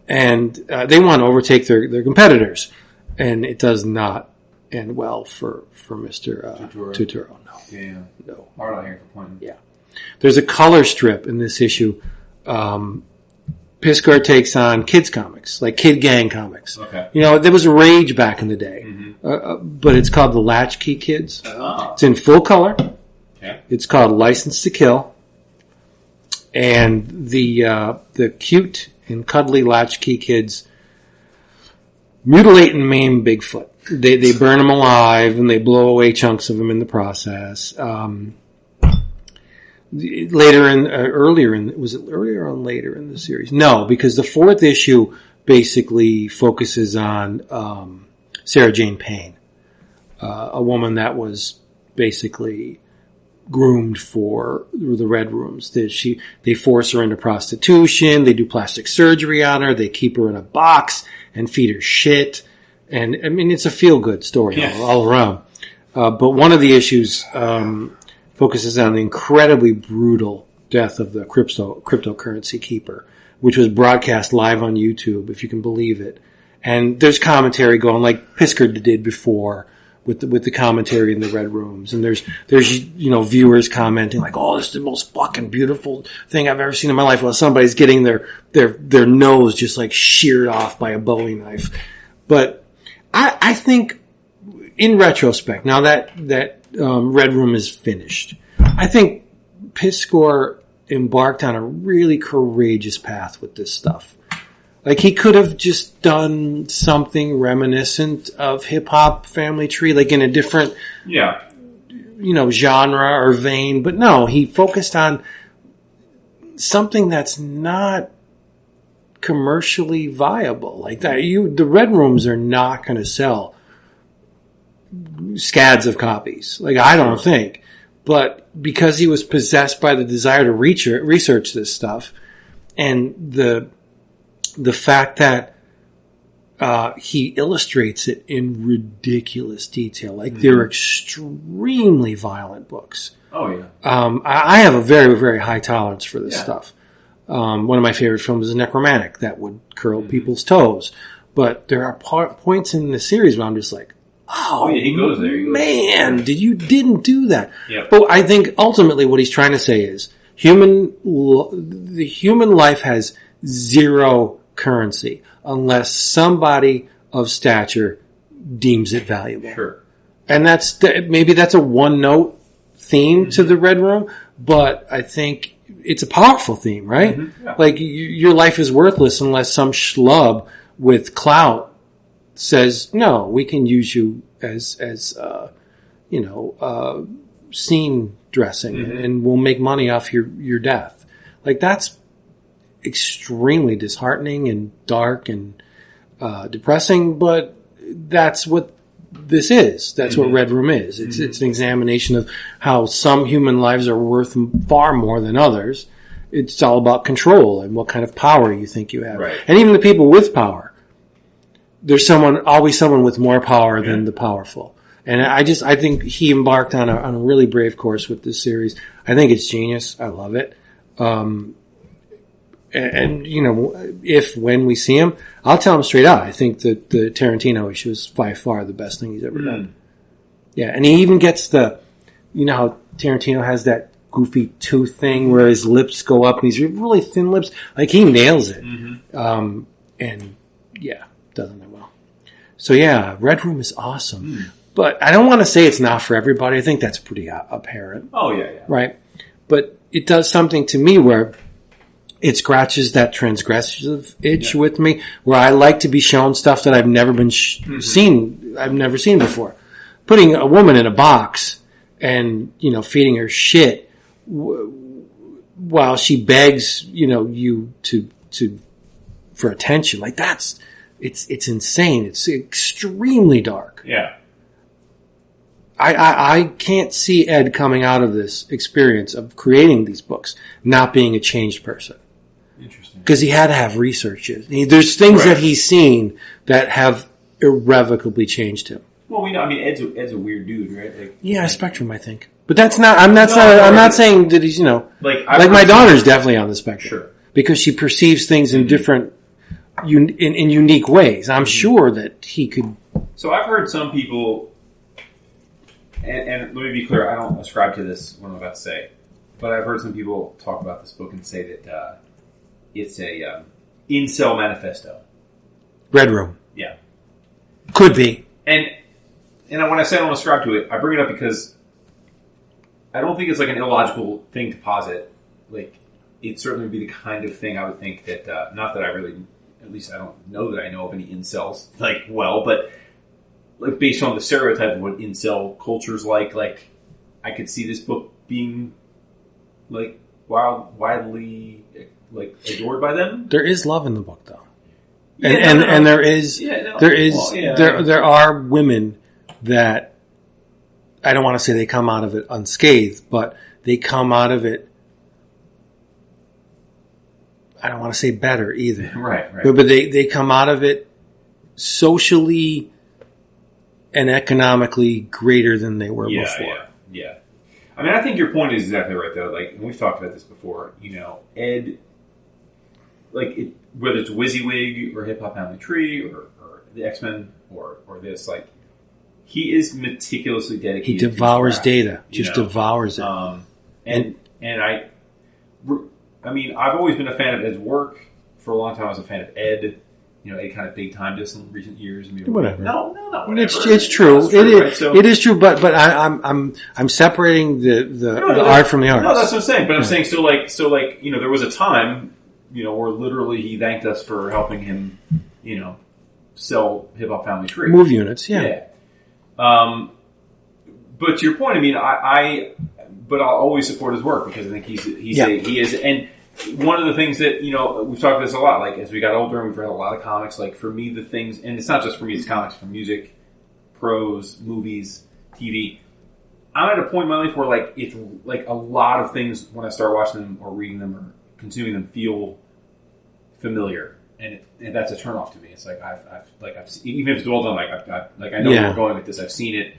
S2: And they want to overtake their competitors. And it does not end well for Mr. Tuturo. No.
S4: Hard on here for pointing.
S2: Yeah. There's a color strip in this issue. Piskor takes on kids comics, like Kid Gang comics.
S4: Okay.
S2: There was a rage back in the day. But it's called the Latchkey Kids.
S4: Oh.
S2: It's in full color.
S4: Okay.
S2: It's called License to Kill. And the cute and cuddly Latchkey Kids mutilate and maim Bigfoot. They burn him alive and they blow away chunks of him in the process. Later in the series? No, because the fourth issue basically focuses on Sarah Jane Payne, a woman that was basically groomed for the Red Rooms. They force her into prostitution. They do plastic surgery on her. They keep her in a box and feed her shit. And I mean, it's a feel-good story all around. But one of the issues focuses on the incredibly brutal death of the cryptocurrency keeper, which was broadcast live on YouTube, if you can believe it. And there's commentary going like Piskor did before with the commentary in the Red Rooms. And there's viewers commenting like, "Oh, this is the most fucking beautiful thing I've ever seen in my life." While somebody's getting their nose just like sheared off by a Bowie knife. But I think in retrospect, now that Red Room is finished, I think Piskor embarked on a really courageous path with this stuff. Like, he could have just done something reminiscent of Hip Hop Family Tree, like in a different, genre or vein. But no, he focused on something that's not commercially viable. Like that, the Red Rooms are not going to sell scads of copies. Like, I don't think. But because he was possessed by the desire to research this stuff, and the fact that he illustrates it in ridiculous detail. Like, they're extremely violent books.
S4: Oh, yeah.
S2: I have a very, very high tolerance for this stuff. One of my favorite films is Necromantic, that would curl people's toes. But there are points in the series where I'm just like, oh,
S4: yeah, he goes there.
S2: Man, you didn't do that.
S4: Yep.
S2: But I think ultimately what he's trying to say is the human life has zero currency unless somebody of stature deems it valuable.
S4: Sure.
S2: And maybe that's a one-note theme to the Red Room, but I think it's a powerful theme, right?
S4: Mm-hmm. Yeah.
S2: Like, your life is worthless unless some schlub with clout says, no, we can use you as scene dressing, and we'll make money off your death. Like, that's extremely disheartening and dark and depressing, but that's what this is. That's what Red Room is. It's an examination of how some human lives are worth far more than others. It's all about control and what kind of power you think you have.
S4: Right.
S2: And even the people with power, there's always someone with more power than the powerful. And I think he embarked on a really brave course with this series. I think it's genius. I love it. And when we see him, I'll tell him straight out. I think that the Tarantino issue is by far the best thing he's ever done. Yeah, and he even gets how Tarantino has that goofy tooth thing where his lips go up and he's really thin lips. Like, he nails it. And yeah, does it well. So yeah, Red Room is awesome. But I don't want to say it's not for everybody. I think that's pretty apparent.
S4: Oh, yeah.
S2: Right? But it does something to me where it scratches that transgressive itch with me, where I like to be shown stuff that I've never been seen. I've never seen before. Putting a woman in a box and, feeding her shit while she begs, you for attention. Like, it's insane. It's extremely dark.
S4: Yeah.
S2: I can't see Ed coming out of this experience of creating these books not being a changed person.
S4: Interesting.
S2: Because he had to have researches. There's things that he's seen that have irrevocably changed him.
S4: Well, we know. I mean, Ed's a weird dude, right? Like,
S2: spectrum, I think. But that's not. I'm not saying that he's like my daughter's definitely on the spectrum.
S4: Sure.
S2: Because she perceives things in different, in unique ways. I'm sure that he could.
S4: So I've heard some people. And let me be clear, I don't ascribe to this, what I'm about to say. But I've heard some people talk about this book and say that it's a incel manifesto.
S2: Red Room.
S4: Yeah.
S2: Could be.
S4: And when I say I don't ascribe to it, I bring it up because I don't think it's like an illogical thing to posit. Like, it'd certainly be the kind of thing I would think that, not that I really, at least I don't know that I know of any incels, but like, based on the stereotype of what incel culture's like I could see this book being like widely like adored by them.
S2: There is love in the book, though, and there are women that I don't want to say they come out of it unscathed, but they come out of it. I don't want to say better either,
S4: right?
S2: But they come out of it socially and economically greater than they were before.
S4: Yeah. I mean, I think your point is exactly right, though. Like, and we've talked about this before. Ed, like, whether it's WYSIWYG or Hip Hop Family Tree or the X-Men or this, like, he is meticulously dedicated.
S2: He devours data, devours it.
S4: And I mean, I've always been a fan of Ed's work. For a long time, I was a fan of Ed. Ed kind of big timed us in recent years. I mean,
S2: whatever.
S4: No, whatever.
S2: It's true. It is true. But I'm separating the art from the artist.
S4: No, that's what I'm saying. But I'm saying so there was a time where literally he thanked us for helping him sell Hip Hop Family Tree
S2: move units. Yeah.
S4: But to your point, I mean, but I'll always support his work because I think he is and. One of the things that, we've talked about this a lot, like, as we got older and we've read a lot of comics, like, for me, the things, and it's not just for me, it's comics, for music, prose, movies, TV. I'm at a point in my life where, like, it's, like, a lot of things, when I start watching them or reading them or consuming them, feel familiar. And that's a turnoff to me. It's like, I've even if it's well done, like, I know where we're going with this, I've seen it.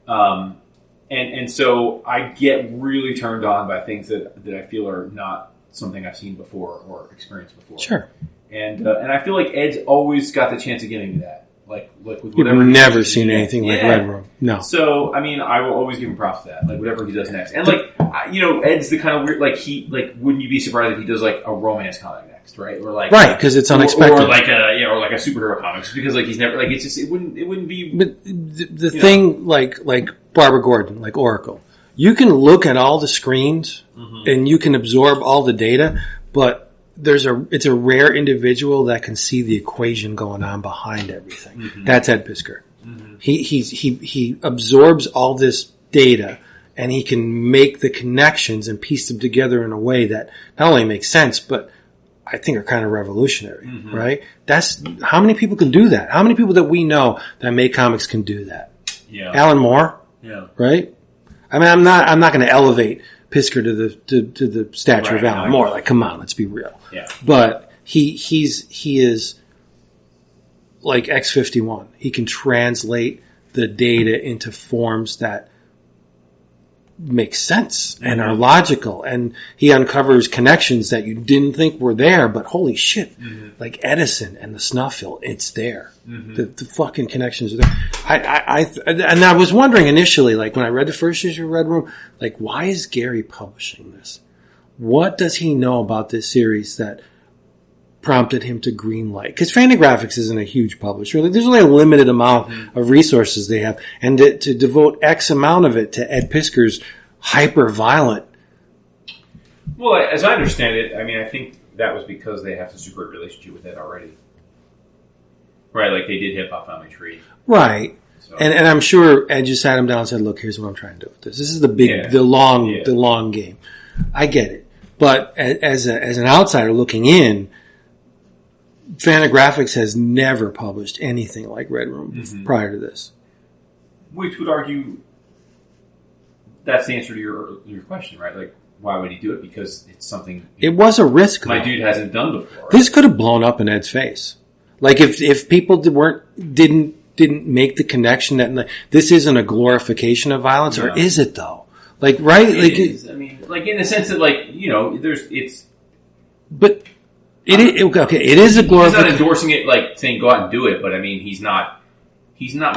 S4: And so I get really turned on by things that I feel are not something I've seen before or experienced before.
S2: Sure.
S4: And I feel like Ed's always got the chance of giving me that. with
S2: You've
S4: whatever.
S2: never seen anything like Red Room. No.
S4: So I mean, I will always give him props to that. Like whatever he does next, and Ed's the kind of weird. Wouldn't you be surprised if he does like a romance comic next, right? Or like
S2: right, because it's unexpected,
S4: or like a superhero comics because like he's never like it's just it wouldn't be.
S2: But the thing like Barbara Gordon, like Oracle, you can look at all the screens and you can absorb all the data, but it's a rare individual that can see the equation going on behind everything. Mm-hmm. That's Ed Piskor. Mm-hmm. He absorbs all this data and he can make the connections and piece them together in a way that not only makes sense, but I think are kind of revolutionary, right? That's how many people can do that? How many people that we know that make comics can do that?
S4: Yeah.
S2: Alan Moore, right? I mean, I'm not going to elevate Piskor to the stature of Alan Moore. Like, come on, let's be real.
S4: Yeah.
S2: But he is like X-51. He can translate the data into forms that make sense and are logical, and he uncovers connections that you didn't think were there, but holy shit, like Edison and the snuff film, it's there. The fucking connections are there. I was wondering initially, like when I read the first issue of Red Room, like why is Gary publishing this? What does he know about this series that prompted him to greenlight? Because Fantagraphics isn't a huge publisher. Like, there's only a limited amount of resources they have. And to devote X amount of it to Ed Piskor's hyper-violent...
S4: Well, as I understand it, I mean, I think that was because they have such a great relationship with Ed already. Right, like they did Hip Hop Family Tree.
S2: Right. So. And I'm sure Ed just sat him down and said, look, here's what I'm trying to do with this. This is the big, the long game. I get it. But as an outsider looking in, Fantagraphics has never published anything like Red Room prior to this.
S4: Which would argue that's the answer to your question, right? Like, why would he do it? Because it's something...
S2: It was a risk,
S4: my dude hasn't done before. Right?
S2: This could have blown up in Ed's face. Like, if people didn't make the connection that this isn't a glorification of violence, or is it though? Like, right?
S4: It is. I mean, like in the sense that, like,
S2: But it is a glorification.
S4: He's not endorsing it, like saying go out and do it. But I mean, he's not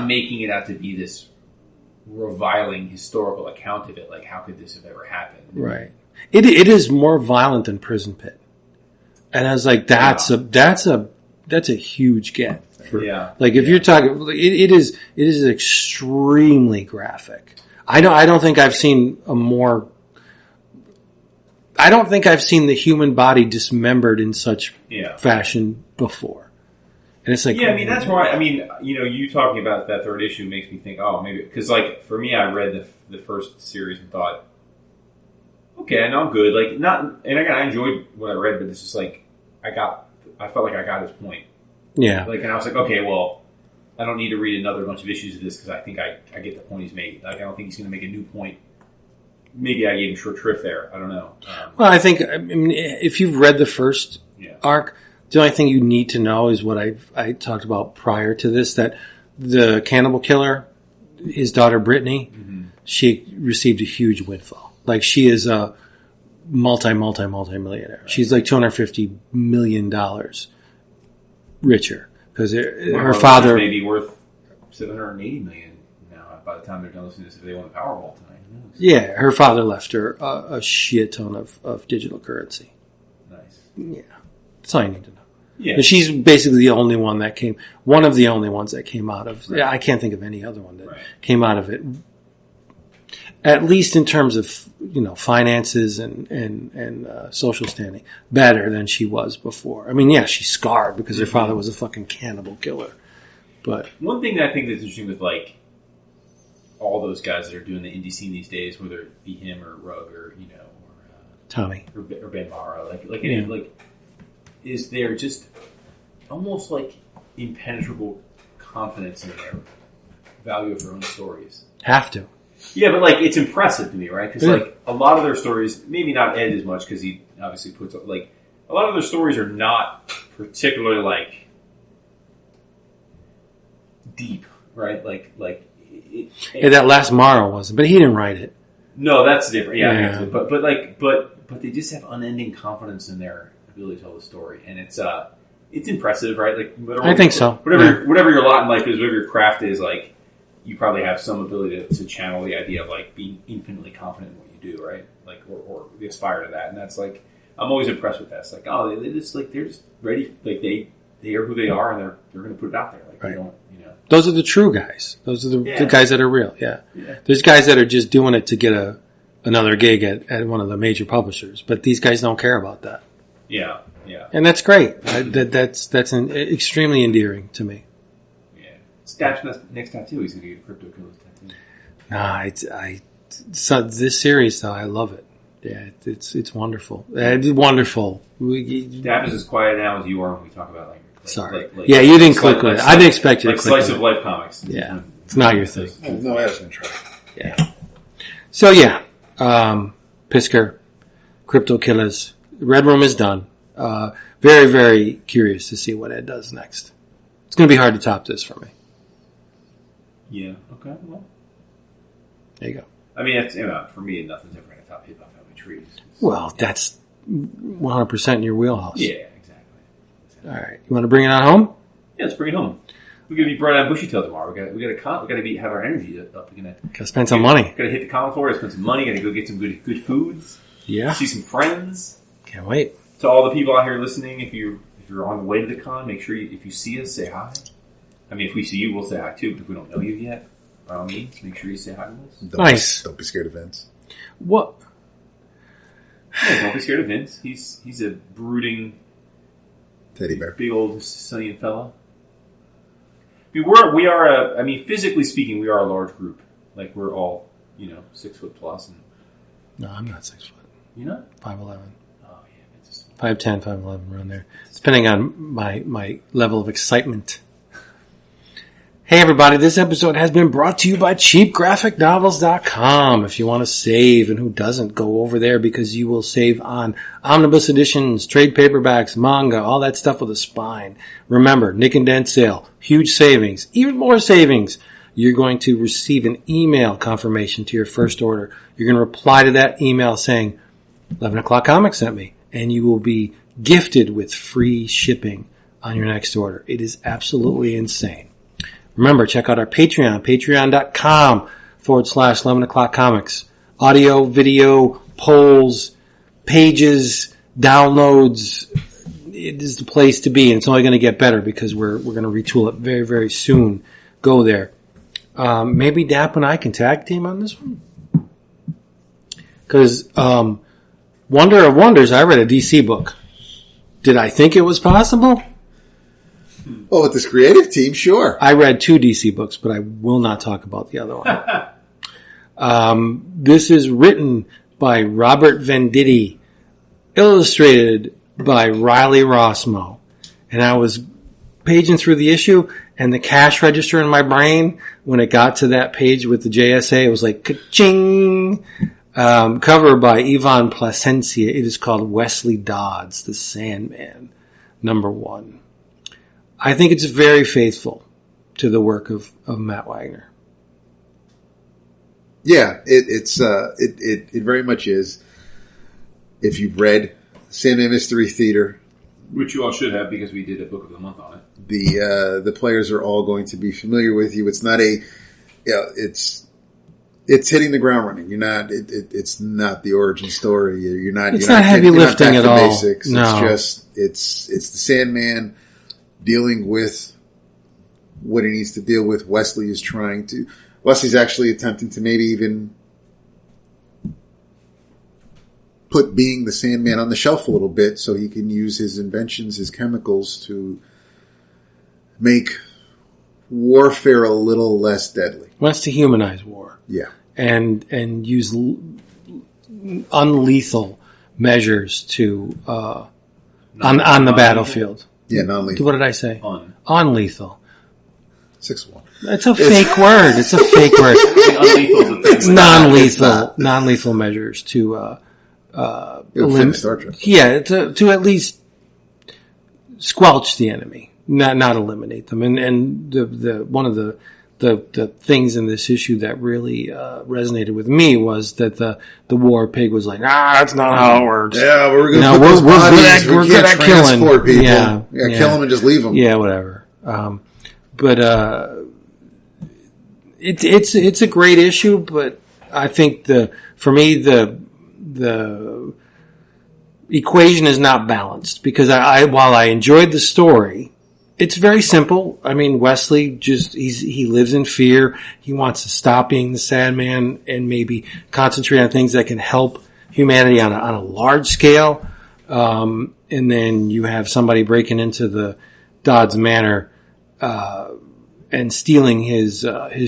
S4: making it out to be this reviling historical account of it. Like, how could this have ever happened?
S2: Right. It is more violent than Prison Pit, and I was like, that's a huge get. Like if you're talking, it is extremely graphic. I don't think I've seen I don't think I've seen the human body dismembered in such fashion before. And it's like,
S4: I mean, that's why. I mean, you talking about that third issue makes me think, oh, maybe because, like, for me, I read the first series and thought, okay, I know I'm good. Like, and again, I enjoyed what I read, but it's just like I felt like I got his point.
S2: Yeah.
S4: Like, and I was like, okay, well, I don't need to read another bunch of issues of this because I think I get the point he's made. Like, I don't think he's going to make a new point. Maybe I gave him short shrift there. I don't know.
S2: Well, I mean, if you've read the first arc, the only thing you need to know is what I talked about prior to this, that the cannibal killer, his daughter Brittany, she received a huge windfall. Like, she is a multi-millionaire. Right. She's like $250 million richer because her father
S4: may be worth $780 million now by the time they're done listening to this, if they won the Powerball tonight.
S2: Yeah, her father left her a shit ton of digital currency.
S4: Nice.
S2: Yeah, that's all you need to know.
S4: Yeah,
S2: but she's basically the only one that one of the only ones that came out of. Right. I can't think of any other one that came out of it. At least in terms of finances and social standing, better than she was before. I mean, yeah, she's scarred because her father was a fucking cannibal killer. But
S4: one thing that I think that's interesting with like all those guys that are doing the indie scene these days, whether it be him or Rugg or
S2: Tommy
S4: or Ben Barra, like is there just almost like impenetrable confidence in their value of their own stories.
S2: Have to.
S4: Yeah, but like it's impressive to me, right? Because like a lot of their stories, maybe not Ed as much because he obviously puts like a lot of their stories are not particularly like deep, right? Like
S2: that last Morrow wasn't, but he didn't write it.
S4: No, that's different. Yeah. But they just have unending confidence in their ability to tell the story, and it's it's impressive, right? Like,
S2: I think so.
S4: Whatever your lot in life is, whatever your craft is, like, you probably have some ability to channel the idea of, like, being infinitely confident in what you do, right? Like, or aspire to that. And that's, like, I'm always impressed with that. It's like, oh, they're just ready. Like, they are who they are, and they're going to put it out there. Like, they don't,
S2: Those are the true guys. Those are the guys that are real. Yeah. There's guys that are just doing it to get another gig at one of the major publishers, but these guys don't care about that.
S4: Yeah.
S2: And that's great. That's extremely endearing to me.
S4: Yeah. Stat's next tattoo, he's going to get a Crypto Killaz tattoo.
S2: So this series, though, I love it. Yeah, it's wonderful. It's wonderful.
S4: Dab is as quiet now as you are when we talk about, like,
S2: sorry. Yeah, you didn't click with it. I didn't expect you to click
S4: slice of life comics.
S2: Yeah. It's not your thing.
S3: No, I was going to try.
S2: Yeah. So, yeah. Piskor, Crypto Killaz. Red Room is done. Very, very curious to see what Ed does next. It's going to be hard to top this for me.
S4: Yeah. Okay. Well,
S2: there you go.
S4: I mean, for me, nothing's ever going to top Hip Hop Family Trees.
S2: Well, that's 100% in your wheelhouse.
S4: Yeah, exactly.
S2: All right. You want to bring it on home?
S4: Yeah, let's bring it home. We're going to be bright on Bushy Tail tomorrow. We got to have our energy up. We're
S2: got to spend some money.
S4: Got to hit the comic floor. Spend some money. Got to go get some good foods.
S2: Yeah.
S4: See some friends.
S2: Can't wait.
S4: To all the people out here listening, if you're on the way to the con, make sure if you see us, say hi. I mean, if we see you, we'll say hi too. But if we don't know you yet, by all means, make sure you say hi to us.
S2: Nice.
S3: Don't be scared of Vince.
S2: What?
S4: Yeah, don't be scared of Vince. He's a brooding
S3: teddy bear,
S4: big old Sicilian fella. We are physically speaking, we are a large group. Like, we're all 6 foot plus. And
S2: no, I'm not 6 foot.
S4: You know,
S2: 5'11".
S4: Oh yeah, it's
S2: 5'10", 5'11", around there, depending on my level of excitement. Hey everybody, this episode has been brought to you by CheapGraphicNovels.com. If you want to save, and who doesn't, go over there because you will save on omnibus editions, trade paperbacks, manga, all that stuff with a spine. Remember, Nick and Dent sale, huge savings, even more savings. You're going to receive an email confirmation to your first order. You're going to reply to that email saying, 11 O'Clock Comics sent me, and you will be gifted with free shipping on your next order. It is absolutely insane. Remember, check out our Patreon, patreon.com/11 O'Clock Comics. Audio, video, polls, pages, downloads. It is the place to be, and it's only going to get better because we're going to retool it very, very soon. Go there. Maybe Dap and I can tag team on this one. Because Wonder of Wonders, I read a DC book. Did I think it was possible?
S3: Oh, with this creative team, sure.
S2: I read 2 DC books, but I will not talk about the other one. This is written by Robert Venditti, illustrated by Riley Rossmo. And I was paging through the issue, and the cash register in my brain, when it got to that page with the JSA, it was like, ka-ching! Cover by Ivan Plascencia. It is called Wesley Dodds, the Sandman, #1. I think it's very faithful to the work of Matt Wagner.
S3: Yeah, it very much is. If you've read Sandman Mystery Theater,
S4: which you all should have because we did a book of the month on it,
S3: the players are all going to be familiar with you. It's not it's hitting the ground running. You're not. It's not the origin story. You're not.
S2: It's
S3: you're
S2: not heavy lifting at all.
S3: Basics.
S2: No.
S3: It's the Sandman dealing with what he needs to deal with. Wesley's actually attempting to maybe even put being the Sandman on the shelf a little bit so he can use his inventions, his chemicals to make warfare a little less deadly.
S2: Wants to humanize war.
S3: Yeah.
S2: And use unlethal measures to on the battlefield.
S3: Yeah, non-lethal.
S2: What did I say? Unlethal.
S3: 6-1.
S2: It's a fake word. It's a fake word. It's non-lethal. Non-lethal measures to
S3: eliminate Star Trek.
S2: Yeah, to at least squelch the enemy, not eliminate them. And the one of the the things in this issue that really resonated with me was that the war pig was like, that's not how it works.
S3: Yeah, we're going to
S2: we're good at killing
S3: people.
S2: Yeah,
S3: kill them and just leave them.
S2: Yeah, whatever. But it's a great issue, but I think for me the equation is not balanced because while I enjoyed the story, it's very simple. I mean, Wesley he lives in fear. He wants to stop being the Sandman and maybe concentrate on things that can help humanity on a large scale. And then you have somebody breaking into the Dodds Manor, and stealing his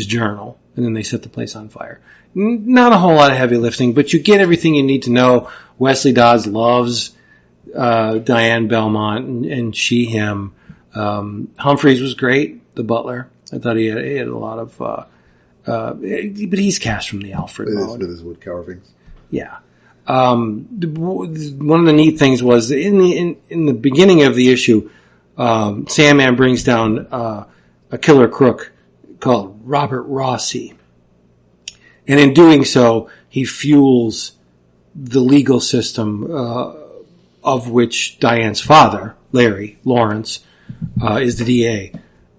S2: journal, and then they set the place on fire. Not a whole lot of heavy lifting, but you get everything you need to know. Wesley Dodds loves Diane Belmont, and she him. Humphreys was great, the butler. I thought he had a lot of, but he's cast from the Alfred mode.
S3: With his wood carvings.
S2: Yeah. One of the neat things was in the beginning of the issue, Sandman brings down a killer crook called Robert Rossi. And in doing so, he fuels the legal system of which Diane's father, Larry Lawrence, is the DA.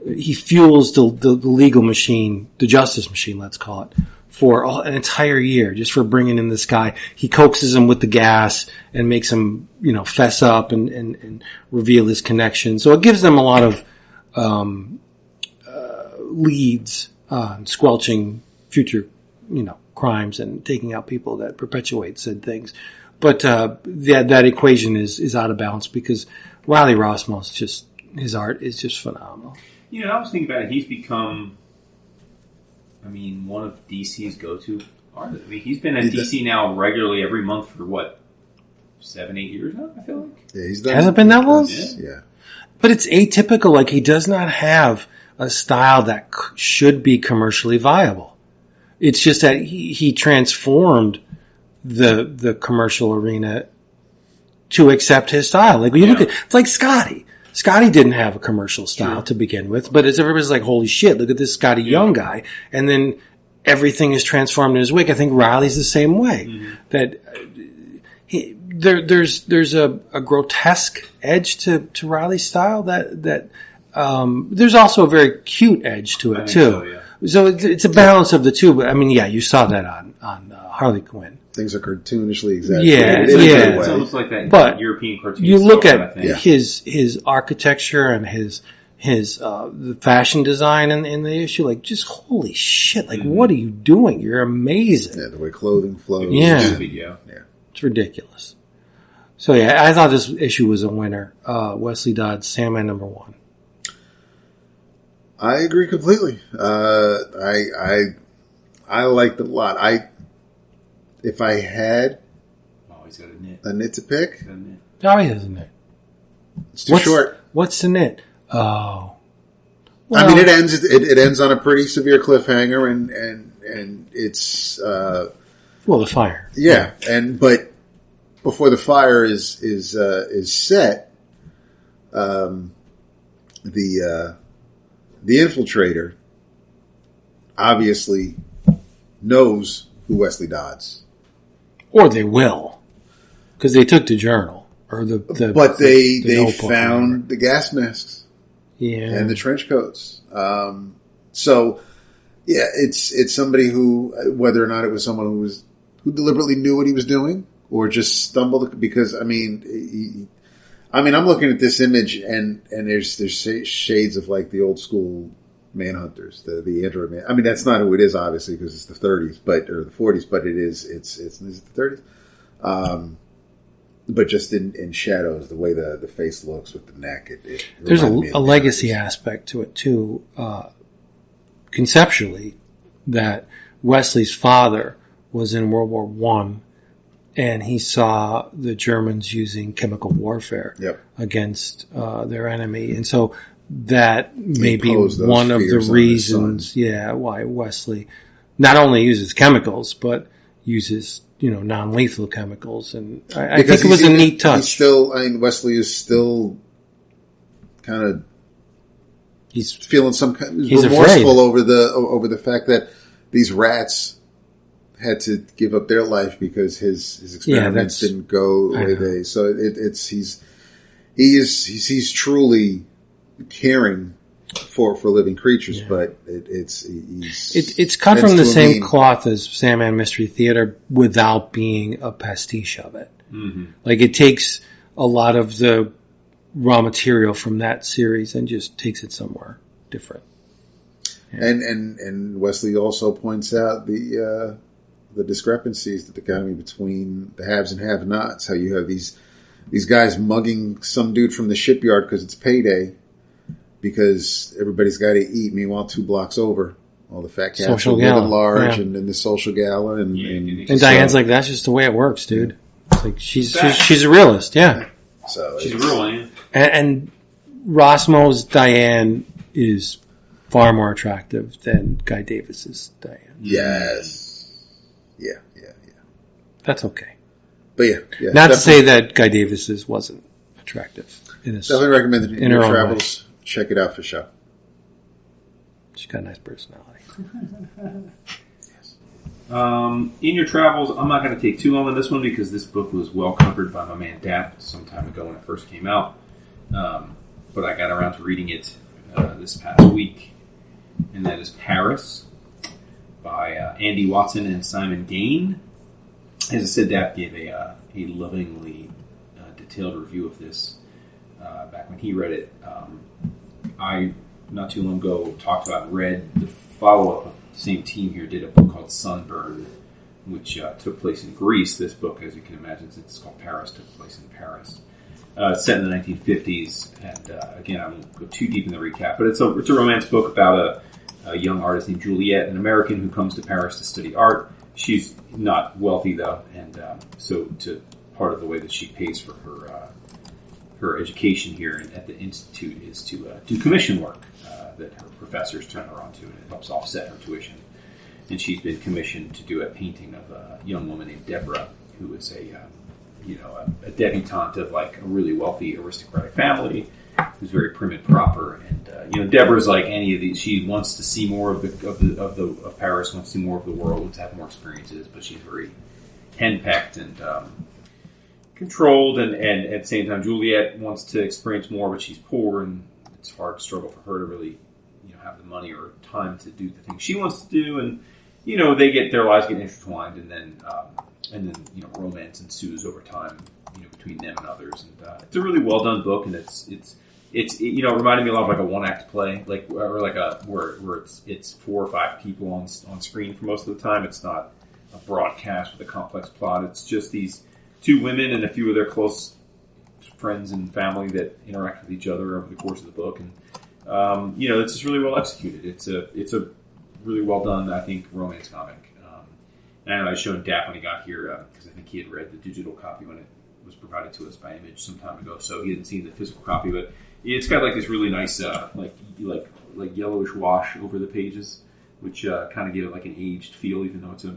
S2: He fuels the legal machine, the justice machine, let's call it, for an entire year, just for bringing in this guy. He coaxes him with the gas and makes him, fess up and reveal his connection. So it gives them a lot of leads on squelching future, crimes and taking out people that perpetuate said things. But that equation is out of balance because Riley Rossmo's his art is just phenomenal.
S4: I was thinking about it. He's become, one of DC's go-to artists. He's been at DC now regularly every month for 7-8 years now, I feel like.
S3: Yeah, he's done.
S2: Hasn't it been that long?
S3: Yeah.
S2: But it's atypical. Like, he does not have a style that should be commercially viable. It's just that he transformed the commercial arena to accept his style. Like, when you look at, it's like Scotty. Scotty didn't have a commercial style to begin with, but as everybody's like, holy shit, look at this Scotty Young guy. And then everything is transformed in his wake. I think Riley's the same way. Mm-hmm. That there's a grotesque edge to Riley's style that there's also a very cute edge to it too. So it's a balance of the two. But you saw that on Harley Quinn.
S3: Things are cartoonishly exaggerated.
S4: It's almost like that European cartoon.
S2: You look at his architecture and his the fashion design in the issue, like, just holy shit! Like, what are you doing? You're amazing.
S3: Yeah, the way clothing flows.
S2: Yeah, it's ridiculous. So I thought this issue was a winner. Wesley Dodds, Sandman #1.
S3: I agree completely. I liked it a lot. If I had
S4: he's got a knit.
S3: A knit to pick,
S2: Oh, he has a knit.
S3: It's too short.
S2: What's the knit? Oh,
S3: well, it ends on a pretty severe cliffhanger, and it's
S2: the fire.
S3: Yeah, but before the fire is set, the infiltrator obviously knows who Wesley Dodds.
S2: Or they will, because they took the journal or
S3: But they found the gas masks, and the trench coats. So it's somebody who, whether or not it was someone who deliberately knew what he was doing or just stumbled. Because I'm looking at this image and there's shades of like the old school Manhunters, the Android Man. That's not who it is, obviously, because it's the 30s, or the 40s, but is it the 30s? But just in shadows, the way the face looks with the neck,
S2: there's a legacy aspect to it too. Conceptually, that Wesley's father was in World War I, and he saw the Germans using chemical warfare against their enemy, and so that may be one of the reasons, why Wesley not only uses chemicals, but uses, non-lethal chemicals. And I think it was a neat touch.
S3: Wesley is still kind of he's feeling some kind
S2: he's
S3: remorseful over the fact that these rats had to give up their life because his experiments didn't go the way they. So he's truly caring for living creatures, but it's
S2: cut from the same cloth as Sandman Mystery Theater without being a pastiche of it. Mm-hmm. Like it takes a lot of the raw material from that series and just takes it somewhere different. Yeah.
S3: And Wesley also points out the discrepancies, the dichotomy between the haves and have-nots. How you have these guys mugging some dude from the shipyard because it's payday, because everybody's got to eat. Meanwhile, 2 blocks over, all the fat cats are living large, and the social gala, and
S2: Diane's like, that's just the way it works, dude. It's like she's a realist, yeah.
S3: So
S4: she's a real one,
S2: and Rossmo's Diane is far more attractive than Guy Davis's Diane.
S3: Yes. Yeah.
S2: That's okay.
S3: But yeah.
S2: Not to say that Guy Davis's wasn't attractive.
S3: Definitely recommend it in your travels. Check it out for sure.
S2: She's got a nice personality.
S4: In your travels, I'm not going to take too long on this one because this book was well covered by my man Dap some time ago when it first came out. But I got around to reading it this past week, and that is Paris by Andy Watson and Simon Gain. As I said, Dap gave a lovingly detailed review of this back when he read it. I, not too long ago, talked about and read the follow-up of the same team here, did a book called Sunburn, which took place in Greece. This book, as you can imagine, since it's called Paris, took place in Paris. Set in the 1950s, and again, I won't go too deep in the recap, but it's a romance book about a young artist named Juliet, an American who comes to Paris to study art. She's not wealthy, though, and so part of the way that she pays for her education here at the Institute is to do commission work that her professors turn her on to, and it helps offset her tuition. And she's been commissioned to do a painting of a young woman named Deborah, who is a debutante of like a really wealthy aristocratic family, who's very prim and proper. And Deborah's like any of these. She wants to see more of Paris, wants to see more of the world, wants to have more experiences, but she's very henpecked and controlled, and at the same time Juliet wants to experience more, but she's poor, and it's a hard struggle for her to really have the money or time to do the things she wants to do, and their lives get intertwined, and then romance ensues over time between them and others, and it's a really well done book, and it reminded me a lot of like a one act play, where it's 4 or 5 people on screen for most of the time. It's not a broadcast with a complex plot. It's just these 2 women and a few of their close friends and family that interact with each other over the course of the book, and it's just really well executed. It's a really well done, I think, romance comic. And I showed Dap when he got here because I think he had read the digital copy when it was provided to us by Image some time ago, so he hadn't seen the physical copy. But it's got like this really nice like yellowish wash over the pages, which kind of give it like an aged feel, even though it's a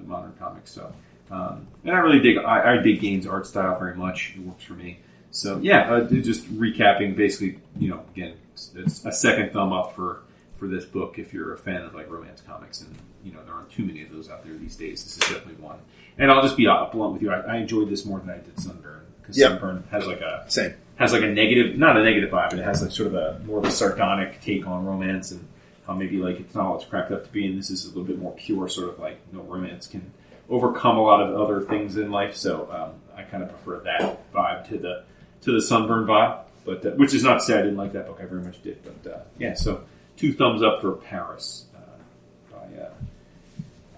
S4: modern comic. So. And I really dig. I dig Gaines' art style very much. It works for me. So yeah, just recapping. Basically, again, it's a second thumb up for this book if you're a fan of like romance comics, and there aren't too many of those out there these days. This is definitely one. And I'll just be blunt with you. I enjoyed this more than I did Sunburn, because Sunburn has like a negative, not a negative vibe, but it has like sort of a more of a sardonic take on romance, and how maybe like it's not all it's cracked up to be. And this is a little bit more pure, sort of like romance can overcome a lot of other things in life, so I kind of prefer that vibe to the Sunburn vibe, but which is not to say I didn't like that book. I very much did, but so 2 thumbs up for Paris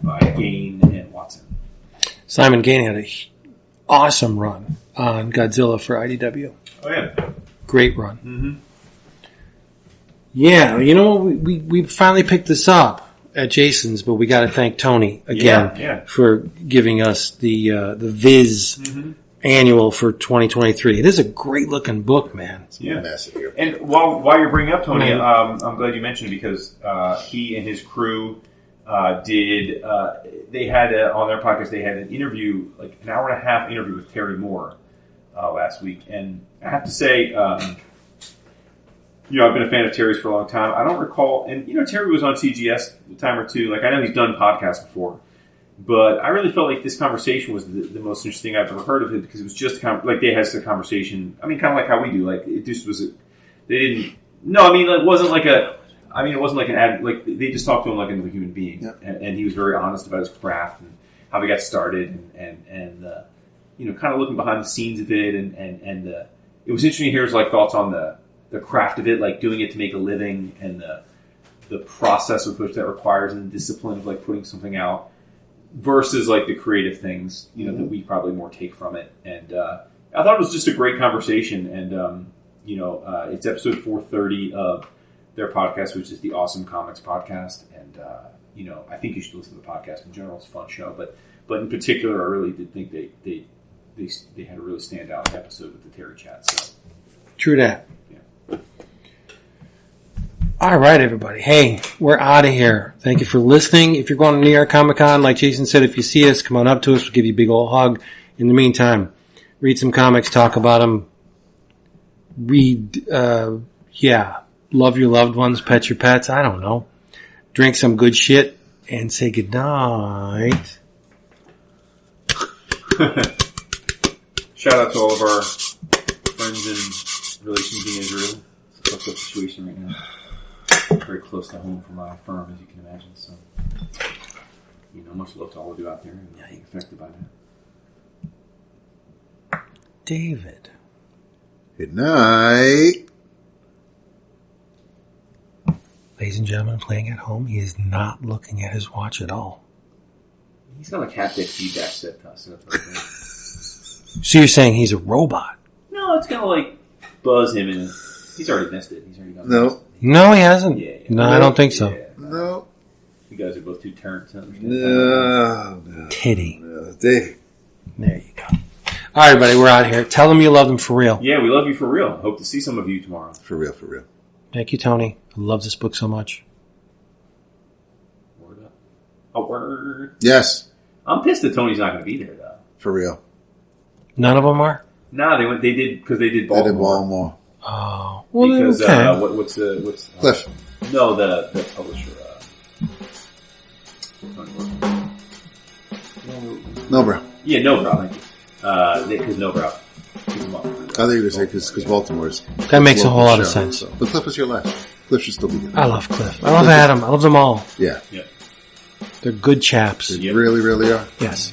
S4: by Gain and Watson.
S2: Simon Gain had an awesome run on Godzilla for IDW.
S4: Oh yeah,
S2: great run.
S4: Mm-hmm.
S2: Yeah, we finally picked this up at Jason's, but we got to thank Tony again for giving us the Viz annual for 2023. It is a great looking book, man.
S3: It's massive here.
S4: And while you're bringing up Tony, I'm glad you mentioned it, because he and his crew did. They had on their podcast. They had an interview, like an hour and a half interview with Terry Moore last week, and I have to say. I've been a fan of Terry's for a long time. I don't recall, and Terry was on CGS a time or two. Like I know he's done podcasts before, but I really felt like this conversation was the most interesting I've ever heard of it because it was just like they had a conversation. I mean, kind of like how we do. Like it just was. They didn't. No, I mean it wasn't like a. I mean, it wasn't like an ad. Like they just talked to him like another human being, and he was very honest about his craft and how he got started, and kind of looking behind the scenes of it, and it was interesting to hear his like thoughts on the craft of it, like doing it to make a living, and the process with which that requires, and the discipline of like putting something out, versus like the creative things, that we probably more take from it. And I thought it was just a great conversation, and it's episode 430 of their podcast, which is the Awesome Comics Podcast, and I think you should listen to the podcast in general. It's a fun show, but in particular, I really did think they had a really standout episode with the Terry chat. So.
S2: True that.
S4: Yeah.
S2: All right, everybody. Hey, we're out of here. Thank you for listening. If you're going to New York Comic Con, like Jason said, if you see us, come on up to us. We'll give you a big old hug. In the meantime, read some comics, talk about them. Read, love your loved ones, pet your pets. I don't know. Drink some good shit and say goodnight.
S4: Shout out to all of our friends and relations in Israel. It's a tough situation right now. Very close to home for my firm, as you can imagine. So, much love to all of you out there and being affected by that.
S2: David.
S3: Good night.
S2: Ladies and gentlemen, playing at home, he is not looking at his watch at all.
S4: He's got like haptic feedback set to us.
S2: So you're saying he's a robot?
S4: No, it's going to like buzz him, and he's already missed it. He's already gone.
S3: No.
S2: No, he hasn't.
S4: Yeah.
S2: No, I don't think so.
S4: Yeah.
S3: No.
S4: You guys are both too turnt to understand.
S3: No.
S2: Titty.
S3: No. There
S2: you go. All right, everybody, we're out of here. Tell them you love them for real.
S4: Yeah, we love you for real. Hope to see some of you tomorrow.
S3: For real, for real.
S2: Thank you, Tony. I love this book so much.
S4: Word up. A word.
S3: Yes.
S4: I'm pissed that Tony's not going to be there, though.
S3: For real.
S2: None of them are?
S4: Nah, they did because they did Baltimore.
S3: They did Baltimore.
S2: Oh, well,
S4: because
S2: okay.
S4: what's
S3: Cliff?
S4: No, the publisher.
S3: No, bro.
S4: Yeah, no bro. Thank you. Because no bro.
S3: I thought you were going to say because Baltimore's.
S2: That makes a whole lot of sense.
S3: So. But Cliff was your last. Cliff should still be good.
S2: I love Cliff. I love Adam. I love them all.
S3: Yeah.
S2: They're good chaps.
S3: They really, really are.
S2: Yes.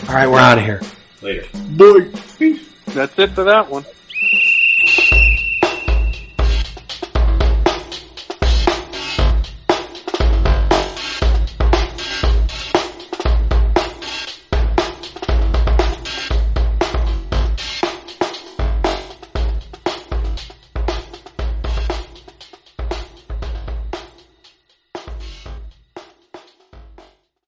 S2: All right, we're out of here.
S4: Later.
S3: Boy.
S5: That's it for that one.